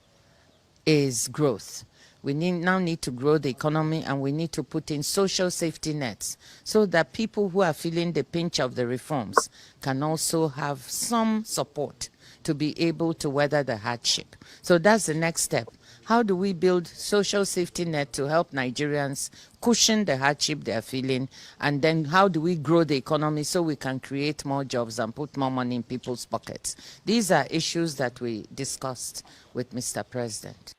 S12: is growth. We now need to grow the economy, and we need to put in social safety nets so that people who are feeling the pinch of the reforms can also have some support to be able to weather the hardship. So that's the next step. How do we build social safety net to help Nigerians cushion the hardship they're feeling? And then how do we grow the economy so we can create more jobs and put more money in people's pockets? These are issues that we discussed with Mr. President.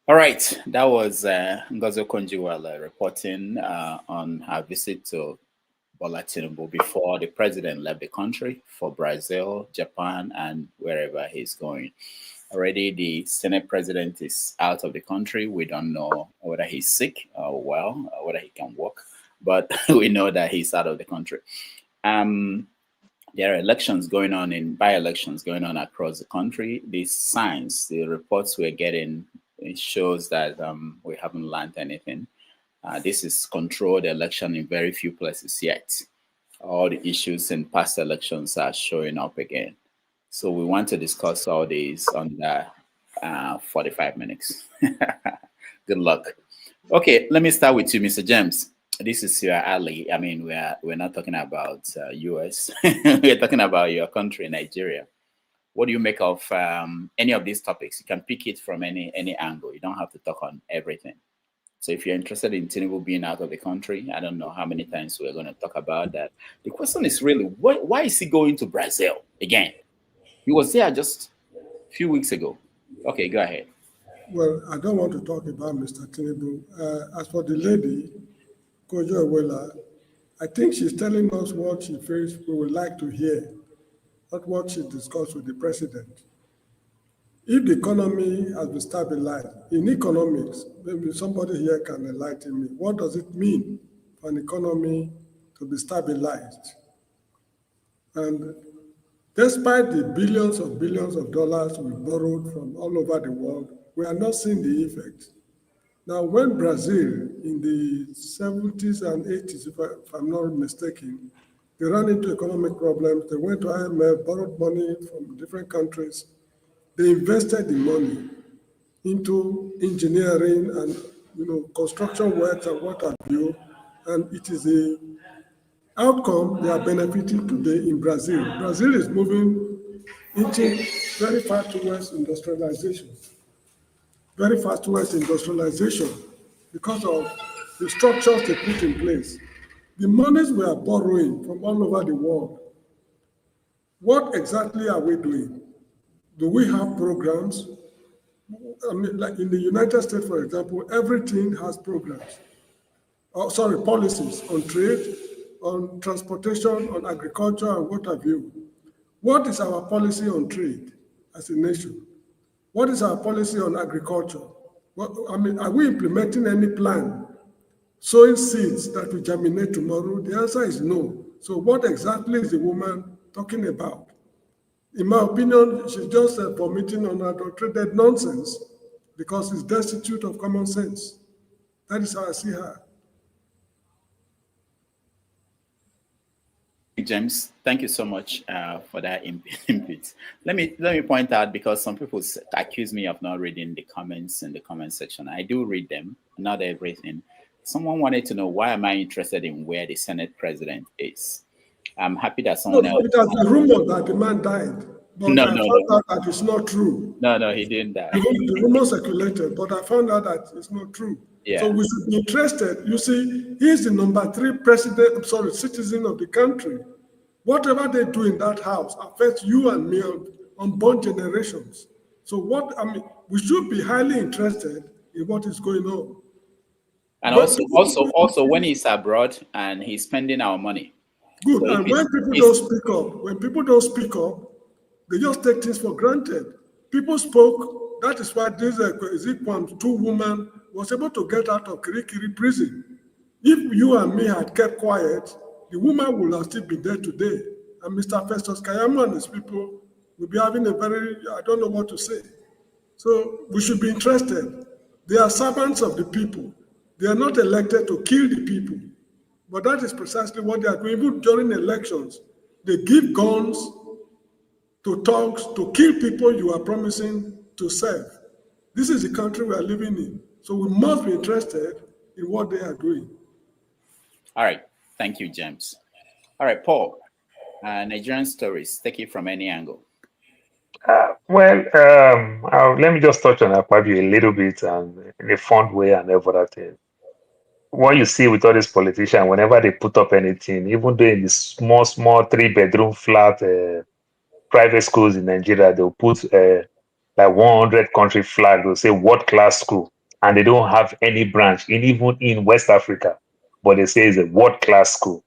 S14: All right, that was Ngozi Okonjo-Iweala reporting on her visit to Bola Tinubu before the president left the country for Brazil, Japan, and wherever he's going. Already the Senate president is out of the country. We don't know whether he's sick or well, or whether he can walk, but we know that he's out of the country. There are elections going on, by-elections going on across the country. These signs, the reports we're getting, it shows that we haven't learned anything. This is controlled election in very few places yet. All the issues in past elections are showing up again. So we want to discuss all these under 45 minutes. Good luck. Okay, let me start with you, Mr. James. This is your alley. I mean, we're not talking about US. We're talking about your country, Nigeria. What do you make of any of these topics? You can pick it from any angle. You don't have to talk on everything. So if you're interested in Tinubu being out of the country, I don't know how many times we're going to talk about that. The question is really, why is he going to Brazil again? He was there just a few weeks ago. Okay, go ahead.
S1: Well, I don't want to talk about Mr. Tinubu. As for the lady, Okonjo-Iweala, I think she's telling us what she feels we would like to hear, not what she discussed with the president. If the economy has been stabilized, in economics, maybe somebody here can enlighten me. What does it mean for an economy to be stabilized? And despite the billions of dollars we borrowed from all over the world, we are not seeing the effect. Now, when Brazil in the 70s and 80s, if I'm not mistaken, they ran into economic problems, they went to IMF, borrowed money from different countries. They invested the money into engineering and construction works and what have you, and it is the outcome they are benefiting today in Brazil. Brazil is moving into very fast towards industrialization. Very fast towards industrialization because of the structures they put in place. The monies we are borrowing from all over the world, what exactly are we doing? Do we have programs? I mean, like in the United States, for example, everything has programs. Policies on trade, on transportation, on agriculture, and what have you. What is our policy on trade as a nation? What is our policy on agriculture? Are we implementing any plan, sowing seeds that will germinate tomorrow? The answer is no. So what exactly is the woman talking about? In my opinion, she's just vomiting unadulterated nonsense because it's destitute of common sense. That is how I see her.
S14: James, thank you so much for that input. Let me point out, because some people accuse me of not reading the comments in the comment section. I do read them, not everything. Someone wanted to know, why am I interested in where the Senate president is? I'm happy that someone else...
S1: It has been rumored that the man died, but I found out that it's not true.
S14: No, he didn't die.
S1: The rumor circulated, but I found out that it's not true.
S14: Yeah.
S1: So we should be interested. You see, he's the number 3 citizen of the country. Whatever they do in that house affects you and me on unborn generations. So we should be highly interested in what is going on.
S14: And also when he's abroad and he's spending our money.
S1: Good. So and when people don't speak up, They just take things for granted. People spoke. That is why this KWAM 2 woman was able to get out of Kirikiri prison. If you and me had kept quiet, the woman would have still been there today. And Mr. Festus Kayama and his people will be having a very, I don't know what to say. So we should be interested. They are servants of the people. They are not elected to kill the people. But that is precisely what they are doing. Even during elections, they give guns to thugs to kill people you are promising to serve. This is the country we are living in. So we must be interested in what they are doing.
S14: All right. Thank you, James. All right, Paul. Nigerian stories. Take it from any angle.
S2: Let me just touch on Akpabio a little bit and in a fun way and everything. What you see with all these politicians, whenever they put up anything, even though in the small 3-bedroom flat private schools in Nigeria, they'll put like 100 country flag. They'll say world-class school, and they don't have any branch even in West Africa, but they say it's a world-class school.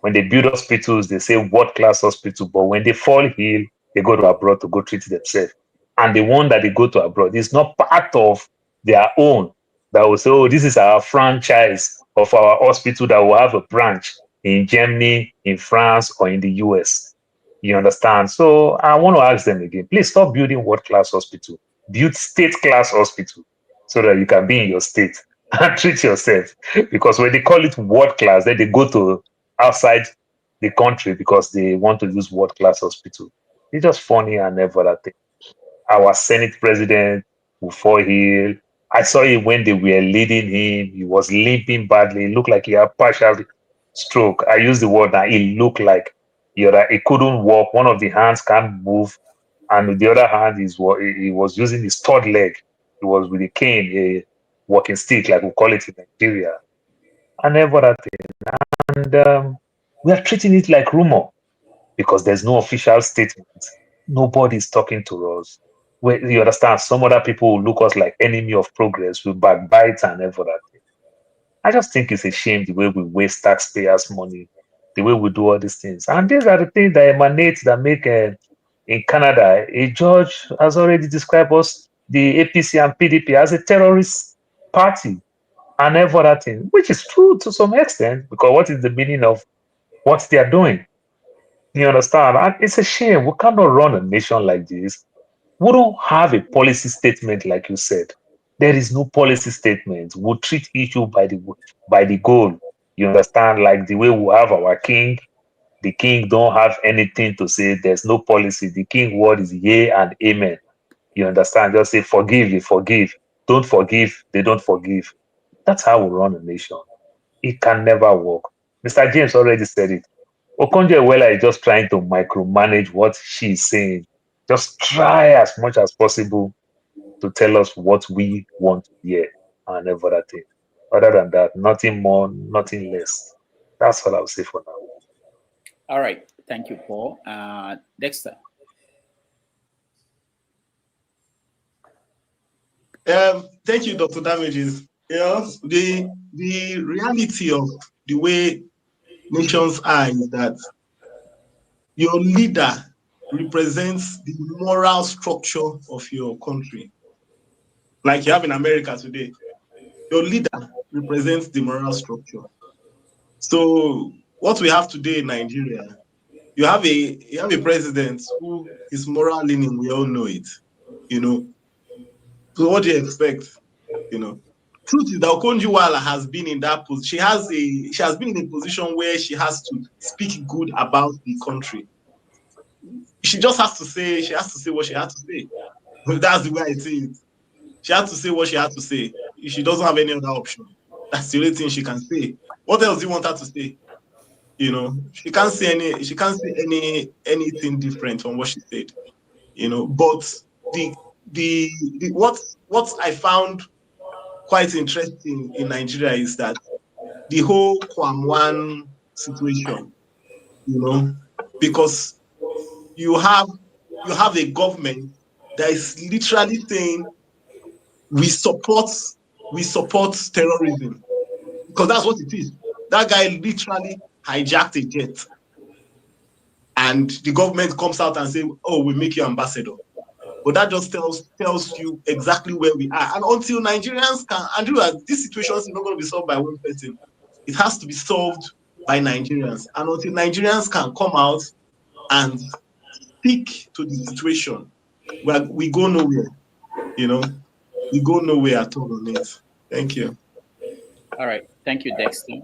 S2: When they build hospitals, they say world-class hospital, but when they fall ill, they go to abroad to go treat themselves. And the one that they go to abroad is not part of their own that will say, oh, this is our franchise of our hospital that will have a branch in Germany, in France, or in the US. You understand? So I want to ask them again, please stop building world-class hospital. Build state-class hospital so that you can be in your state and treat yourself. Because when they call it world-class, then they go to outside the country because they want to use world-class hospital. It's just funny and never that thing. Our Senate president will fall ill. I saw him when they were leading him. He was limping badly. It looked like he had partial stroke. I use the word now. It looked like he couldn't walk. One of the hands can't move. And with the other hand, he was using his third leg. He was with a cane, a walking stick, like we call it in Nigeria. And never that thing. And we are treating it like rumor because there's no official statement. Nobody's talking to us. You understand? Some other people will look us like enemy of progress, we backbite and everything. I just think it's a shame the way we waste taxpayers' money, the way we do all these things. And these are the things that emanate, that make in Canada, a judge has already described us, the APC and PDP, as a terrorist party and everything, which is true to some extent, because what is the meaning of what they are doing? You understand? And it's a shame. We cannot run a nation like this. We don't have a policy statement, like you said. There is no policy statement. We treat issue by the goal. You understand? Like the way we have our king. The king don't have anything to say. There's no policy. The king word is yea and amen. You understand? Just say forgive, you forgive. Don't forgive, they don't forgive. That's how we run a nation. It can never work. Mr. James already said it. Okonjo-Iweala is just trying to micromanage what she's saying. Just try as much as possible to tell us what we want to hear and everything. Other than that, nothing more, nothing less. That's all I'll say for now.
S14: All right. Thank you, Paul. Dexter.
S10: Thank you, Dr. Damages. The reality of the way nations are is that your leader represents the moral structure of your country. Like you have in America today, your leader represents the moral structure. So what we have today in Nigeria, you have a president who is moral leaning, we all know it, So what do you expect? Truth is that Okonjo-Iweala has been in that position. She has been in a position where she has to speak good about the country. She has to say what she has to say. That's the way I see it. She has to say what she has to say. She doesn't have any other option. That's the only thing she can say. What else do you want her to say? She can't say anything different from what she said. But what I found quite interesting in Nigeria is that the whole KWAM situation, because you have a government that is literally saying we support terrorism, because that's what it is. That guy literally hijacked a jet and the government comes out and say, "Oh, we make you ambassador." But that just tells you exactly where we are. And until Nigerians can, Andrew, this situation is not going to be solved by one person. It has to be solved by Nigerians. And until Nigerians can come out and speak to the situation, we go nowhere. You know, we go nowhere at all on it. Thank you.
S14: All right. Thank you, Dexter.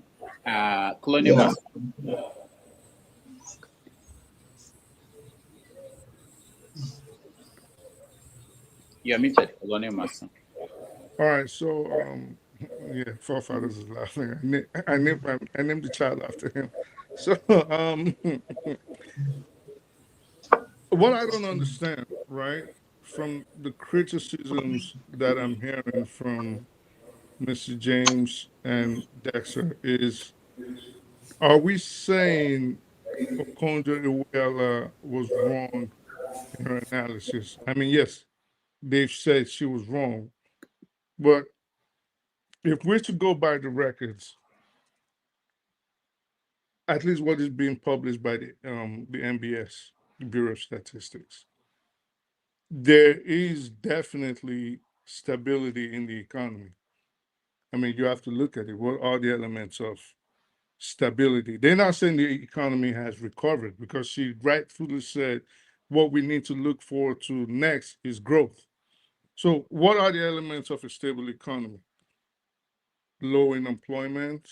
S14: Colonial Master. You're muted, Colonial Master.
S9: All right, so yeah, forefathers is laughing. I named the child after him. So what I don't understand, right, from the criticisms that I'm hearing from Mr. James and Dexter is, are we saying Okonjo-Iweala was wrong in her analysis? I mean, yes, they've said she was wrong, but if we're to go by the records, at least what is being published by the NBS, the Bureau of Statistics, there is definitely stability in the economy. I mean, you have to look at it. What are the elements of stability? They're not saying the economy has recovered, because she rightfully said what we need to look forward to next is growth. So what are the elements of a stable economy? Low unemployment,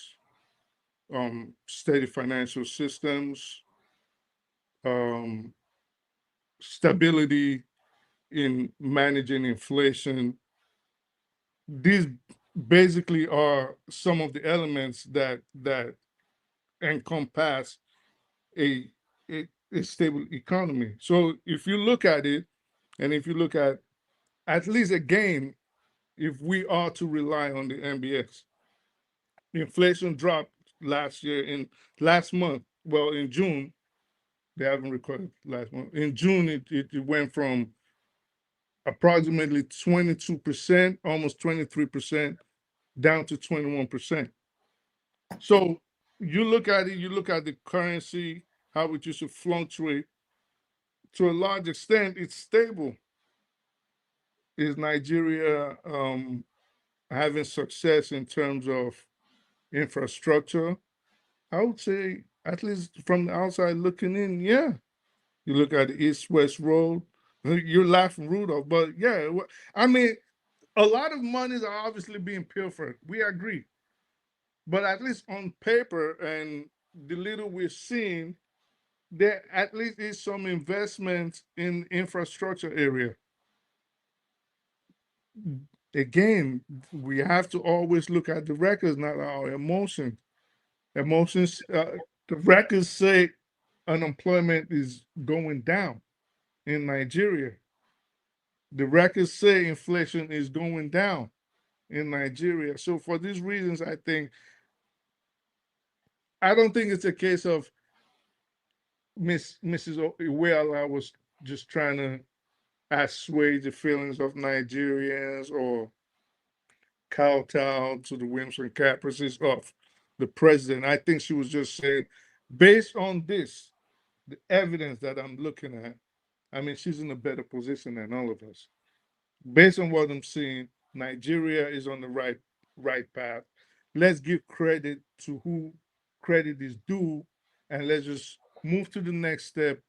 S9: steady financial systems, stability in managing inflation. These basically are some of the elements that encompass a stable economy. So if you look at it, and if you look at least again, if we are to rely on the NBS, inflation dropped last month. Well, in June, they haven't recorded last month. In June, it went from approximately 22%, almost 23%, down to 21%. So you look at it, you look at the currency, how it used to fluctuate. To a large extent, it's stable. Is Nigeria having success in terms of infrastructure? I would say, at least from the outside looking in, yeah. You look at the East-West Road, you're laughing, Rudolph, but yeah, I mean, a lot of monies are obviously being pilfered. We agree. But at least on paper and the little we're seeing, there at least is some investment in infrastructure area. Again, we have to always look at the records, not our emotions. Emotions, the records say unemployment is going down in Nigeria. The records say inflation is going down in Nigeria. So for these reasons, I don't think it's a case of Mrs. Iweala was just trying to assuage the feelings of Nigerians or kowtow to the whims and caprices of the president. I think she was just saying, based on this, the evidence that I'm looking at, I mean, she's in a better position than all of us. Based on what I'm seeing, Nigeria is on the right path. Let's give credit to who credit is due, and let's just move to the next step,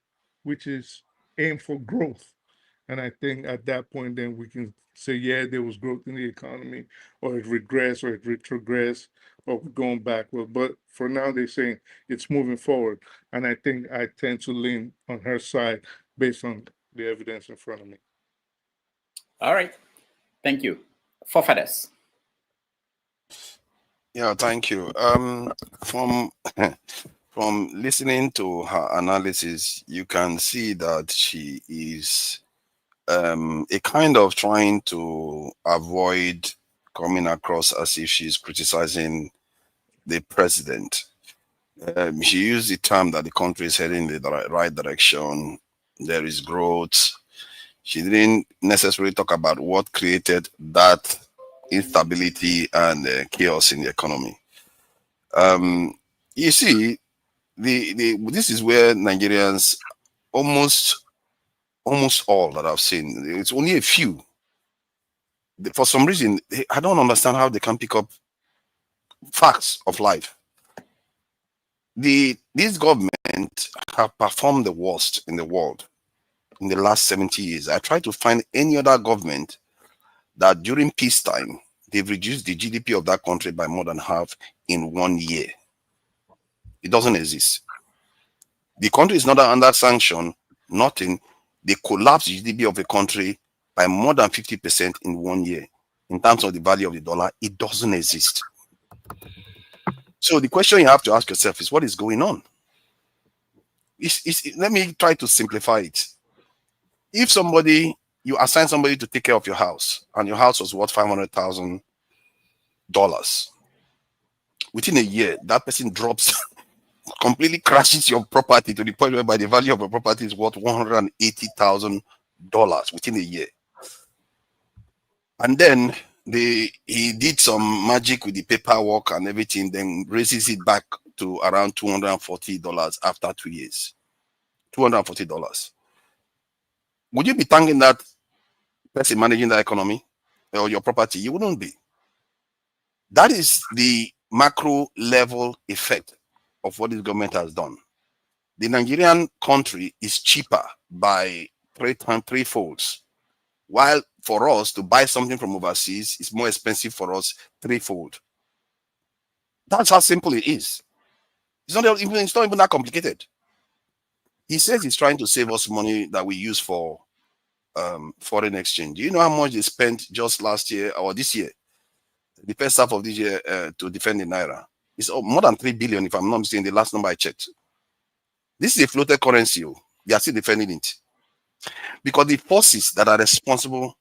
S9: which is aim for growth. And I think at that point, then we can say, yeah, there was growth in the economy, or it regressed, or it retrogressed, or we're going backward. But for now, they're saying it's moving forward. And I think I tend to lean on her side based on the evidence in front of me.
S14: All right. Thank you. Forefathers.
S11: Yeah, thank you. From listening to her analysis, you can see that she is a kind of trying to avoid coming across as if she's criticizing the president. She used the term that the country is heading in the right direction. There is growth. She didn't necessarily talk about what created that instability and chaos in the economy. You see, this is where Nigerians almost all that I've seen. It's only a few. For some reason, I don't understand how they can pick up facts of life. This government have performed the worst in the world in the last 70 years. I try to find any other government that during peacetime, they've reduced the GDP of that country by more than half in 1 year. It doesn't exist. The country is not under sanction, nothing. They collapse the GDP of a country by more than 50% in 1 year. In terms of the value of the dollar, it doesn't exist. So the question you have to ask yourself is, what is going on? Let me try to simplify it. If you assign somebody to take care of your house, and your house was worth $500,000, within a year, that person drops, completely crashes your property to the point whereby the value of your property is worth $180,000 within a year. And then he did some magic with the paperwork and everything, then raises it back to around $240 after 2 years. $240. Would you be thanking that person managing the economy or your property? You wouldn't be. That is the macro level effect of what this government has done. The Nigerian country is cheaper by threefolds, while for us to buy something from overseas is more expensive for us threefold. That's how simple it is. It's not even that complicated. He says he's trying to save us money that we use for foreign exchange. Do you know how much they spent just last year or this year, the first half of this year, to defend the naira? It's more than 3 billion, if I'm not mistaken, the last number I checked. This is a floated currency. They are still defending it. Because the forces that are responsible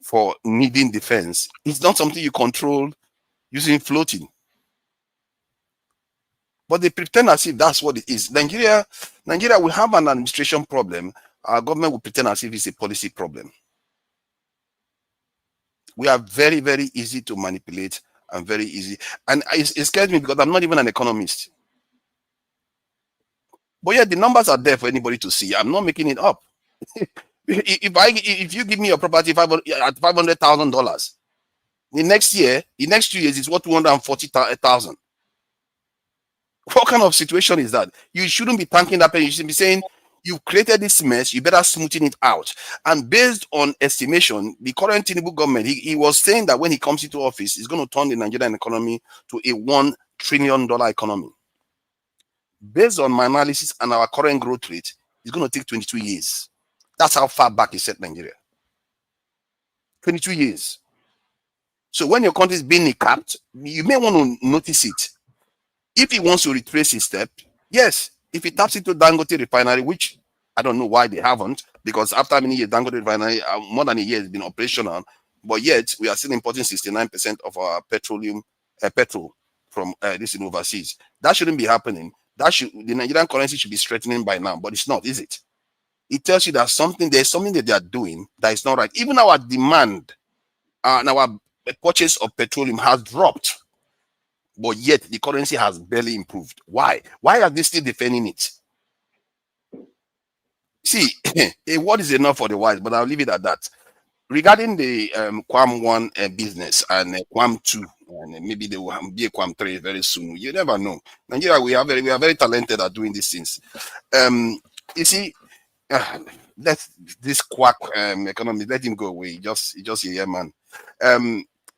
S11: for needing defense is not something you control using floating. But they pretend as if that's what it is. Nigeria will have an administration problem. Our government will pretend as if it's a policy problem. We are very, very easy to manipulate and very easy. And it scares me because I'm not even an economist. But yeah, the numbers are there for anybody to see. I'm not making it up. If you give me your property at $500,000, the next 2 years, it's worth $240,000. What kind of situation is that? You shouldn't be thanking that person. You should be saying, you've created this mess, you better smoothen it out. And based on estimation, the current Tinubu government, he was saying that when he comes into office, he's going to turn the Nigerian economy to a $1 trillion economy. Based on my analysis and our current growth rate, it's going to take 22 years. That's how far back he set Nigeria. 22 years. So when your country is being capped, you may want to notice it. If he wants to retrace his step, yes. If he taps into Dangote refinery, which I don't know why they haven't, because after many years, Dangote refinery, more than a year, has been operational, but yet we are still importing 69% of our petrol from this overseas. That shouldn't be happening. The Nigerian currency should be strengthening by now, but it's not, is it? It tells you that there's something that they are doing that is not right. Even our demand and our purchase of petroleum has dropped, but yet the currency has barely improved. Why? Why are they still defending it? See, a word is enough for the wise, but I'll leave it at that. Regarding the KWAM 1 business and KWAM 2, and maybe there will be a KWAM 3 very soon. You never know. Nigeria, we are very talented at doing these things. You see, this quack economy, let him go away. Just a year man.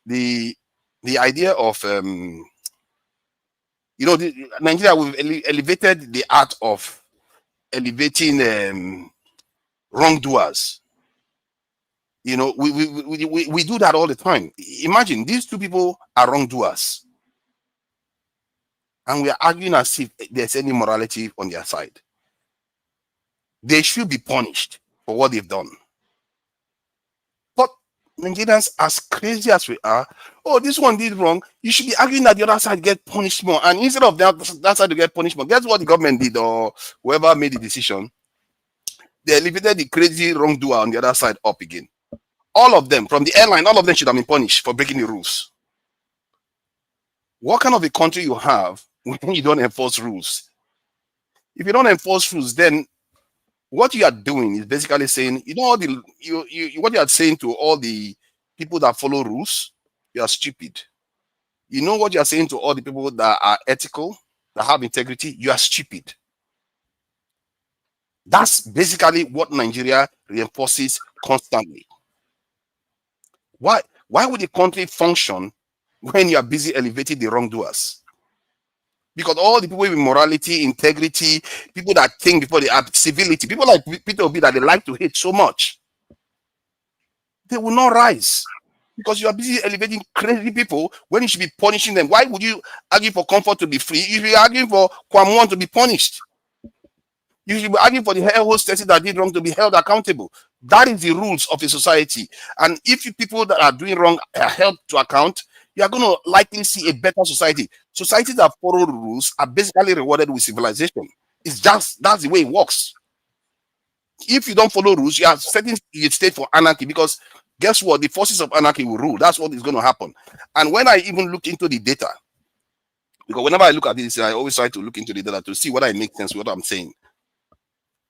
S11: The idea of Nigeria, we've elevated the art of elevating wrongdoers. We do that all the time. Imagine these two people are wrongdoers, and we are arguing as if there's any morality on their side. They should be punished for what they've done. But Nigerians, as crazy as we are, oh, this one did wrong, you should be arguing that the other side get punished more. And instead of that side to get punished more, guess what the government did, or whoever made the decision? They elevated the crazy wrongdoer on the other side up again. All of them, from the airline, all of them should have been punished for breaking the rules. What kind of a country you have when you don't enforce rules? If you don't enforce rules, then What you are doing is basically saying, you know, all the what you are saying to all the people that follow rules, you are stupid. You know what you are saying to all the people that are ethical, that have integrity, you are stupid. That's basically what Nigeria reinforces constantly. Why would a country function when you are busy elevating the wrongdoers? Because all the people with morality, integrity, people that think before they act, civility, people like Peter Obi that they like to hate so much, they will not rise. Because you are busy elevating crazy people when you should be punishing them. Why would you argue for comfort to be free if you're arguing for KWAM to be punished? You should be arguing for the air hostesses that did wrong to be held accountable. That is the rules of a society. And if you people that are doing wrong are held to account, you are going to likely see a better society. Societies that follow the rules are basically rewarded with civilization. It's just, that's the way it works. If you don't follow rules, you are setting the state for anarchy, because guess what? The forces of anarchy will rule. That's what is going to happen. And when I even look into the data, because whenever I look at this, I always try to look into the data to see whether it makes sense with what I'm saying.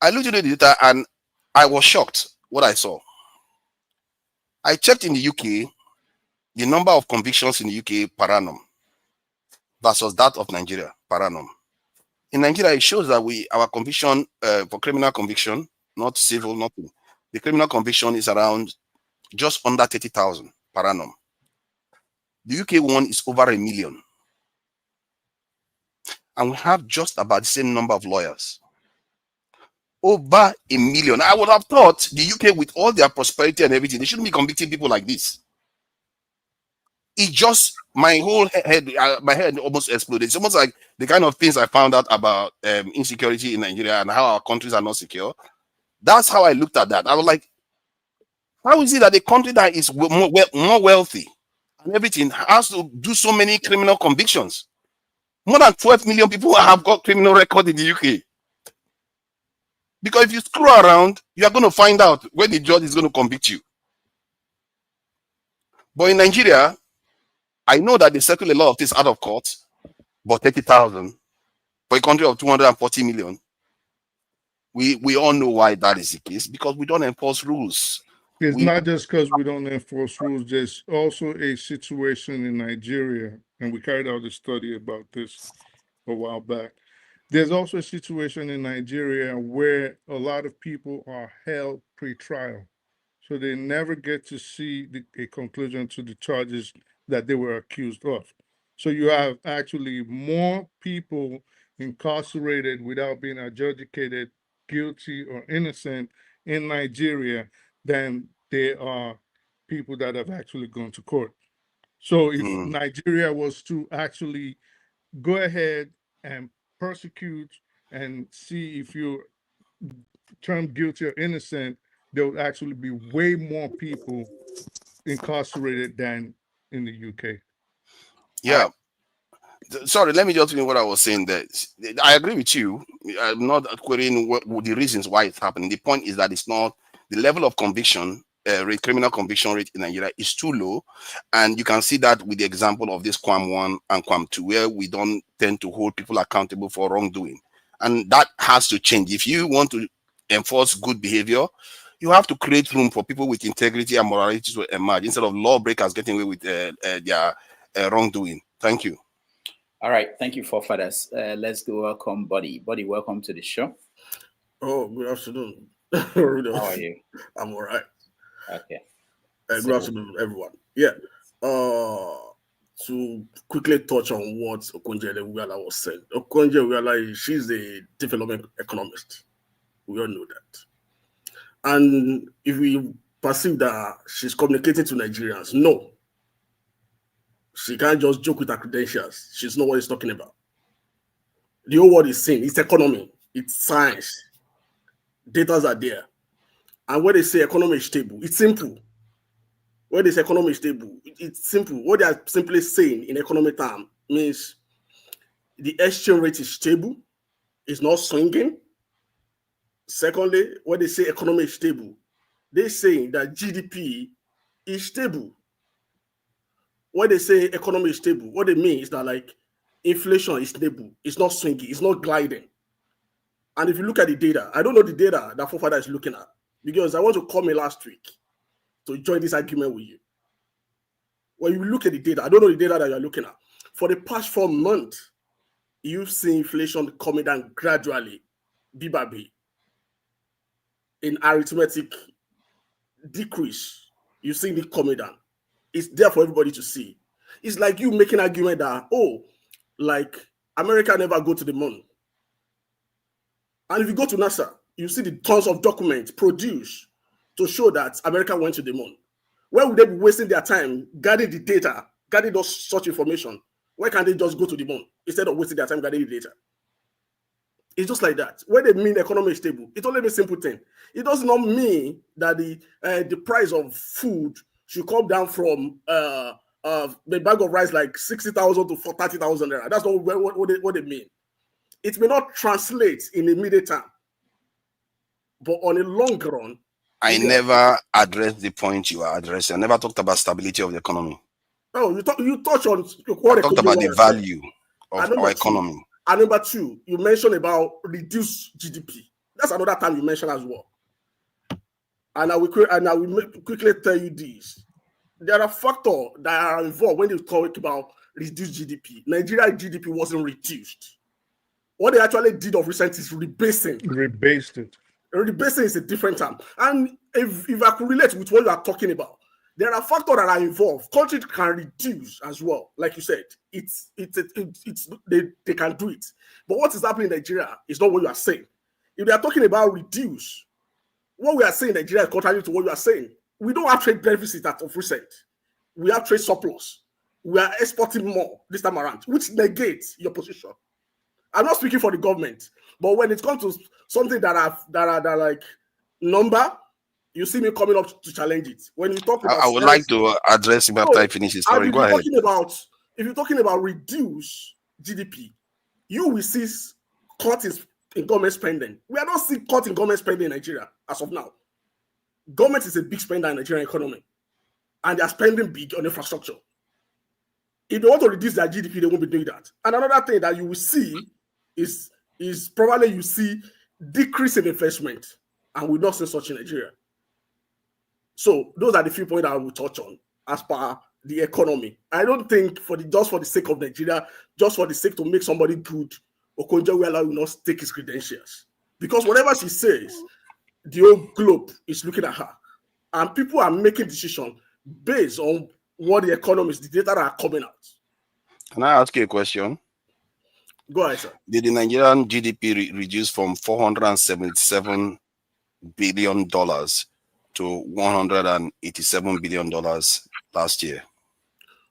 S11: I looked into the data and I was shocked what I saw. I checked in the UK, the number of convictions in the UK per annum versus that of Nigeria per annum. In Nigeria, it shows that our conviction for criminal conviction, not civil, nothing. The criminal conviction is around just under 30,000 per annum. The UK one is over 1 million. And we have just about the same number of lawyers. Over 1 million. I would have thought the UK, with all their prosperity and everything, they shouldn't be convicting people like this. It just, my whole head, my head almost exploded. It's almost like the kind of things I found out about insecurity in Nigeria and how our countries are not secure. That's how I looked at that. I was like, how is it that a country that is more wealthy and everything has to do so many criminal convictions? More than 12 million people have got criminal record in the UK. Because if you screw around, you are going to find out when the judge is going to convict you. But in Nigeria, I know that they settle a lot of things out of court, but 30,000 for a country of 240 million. We all know why that is the case, because we don't enforce rules.
S9: It's not just because we don't enforce rules. There's also a situation in Nigeria, and we carried out a study about this a while back. There's also a situation in Nigeria where a lot of people are held pre-trial. So they never get to see a conclusion to the charges that they were accused of. So you have actually more people incarcerated without being adjudicated guilty or innocent in Nigeria than there are people that have actually gone to court. So if Nigeria was to actually go ahead and persecute and see if you're termed guilty or innocent, there would actually be way more people incarcerated than in the UK.
S11: Yeah. Sorry, let me just finish what I was saying there. I agree with you. I'm not querying the reasons why it's happening. The point is that it's not the level of conviction rate, criminal conviction rate in Nigeria is too low. And you can see that with the example of this KWAM 1 and KWAM 2, where we don't tend to hold people accountable for wrongdoing. And that has to change. If you want to enforce good behavior, you have to create room for people with integrity and morality to emerge instead of lawbreakers getting away with their wrongdoing. Thank you.
S14: All right. Thank you, forefathers. Let's go welcome Buddy. Buddy, welcome to the show.
S16: Oh, good afternoon.
S14: How are you?
S16: I'm all right.
S14: Okay.
S16: Good afternoon, everyone. Yeah. To quickly touch on what Okonjo-Iweala was saying. Okonjo-Iweala, she's a development economist. We all know that. And if we perceive that she's communicating to Nigerians, no. She can't just joke with her credentials. She's not what she's talking about. The whole world is saying it's economy, it's science. Data are there. And when they say economy is stable, it's simple. When they say economy is stable, it's simple. What they are simply saying in economic terms means the exchange rate is stable, it's not swinging. Secondly, when they say economy is stable, they're saying that GDP is stable. When they say economy is stable, what they mean is that like inflation is stable, it's not swinging, it's not gliding. And if you look at the data, I don't know the data that Fofada is looking at, because I want to call me last week to join this argument with you. When you look at the data, I don't know the data that you're looking at. For the past 4 months, you've seen inflation coming down gradually, bit by bit, in arithmetic decrease. You've seen it coming down. It's there for everybody to see. It's like you making an argument that, oh, like America never go to the moon. And if you go to NASA, you see the tons of documents produced to show that America went to the moon. Why would they be wasting their time gathering the data, gathering those such information? Why can't they just go to the moon instead of wasting their time gathering the data? It's just like that. When they mean the economy is stable, it's only a simple thing. It does not mean that the price of food should come down from the bag of rice like 60,000 to 30,000 naira. That's not what they mean. It may not translate in the immediate time, but on a long run.
S11: I never addressed the point you are addressing. I never talked about stability of the economy.
S16: Oh, you touch on what
S11: I talked about the value of our economy.
S16: And number two, you mentioned about reduced GDP. That's another time you mentioned as well. And I will quickly tell you this. There are factors that are involved when you talk about reduced GDP. Nigeria GDP wasn't reduced. What they actually did of recent is rebasing.
S9: Rebased it.
S16: Rebasing is a different term. And if I could relate with what you are talking about, there are factors that are involved. Countries can reduce as well. Like you said, they can do it. But what is happening in Nigeria is not what you are saying. If they are talking about reduce, what we are saying in Nigeria is contrary to what you are saying. We don't have trade deficit of recent. We have trade surplus. We are exporting more this time around, which negates your position. I'm not speaking for the government, but when it comes to something that are like number, you see me coming up to challenge it. When you talk about,
S11: I would like to address him after I finish his story. Go ahead.
S16: If you're talking about reduce GDP, you will see cut in government spending. We are not seeing cut in government spending in Nigeria as of now. Government is a big spender in the Nigerian economy, and they are spending big on infrastructure. If they want to reduce their GDP, they won't be doing that. And another thing that you will see is probably you see decrease in investment, and we not see such in Nigeria. So those are the few points I will touch on as per the economy. I don't think just for the sake of Nigeria, just for the sake to make somebody good, Okonjo-Iweala will not take his credentials. Because whatever she says, the whole globe is looking at her. And people are making decisions based on what the economists, the data that are coming out.
S11: Can I ask you a question?
S16: Go ahead, sir.
S11: Did the Nigerian GDP reduce from $477 billion to $187 billion last year?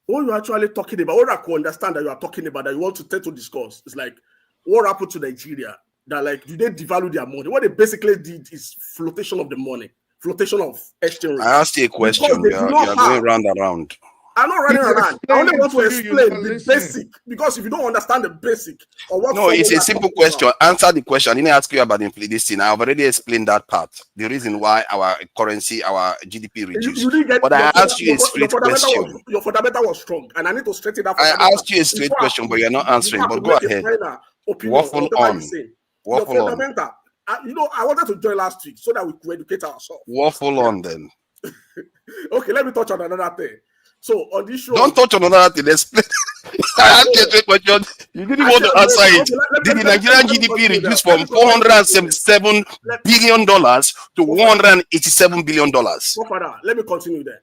S16: What you're actually talking about, what I can understand that you are talking about, that you want to tend to discuss, is like what happened to Nigeria. That like, do they devalue their money? What they basically did is flotation of the money, flotation of exchange rate.
S11: I asked you a question. You are going round and round.
S16: I'm not running around. I only want to explain the basic, because if you don't understand the basic or what.
S11: No, it's a simple question. Answer the question. I didn't ask you about this thing. I've already explained that part. The reason why our currency, our GDP reduced. But I asked you a straight question.
S16: Your fundamental was strong, and I need to straighten that.
S11: I asked you a straight question, but you're not answering. But go ahead. Waffle on. Waffle on.
S16: I wanted to join last week so that we could educate ourselves.
S11: Waffle on then.
S16: Okay, let me touch on another thing. So on this show,
S11: don't touch on another thing. Explain. I asked you a question. You didn't want to answer it. Did the Nigerian GDP reduce from $477 billion to $187 billion?
S16: Let me continue there.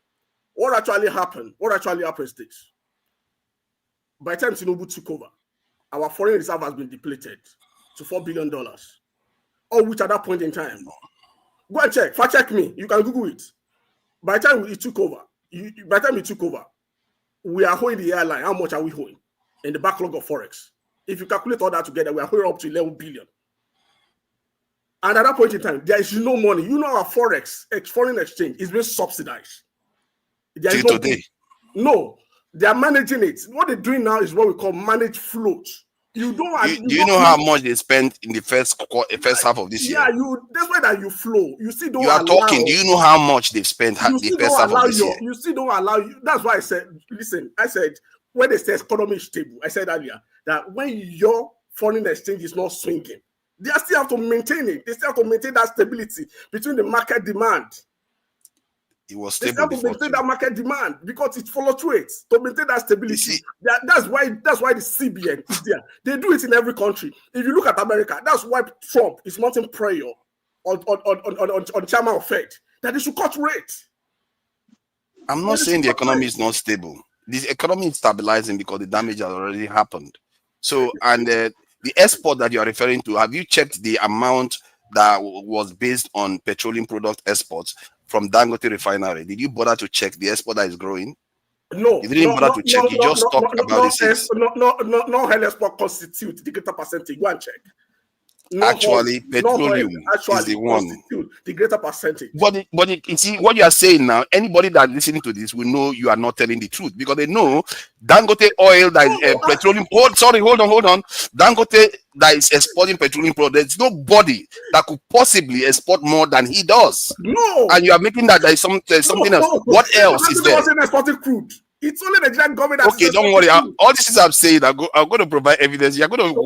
S16: What actually happened? What actually happened is this: by the time Tinubu took over, our foreign reserve has been depleted to $4 billion, all which at that point in time, go and check, fact check me. You can Google it. By the time he took over. We are holding the airline. How much are we holding in the backlog of forex? If you calculate all that together, we are holding up to 11 billion. And at that point in time, there is no money. You know, our forex, foreign exchange, is being subsidized. There is no today. No, they are managing it. What they're doing now is what we call managed float. You don't.
S11: Do you know how much they spent in the first half of this year?
S16: Yeah, that's why that you flow. You see, don't.
S11: You are talking. Do you know how much they've spent the first half of this year?
S16: You still don't allow you. That's why I said, listen. I said when they say economy is stable, I said earlier that when your foreign exchange is not swinging, They still have to maintain it. They still have to maintain that stability between the market demand.
S11: It was
S16: They
S11: stable
S16: have to
S11: before
S16: maintain
S11: too.
S16: that market demand because it fluctuates. To maintain that stability, that's why the CBN is there. They do it in every country. If you look at America, that's why Trump is mounting prayer on Chairman of Fed that they should cut rate.
S11: I'm not saying the economy is not stable. The economy is stabilizing because the damage has already happened. So, and the export that you are referring to, have you checked the amount that was based on petroleum product exports from Dangote refinery? Did you bother to check the export that is growing?
S16: No,
S11: you didn't bother to check. You just talked about this.
S16: No hell export constitute the greater percentage. Go and check.
S11: Actually, petroleum is the one.
S16: The greater percentage.
S11: But you see what you are saying now. Anybody that listening to this will know you are not telling the truth because they know Dangote oil that is petroleum. Hold on. Dangote that is exporting petroleum products. There's nobody that could possibly export more than he does.
S16: No.
S11: And you are making that there is something else. What else is there?
S16: Exporting crude. It's only the Nigerian government that
S11: okay, don't worry. All this is I'm saying, I'm going to provide evidence. You're going to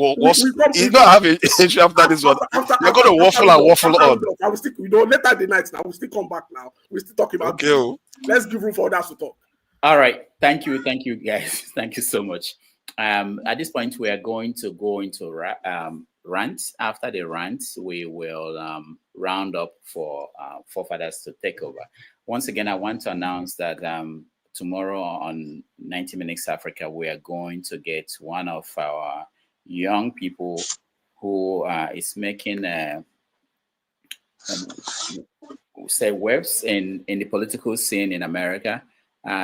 S11: you don't have an issue after this one. You're going to waffle on.
S16: I will still, later the night now. We'll still come back now. We'll still talk about
S11: okay.
S16: Let's give room for others to talk.
S14: All right. Thank you, guys. Thank you so much. At this point, we are going to go into rants. After the rants, we will round up for fathers to take over. Once again, I want to announce that tomorrow on 90 Minutes Africa, we are going to get one of our young people who is making waves in the political scene in America.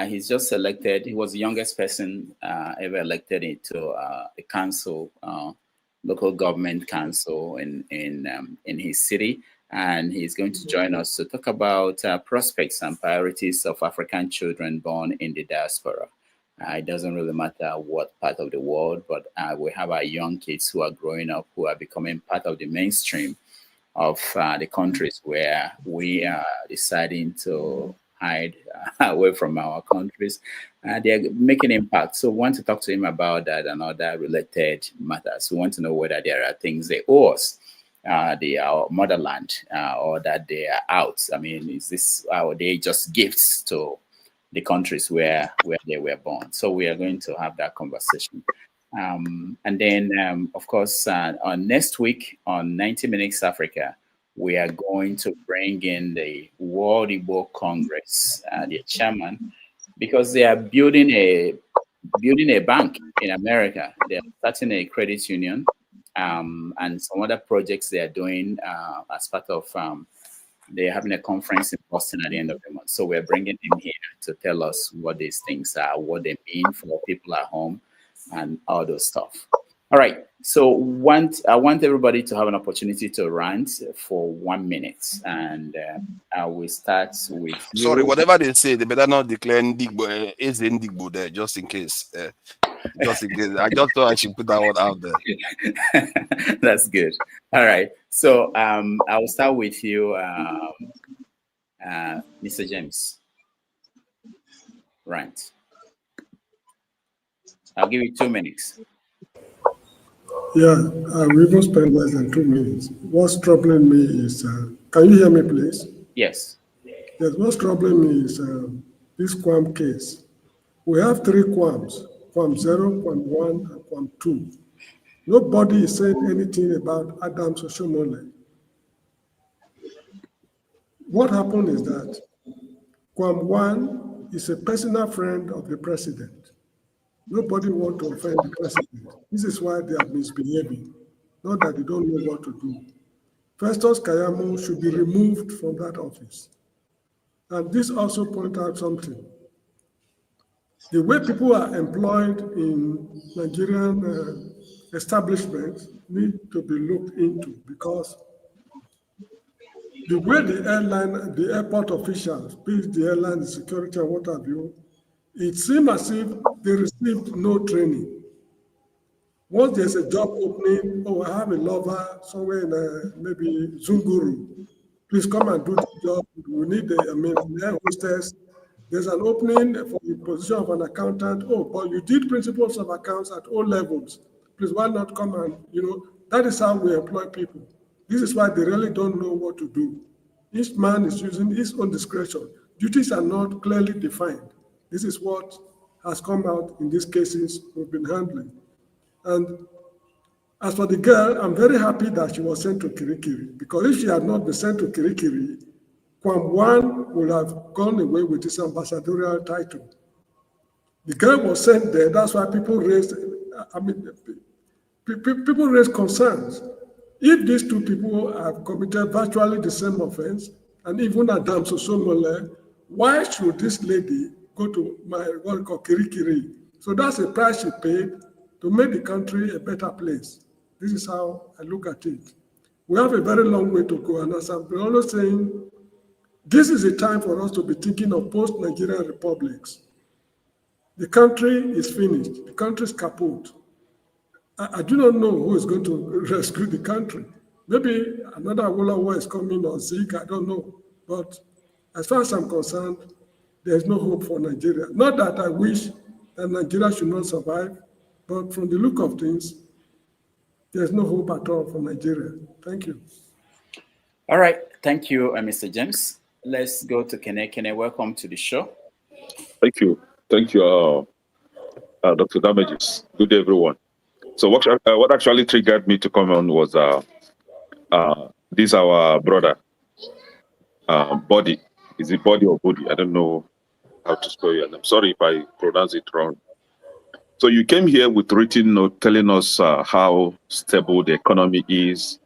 S14: He's just elected. He was the youngest person ever elected into a council, local government council in his city. And he's going to join us to talk about prospects and priorities of African children born in the diaspora. It doesn't really matter what part of the world, but we have our young kids who are growing up, who are becoming part of the mainstream of the countries where we are deciding to hide away from our countries. They're making impact. So we want to talk to him about that and other related matters. We want to know whether there are things they owe us. They are motherland or that they are out. I mean, is this are they just gifts to the countries where they were born? So we are going to have that conversation. And then, of course, on next week on 90 Minutes Africa, we are going to bring in the World Igbo Congress, the chairman, because they are building a bank in America. They are starting a credit union. And some other projects they are doing as part of, they're having a conference in Boston at the end of the month. So we're bringing him here to tell us what these things are, what they mean for people at home and all those stuff. All right, so I want everybody to have an opportunity to rant for 1 minute. And I will start with you.
S11: Sorry, whatever they say, they better not declare Ndigbo, is Ndigbo there, just in case. Just in case. I just thought I should put that one out there.
S14: That's good. All right. So I will start with you, Mr. James. Right. I'll give you 2 minutes.
S1: Yeah, we will spend less than 2 minutes. What's troubling me is, can you hear me, please?
S14: Yes.
S1: Yes, what's troubling me is this KWAM case. We have 3 KWAMs. KWAM 0, KWAM 1, and KWAM 2. Nobody is saying anything about Adams Oshomole. What happened is that KWAM 1 is a personal friend of the president. Nobody wants to offend the president. This is why they are misbehaving, not that they don't know what to do. Festus Kayamo should be removed from that office. And this also points out something. The way people are employed in Nigerian establishments need to be looked into, because the way the airport officials, be it the airline, the security, and what have you, it seems as if they received no training. Once there's a job opening, I have a lover somewhere in maybe Zunguru, please come and do the job. We need an air hostess. There's an opening for the position of an accountant. But you did principles of accounts at all levels. Please, why not come and, That is how we employ people. This is why they really don't know what to do. Each man is using his own discretion. Duties are not clearly defined. This is what has come out in these cases we've been handling. And as for the girl, I'm very happy that she was sent to Kirikiri, because if she had not been sent to Kirikiri, KWAM would have gone away with his ambassadorial title. The girl was sent there, that's why people raised, people raised concerns. If these two people have committed virtually the same offense, and even Adam Sosomole, why should this lady go to what we call Kirikiri? So that's a price she paid to make the country a better place. This is how I look at it. We have a very long way to go, and as I'm always saying, this is a time for us to be thinking of post-Nigerian republics. The country is finished. The country is kaput. I do not know who is going to rescue the country. Maybe another Awolowo is coming or Zeke, I don't know. But as far as I'm concerned, there is no hope for Nigeria. Not that I wish that Nigeria should not survive, but from the look of things, there's no hope at all for Nigeria. Thank you.
S14: All right. Thank you, Mr. James. Let's go to Kene. Kene, welcome to the show.
S15: Thank you. Thank you, Dr. Damages. Good day, everyone. So what actually triggered me to come on was this our brother, Body. Is it Body or Body? I don't know how to spell it. I'm sorry if I pronounce it wrong. So you came here with written note telling us how stable the economy is,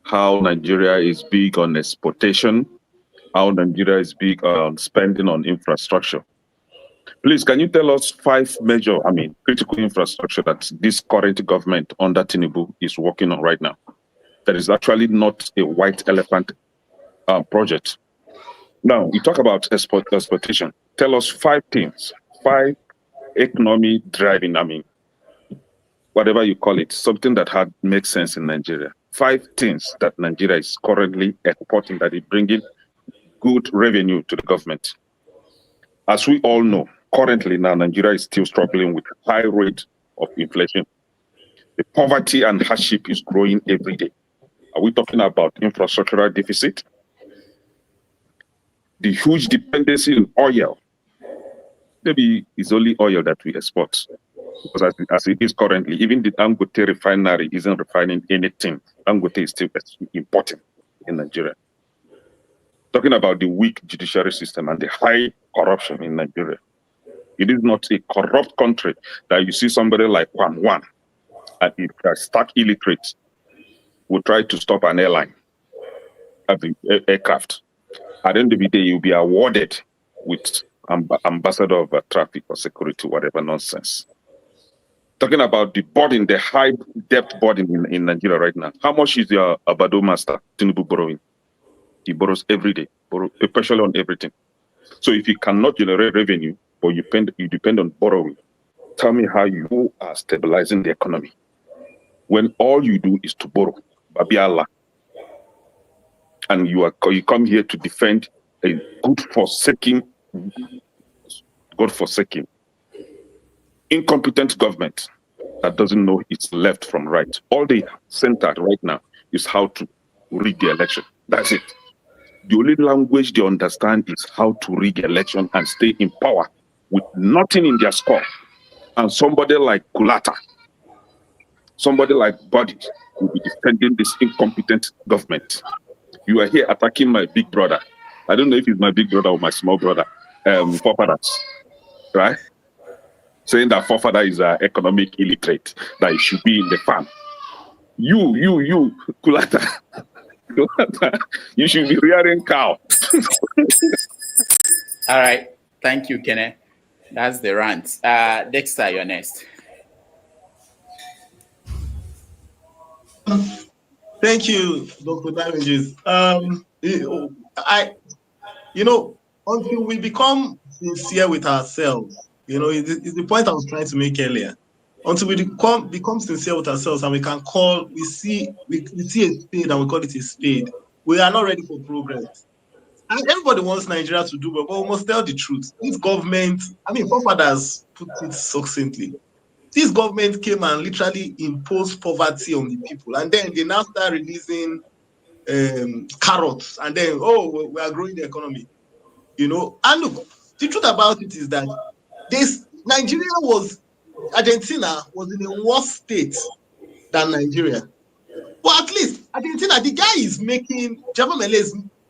S15: how Nigeria is big on exportation, how Nigeria is big on spending on infrastructure. Please, can you tell us 5 major, critical infrastructure that this current government under Tinubu is working on right now? That is actually not a white elephant project. Now, you talk about exportation. Tell us 5 things, 5 economy driving, whatever you call it, something that makes sense in Nigeria. 5 things that Nigeria is currently exporting that is bringing good revenue to the government. As we all know, currently now, Nigeria is still struggling with high rate of inflation. The poverty and hardship is growing every day. Are we talking about infrastructural deficit? The huge dependency on oil. Maybe it's only oil that we export. Because as it is currently, even the Dangote refinery isn't refining anything. Dangote is still importing in Nigeria. Talking about the weak judiciary system and the high corruption in Nigeria. It is not a corrupt country that you see somebody like Obi Won, and if they are stark illiterate, will try to stop an airline, the aircraft. At the end of the day, you'll be awarded with ambassador of traffic or security, whatever nonsense. Talking about the burden, the high debt burden in Nigeria right now. How much is your Abado master, Tinubu, borrowing? He borrows every day, especially on everything. So if you cannot generate revenue, but you depend on borrowing, tell me how you are stabilizing the economy when all you do is to borrow. Babi Allah. And you come here to defend a God-forsaken, incompetent government that doesn't know its left from right. All they center right now is how to rig the election. That's it. The only language they understand is how to rig election and stay in power with nothing in their score. And somebody like Kulata, somebody like Body will be defending this incompetent government. You are here attacking my big brother. I don't know if it's my big brother or my small brother, forefathers, right? Saying that forefather is an economic illiterate, that he should be in the farm. You, Kulata, you should be rearing cow.
S14: All right. Thank you, Kenneth. That's the rant. Dexter, you're next.
S10: Thank you, Dr. Damages. Until we become sincere with ourselves, it's the point I was trying to make earlier. Until we become sincere with ourselves and we see a spade and we call it a spade, we are not ready for progress. And everybody wants Nigeria to do well, but we must tell the truth. This government, forefathers put it succinctly. this government came and literally imposed poverty on the people, and then they now start releasing carrots, and then we are growing the economy, you know. And look, the truth about it is that Argentina was in a worse state than Nigeria. But at least Argentina, the guy is making,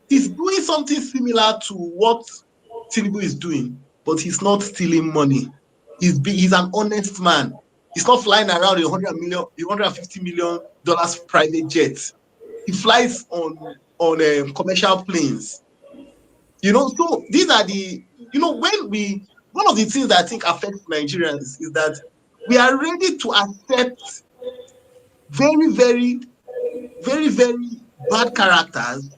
S10: he's doing something similar to what Tinubu is doing, but he's not stealing money. He's an honest man. He's not flying around a $150 million private jet. He flies on commercial planes. You know, so these are the, you know, one of the things that I think affects Nigerians is that we are ready to accept very, very, very, very bad characters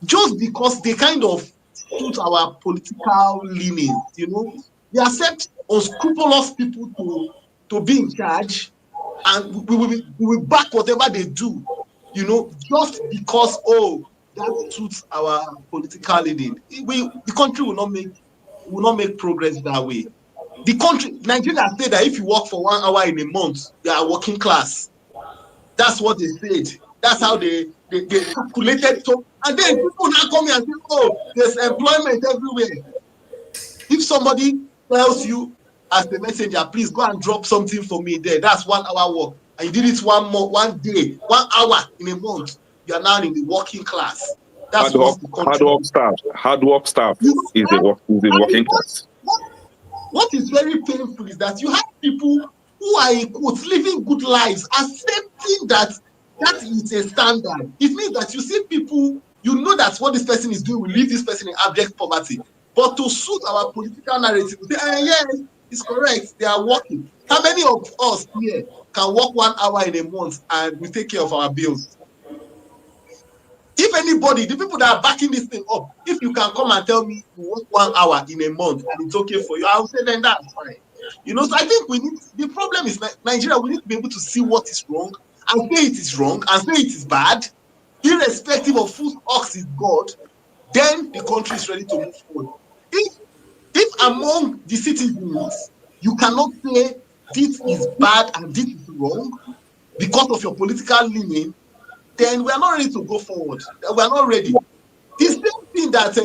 S10: just because they kind of suit our political leanings, you know. We accept unscrupulous people to be in charge, and we will back whatever they do, you know, just because, that suits our political leaning. The country will not make progress that way. The country, Nigeria said that if you work for 1 hour in a month, you are working class. That's what they said. That's how they calculated. So, and then people now come here and say, there's employment everywhere. If somebody tells you as the messenger, please go and drop something for me there, that's 1 hour work, and you did it 1 day, 1 hour in a month, you are now in the working class. That's what the country.
S15: Hard work staff is a working class.
S10: What is very painful is that you have people who are in quotes living good lives, accepting that is a standard. It means that you see people, you know that what this person is doing will leave this person in abject poverty. But to suit our political narrative, we say, yes, it's correct, they are working. How many of us here can work 1 hour in a month and we take care of our bills? If anybody, the people that are backing this thing up, if you can come and tell me you work 1 hour in a month and it's okay for you, I'll say then that's fine. You know, so I think the problem is Nigeria, we need to be able to see what is wrong and say it is wrong and say it is bad, irrespective of whose ox is God, then the country is ready to move forward. If among the citizens, you cannot say this is bad and this is wrong because of your political leaning, then we are not ready to go forward. We are not ready. The same thing that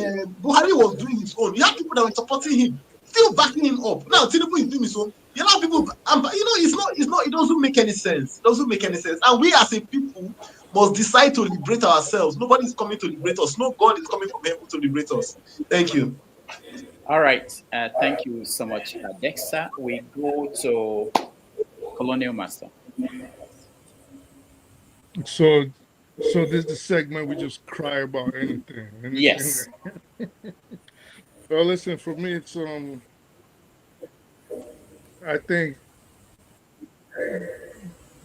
S10: Buhari was doing his own. You have people that were supporting him, still backing him up. Now Tinubu is doing his own. You know, people, it doesn't make any sense. It doesn't make any sense. And we as a people must decide to liberate ourselves. Nobody is coming to liberate us. No God is coming from heaven to liberate us. Thank you.
S14: All right. Thank you so much, Dexter. We go to Colonial Master.
S9: So this is the segment we just cry about anything.
S14: Yes.
S9: Well, listen, for me, it's I think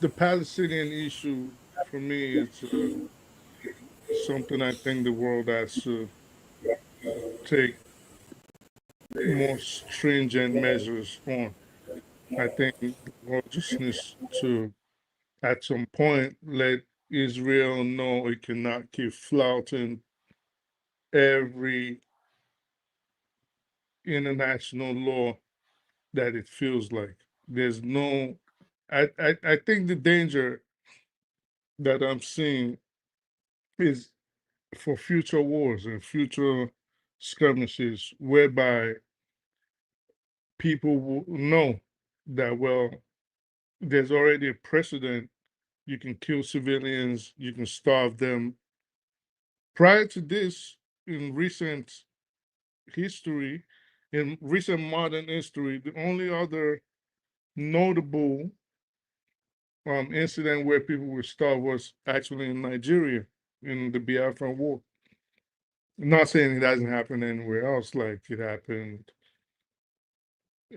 S9: the Palestinian issue for me is something I think the world has to take more stringent measures on. I think the world just needs to, at some point, let Israel know it cannot keep flouting every international law that it feels like. There's no, I think the danger that I'm seeing is for future wars and future skirmishes whereby people will know that, well, there's already a precedent. You can kill civilians, you can starve them. Prior to this, in recent history, in recent modern history, the only other notable incident where people were starved was actually in Nigeria in the Biafran War. I'm not saying it hasn't happened anywhere else, like it happened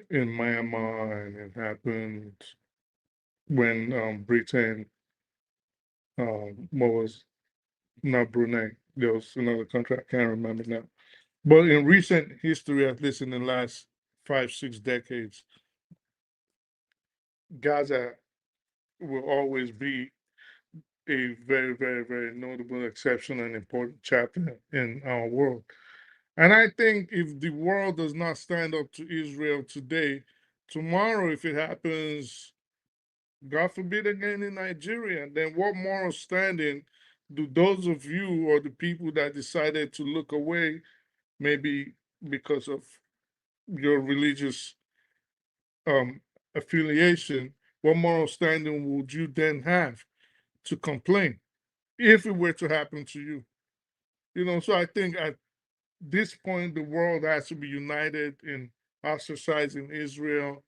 S9: in Myanmar and it happened when Britain, what was not Brunei, there was another country, I can't remember now. But in recent history, at least in the last 5-6 decades, Gaza will always be a very, very, very notable exception and important chapter in our world. And I think if the world does not stand up to Israel today tomorrow, if it happens, God forbid again in Nigeria, then what moral standing do those of you or the people that decided to look away, maybe because of your religious affiliation, what moral standing would you then have to complain if it were to happen to you? You know, so I think at this point, the world has to be united in ostracizing Israel.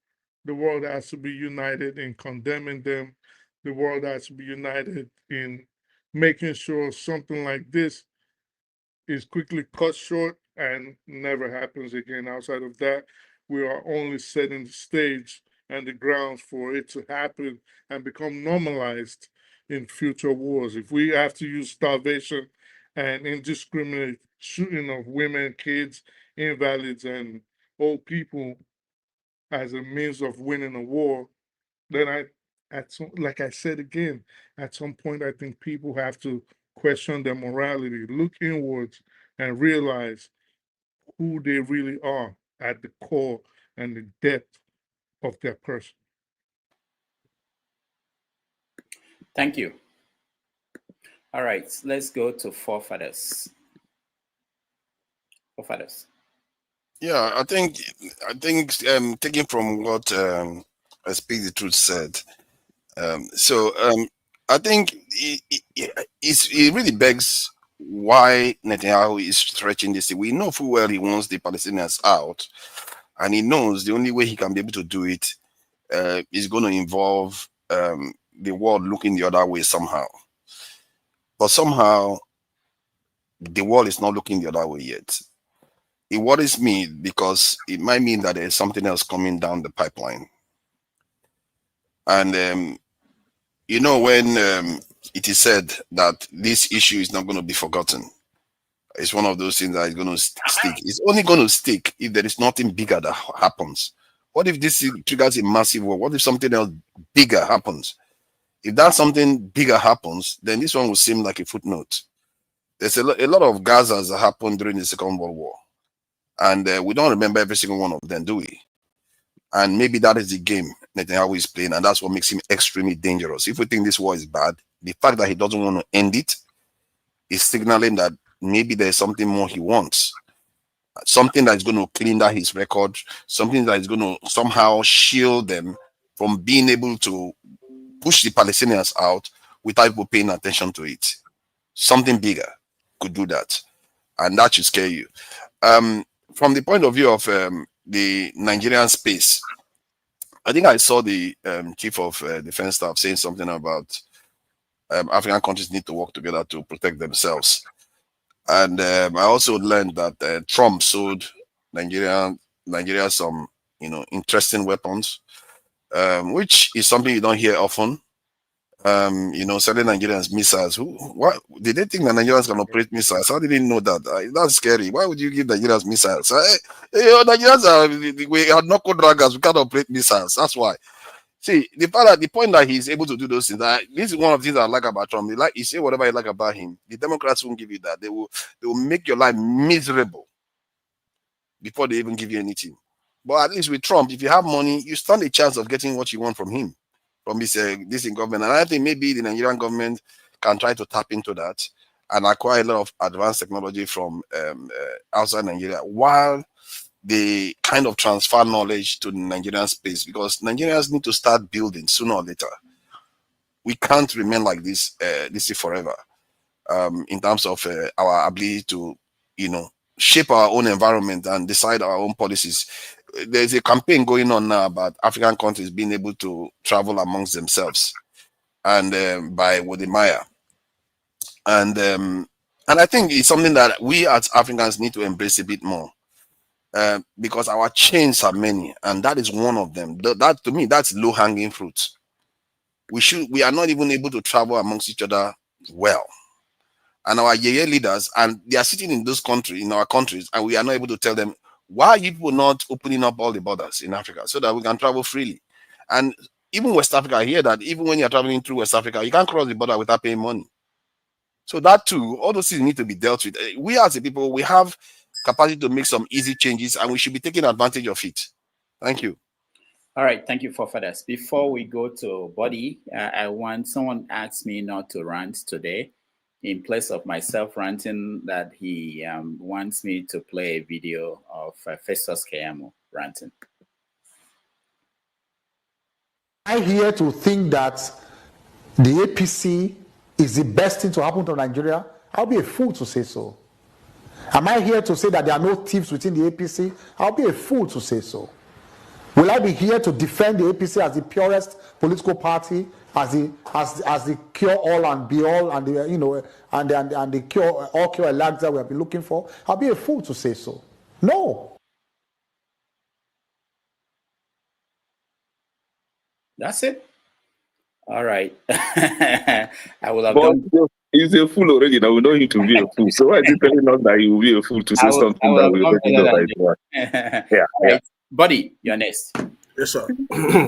S9: The world has to be united in condemning them. The world has to be united in making sure something like this is quickly cut short and never happens again. Outside of that, we are only setting the stage and the grounds for it to happen and become normalized in future wars. If we have to use starvation and indiscriminate shooting of women, kids, invalids, and old people as a means of winning a war, then like I said again, at some point, I think people have to question their morality, look inwards, and realize who they really are at the core and the depth of their person.
S14: Thank you. All right, let's go to forefathers. Forefathers.
S11: Yeah, I think taking from what I Speak the Truth said. I think it really begs why Netanyahu is stretching this. We know full well he wants the Palestinians out, and he knows the only way he can be able to do it is going to involve the world looking the other way somehow. But somehow, the world is not looking the other way yet. It worries me because it might mean that there's something else coming down the pipeline. And you know, when it is said that this issue is not going to be forgotten, it's one of those things that is going to stick. It's only going to stick if there is nothing bigger that happens. What if this triggers a massive war? What if something else bigger happens? If that something bigger happens, then this one will seem like a footnote. There's a lot of Gazas that happened during the Second World War. And we don't remember every single one of them, do we? And maybe that is the game Netanyahu is playing, and that's what makes him extremely dangerous. If we think this war is bad, the fact that he doesn't want to end it is signaling that maybe there's something more he wants. Something that is going to clean out his record, something that is going to somehow shield them from being able to push the Palestinians out without people paying attention to it. Something bigger could do that, and that should scare you. From the point of view of the Nigerian space, I think I saw the chief of defense staff saying something about African countries need to work together to protect themselves. And I also learned that Trump sold Nigeria some, interesting weapons, which is something you don't hear often. Selling Nigerians missiles. What did they think that Nigerians can operate missiles? How did they know that? That's scary. Why would you give Nigerians missiles? Nigerians we are knuckle draggers. We can't operate missiles. That's why. See, the point that he's able to do those things. This is one of the things I like about Trump. You say whatever you like about him. The Democrats won't give you that. They will make your life miserable before they even give you anything. But at least with Trump, if you have money, you stand a chance of getting what you want from him. From this government. And I think maybe the Nigerian government can try to tap into that and acquire a lot of advanced technology from outside Nigeria while they kind of transfer knowledge to the Nigerian space, because Nigerians need to start building sooner or later. We can't remain like this forever in terms of our ability to, shape our own environment and decide our own policies. There's a campaign going on now about African countries being able to travel amongst themselves, and by Wodemaya. And I think it's something that we as Africans need to embrace a bit more, because our chains are many, and that is one of them. That to me, that's low-hanging fruit. We are not even able to travel amongst each other well. And our yeye leaders, and they are sitting in our countries, and we are not able to tell them, why are you people not opening up all the borders in Africa so that we can travel freely? And even West Africa, I hear that even when you're traveling through West Africa, you can't cross the border without paying money. So that too, all those things need to be dealt with. We as a people, we have capacity to make some easy changes, and we should be taking advantage of it. Thank you.
S14: All right, thank you for this. Before we go to Body, I want someone asked me not to rant today. In place of myself ranting, that he wants me to play a video of Festus Keyamo ranting.
S17: I'm here to think that the APC is the best thing to happen to Nigeria. I'll be a fool to say so. Am I here to say that there are no thieves within the APC? I'll be a fool to say so. Will I be here to defend the APC as the purest political party, as the cure all and be all, and the and the cure all cure elixir we have been looking for? I'll be a fool to say so. No.
S14: That's it. All right. I will have done.
S15: He's a fool already. Now we know him to be a fool. So why is he telling us that he will be a fool to say something that we already know that is right? Yeah.
S14: All right. Buddy, you're next.
S16: Yes, sir. Can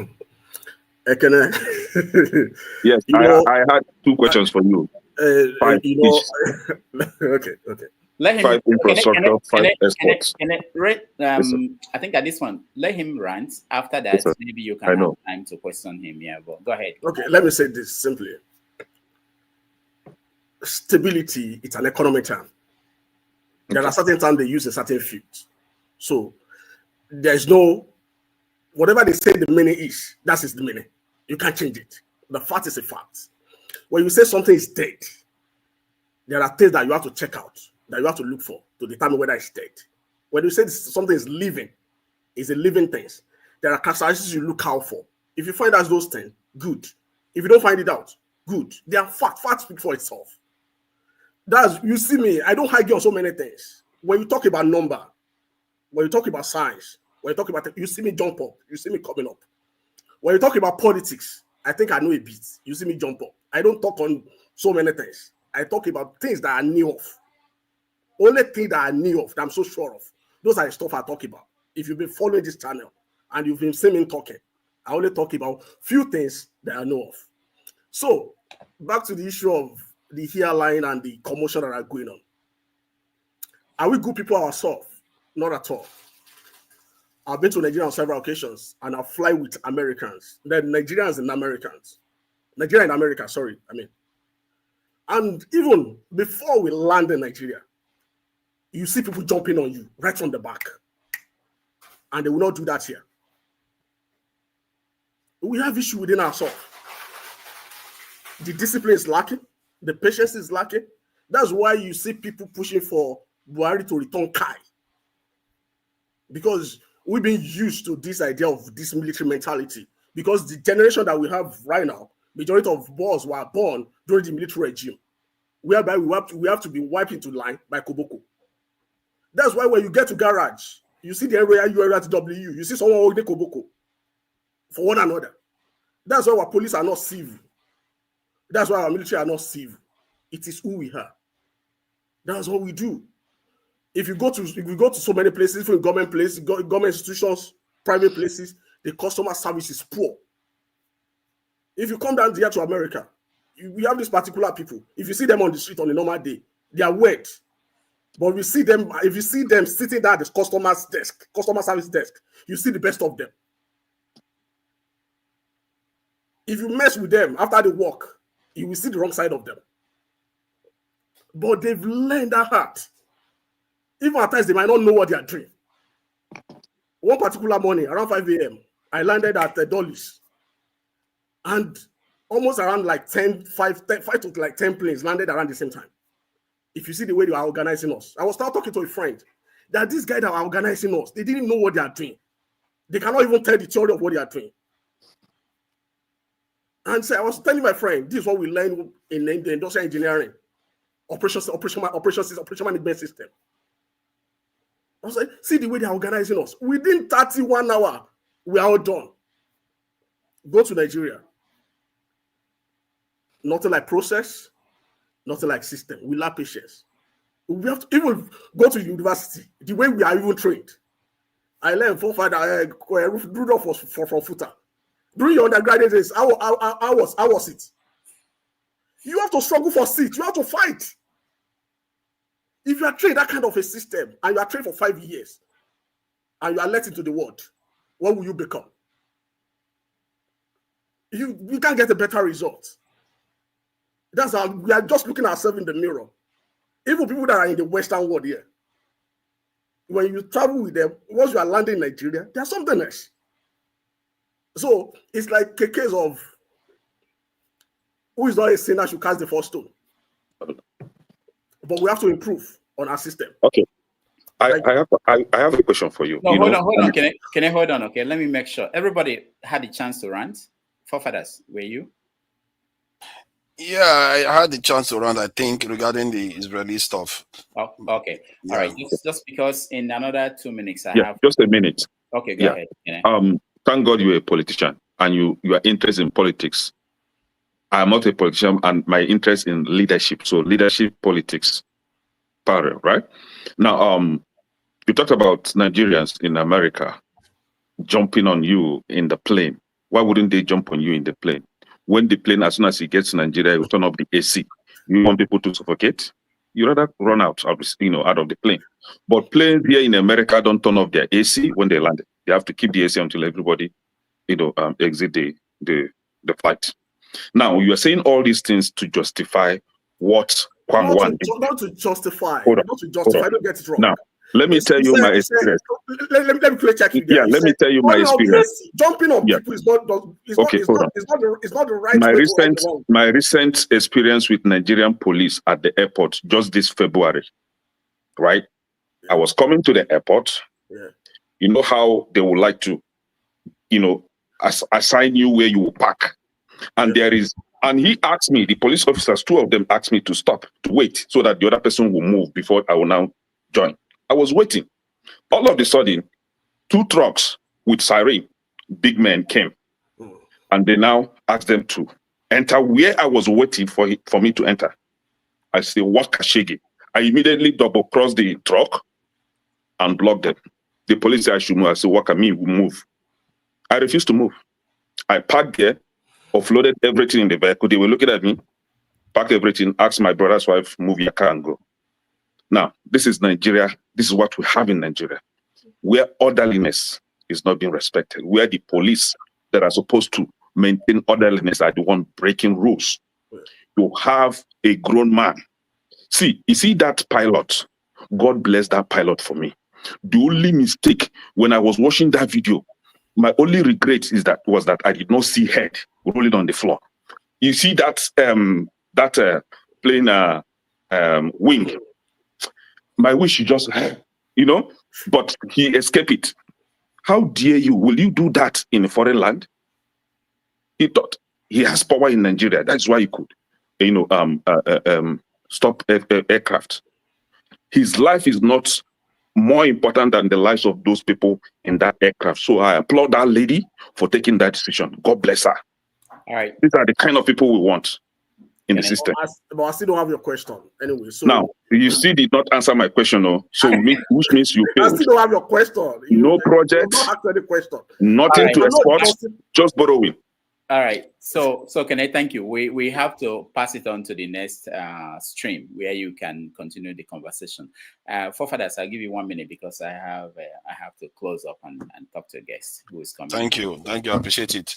S16: I?
S15: Yes, I had 2 questions for you. 5 each.
S16: Okay.
S14: Let him.
S15: 5 infrastructure, 5 exports.
S14: I think at this one, let him rant. After that,
S15: Yes,
S14: maybe you can have time to question him. Yeah, but go ahead.
S16: Okay, let me say this simply. Stability, it's an economic term. There are certain terms they use in certain fields. So there's no, whatever they say the meaning is, that is the meaning. You can't change it. The fact is a fact. When you say something is dead, there are things that you have to check out, that you have to look for to determine whether it's dead. When you say something is living, it's a living thing. There are characteristics you look out for. If you find out those things, good. If you don't find it out, good. They are facts. Facts speak for itself. That's, you see me, I don't argue on so many things. When you talk about number, when you talk about science, when you talk about, you see me jump up, you see me coming up. When you talk about politics, I think I know a bit. You see me jump up. I don't talk on so many things. I talk about things that I knew of. Only thing that I knew of, that I'm so sure of. Those are the stuff I talk about. If you've been following this channel and you've been seeing me talking, I only talk about few things that I know of. So, back to the issue of the hairline and the commotion that are going on. Are we good people ourselves? Not at all. I've been to Nigeria on several occasions and I fly with Americans. Then Nigerians and Americans. Nigeria and America, sorry, I mean. And even before we land in Nigeria, you see people jumping on you right from the back. And they will not do that here. We have issue within ourselves. The discipline is lacking. The patience is lacking. That's why you see people pushing for Buhari to return Kai. Because we've been used to this idea of this military mentality. Because the generation that we have right now, majority of boys were born during the military regime, whereby we have to be wiped into line by Koboko. That's why when you get to garage, you see the area you are at W, you see someone holding Koboko for one another. That's why our police are not civil. That's why our military are not civil. It is who we are. That's what we do. If you go to so many places, different government places, government institutions, private places, the customer service is poor. If you come down here to America, we have these particular people. If you see them on the street on a normal day, they are wet. But if you see them sitting down at the customer service desk, you see the best of them. If you mess with them after they walk, you will see the wrong side of them. But they've learned that art. Even at times, they might not know what they are doing. One particular morning, around 5 a.m., I landed at Dulles. And almost around like 5 to like 10 planes landed around the same time. If you see the way they are organizing us. I was talking to a friend that these guys that are organizing us, they didn't know what they are doing. They cannot even tell the theory of what they are doing. And so I was telling my friend, this is what we learned in the industrial engineering, operation management system. I was like, see the way they are organizing us. Within 31 hours, we are all done. Go to Nigeria. Nothing like process, nothing like system. We lack patience. We have to even go to university, the way we are even trained. I learned from Rudolph was from Futa. During your undergraduate days, how was it? You have to struggle for seat. You have to fight. If you are trained that kind of a system and you are trained for 5 years and you are let into the world, what will you become? you can't get a better result. That's how we are just looking at ourselves in the mirror. Even people that are in the Western world here, when you travel with them, once you are landing in Nigeria, there's something else. So it's like a case of who is not a sinner should cast the first stone. But we have to improve on our system.
S15: Okay. I have a question for you.
S14: No,
S15: you
S14: hold
S15: know,
S14: on. Can I hold on? Okay, let me make sure everybody had a chance to rant. Forefathers, were you?
S11: Yeah, I had the chance to rant, I think, regarding the Israeli stuff.
S14: Oh, okay. All right. Just because in another 2 minutes I have
S15: just a minute.
S14: Okay, go ahead.
S15: Thank God you're a politician and you are interested in politics. I'm not a politician and my interest in leadership. So leadership, politics, parallel, right? Now, you talked about Nigerians in America jumping on you in the plane. Why wouldn't they jump on you in the plane? When the plane, as soon as it gets to Nigeria, you turn off the AC. You want people to suffocate? You rather run out of the plane. But planes here in America don't turn off their AC when they land. They have to keep the AC until everybody, exit the flight. Now you are saying all these things to justify what KWAM wants.
S16: Not to justify.
S15: Hold on.
S16: Not to justify. Don't get it wrong.
S15: Now, let me tell you my experience.
S16: Let me play check you there.
S15: Yeah, let me tell you my experience.
S16: Jumping on people is not the right way.
S15: My recent experience with Nigerian police at the airport just this February, right? I was coming to the airport.
S16: Yeah.
S15: You know how they would like to, assign you where you will park. And and he asked me, the police officers, 2 of them asked me to stop, to wait, so that the other person will move before I will now join. I was waiting. All of a sudden, 2 trucks with siren, big men came. And they now asked them to enter where I was waiting for me to enter. I say, "What Kashigi?" I immediately double-crossed the truck and blocked them. The police said I should move. I said, "What can me move?" I refused to move. I parked there, offloaded everything in the vehicle. They were looking at me, packed everything, asked my brother's wife, "Move your car and go." Now, this is Nigeria. This is what we have in Nigeria, where orderliness is not being respected, where the police that are supposed to maintain orderliness are the one breaking rules. You have a grown man. See, you see that pilot? God bless that pilot for me. The only mistake when I was watching that video, my only regret was that I did not see head rolling on the floor. You see that plane wing. My wish is just, but he escaped it. How dare you? Will you do that in a foreign land? He thought he has power in Nigeria. That's why he could, stop aircraft. His life is not more important than the lives of those people in that aircraft. So I applaud that lady for taking that decision. God bless her.
S14: All right.
S15: These are the kind of people we want in the system.
S16: But I still don't have your question anyway. So
S15: now you still did not answer my question, which means you failed.
S16: I still don't have your question.
S15: No project.
S16: Not answer the question.
S15: Nothing to export. Just borrowing.
S14: All right. So can I thank you? We have to pass it on to the next stream where you can continue the conversation. Forefathers, I'll give you 1 minute because I have to close up and talk to a guest who is coming.
S11: Thank you. I appreciate it.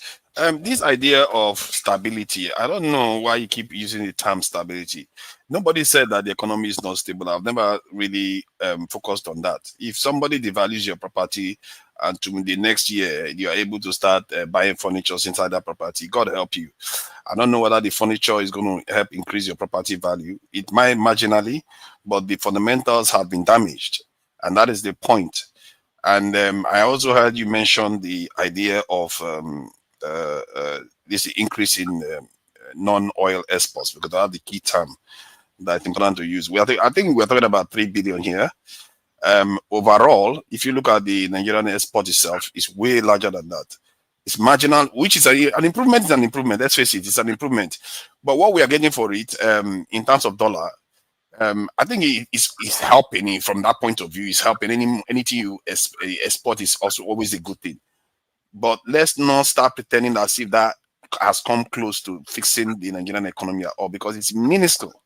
S11: This idea of stability, I don't know why you keep using the term stability. Nobody said that the economy is not stable. I've never really focused on that. If somebody devalues your property and to the next year you are able to start buying furniture inside that property, God help you. I don't know whether the furniture is going to help increase your property value. It might marginally, but the fundamentals have been damaged, and that is the point. And I also heard you mention the idea of this increase in non-oil exports, because that's the key term that I important to use. I think we're talking about 3 billion here. Overall, if you look at the Nigerian export itself, it's way larger than that. It's marginal, which is an improvement. Is an improvement. Let's face it, it's an improvement. But what we are getting for it, in terms of dollar, I think it's helping. From that point of view, it's helping. Anything you export is also always a good thing. But let's not start pretending as if that has come close to fixing the Nigerian economy at all, because it's minuscule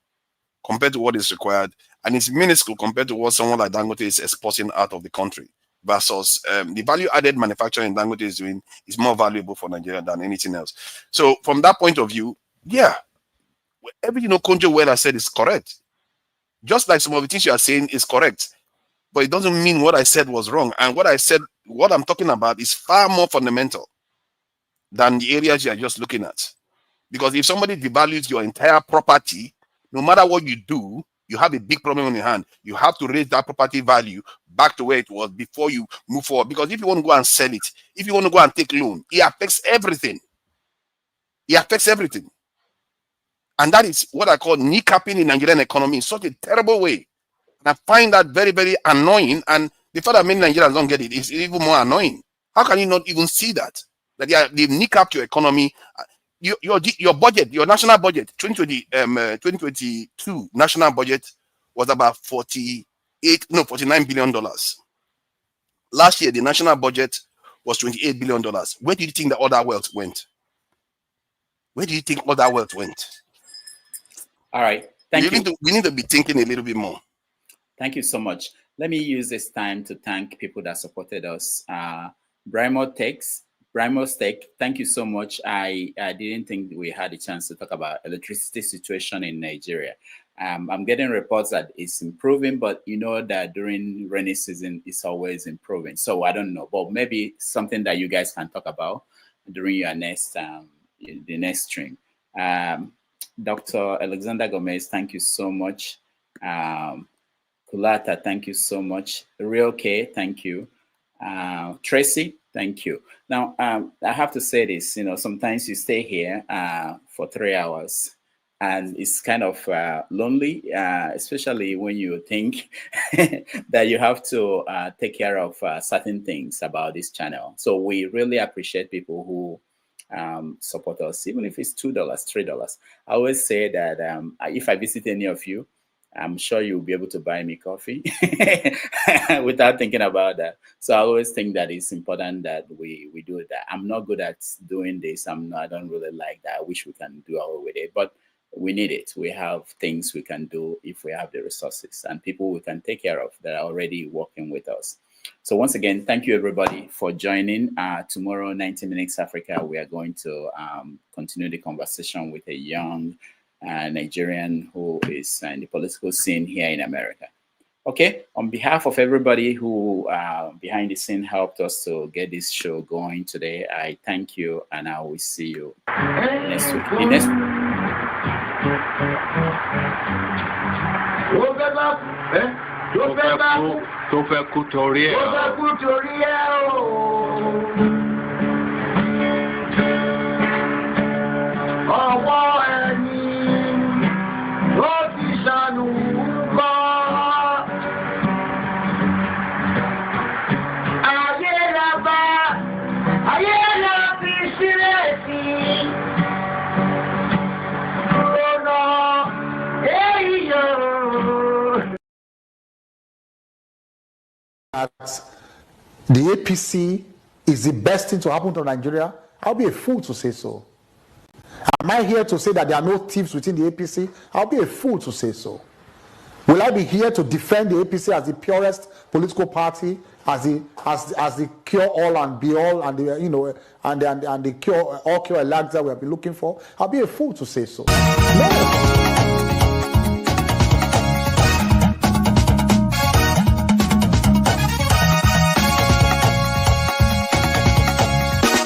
S11: compared to what is required, and it's minuscule compared to what someone like Dangote is exporting out of the country. versus the value-added manufacturing Dangote is doing is more valuable for Nigeria than anything else. So from that point of view, yeah, everything Okonjo Iweala said is correct. Just like some of the things you are saying is correct, but it doesn't mean what I said was wrong. And what I said, what I'm talking about is far more fundamental than the areas you are just looking at. Because if somebody devalues your entire property, no matter what you do, you have a big problem on your hand. You have to raise that property value back to where it was before you move forward. Because if you want to go and sell it, if you want to go and take loan, it affects everything. It affects everything. And that is what I call kneecapping in Nigerian economy in such a terrible way. And I find that very, very annoying. And the fact that many Nigerians don't get it is even more annoying. How can you not even see that? That they've kneecapped your economy. Your budget, your national budget, 2022 national budget was about $49 billion. Last year, the national budget was $28 billion. Where do you think the other wealth went? Where do you think all that wealth went?
S14: All right. Thank you.
S11: We need to be thinking a little bit more.
S14: Thank you so much. Let me use this time to thank people that supported us. Brimo Tech, thank you so much. I didn't think we had a chance to talk about electricity situation in Nigeria. I'm getting reports that it's improving, but you know that during rainy season, it's always improving. So I don't know, but maybe something that you guys can talk about during your next, the next stream. Dr. Alexander Gomez, thank you so much. Kulata, thank you so much. Real K, thank you. Tracy, thank you. Now, I have to say this, sometimes you stay here for 3 hours and it's kind of lonely, especially when you think that you have to take care of certain things about this channel. So we really appreciate people who support us, even if it's $2, $3. I always say that if I visit any of you, I'm sure you'll be able to buy me coffee without thinking about that. So I always think that it's important that we do that. I'm not good at doing this. I don't really like that. I wish we can do away with it, but we need it. We have things we can do if we have the resources and people we can take care of that are already working with us. So once again, thank you everybody for joining. Tomorrow, 90 Minutes Africa, we are going to continue the conversation with a young Nigerian who is in the political scene here in America. Okay, on behalf of everybody who behind the scene helped us to get this show going today, I thank you and I will see you next week.
S17: That the APC is the best thing to happen to Nigeria, I'll be a fool to say so. Am I here to say that there are no thieves within the APC? I'll be a fool to say so. Will I be here to defend the APC as the purest political party, as the cure all and be all, and the and the cure all cure elixir we have been looking for? I'll be a fool to say so. No.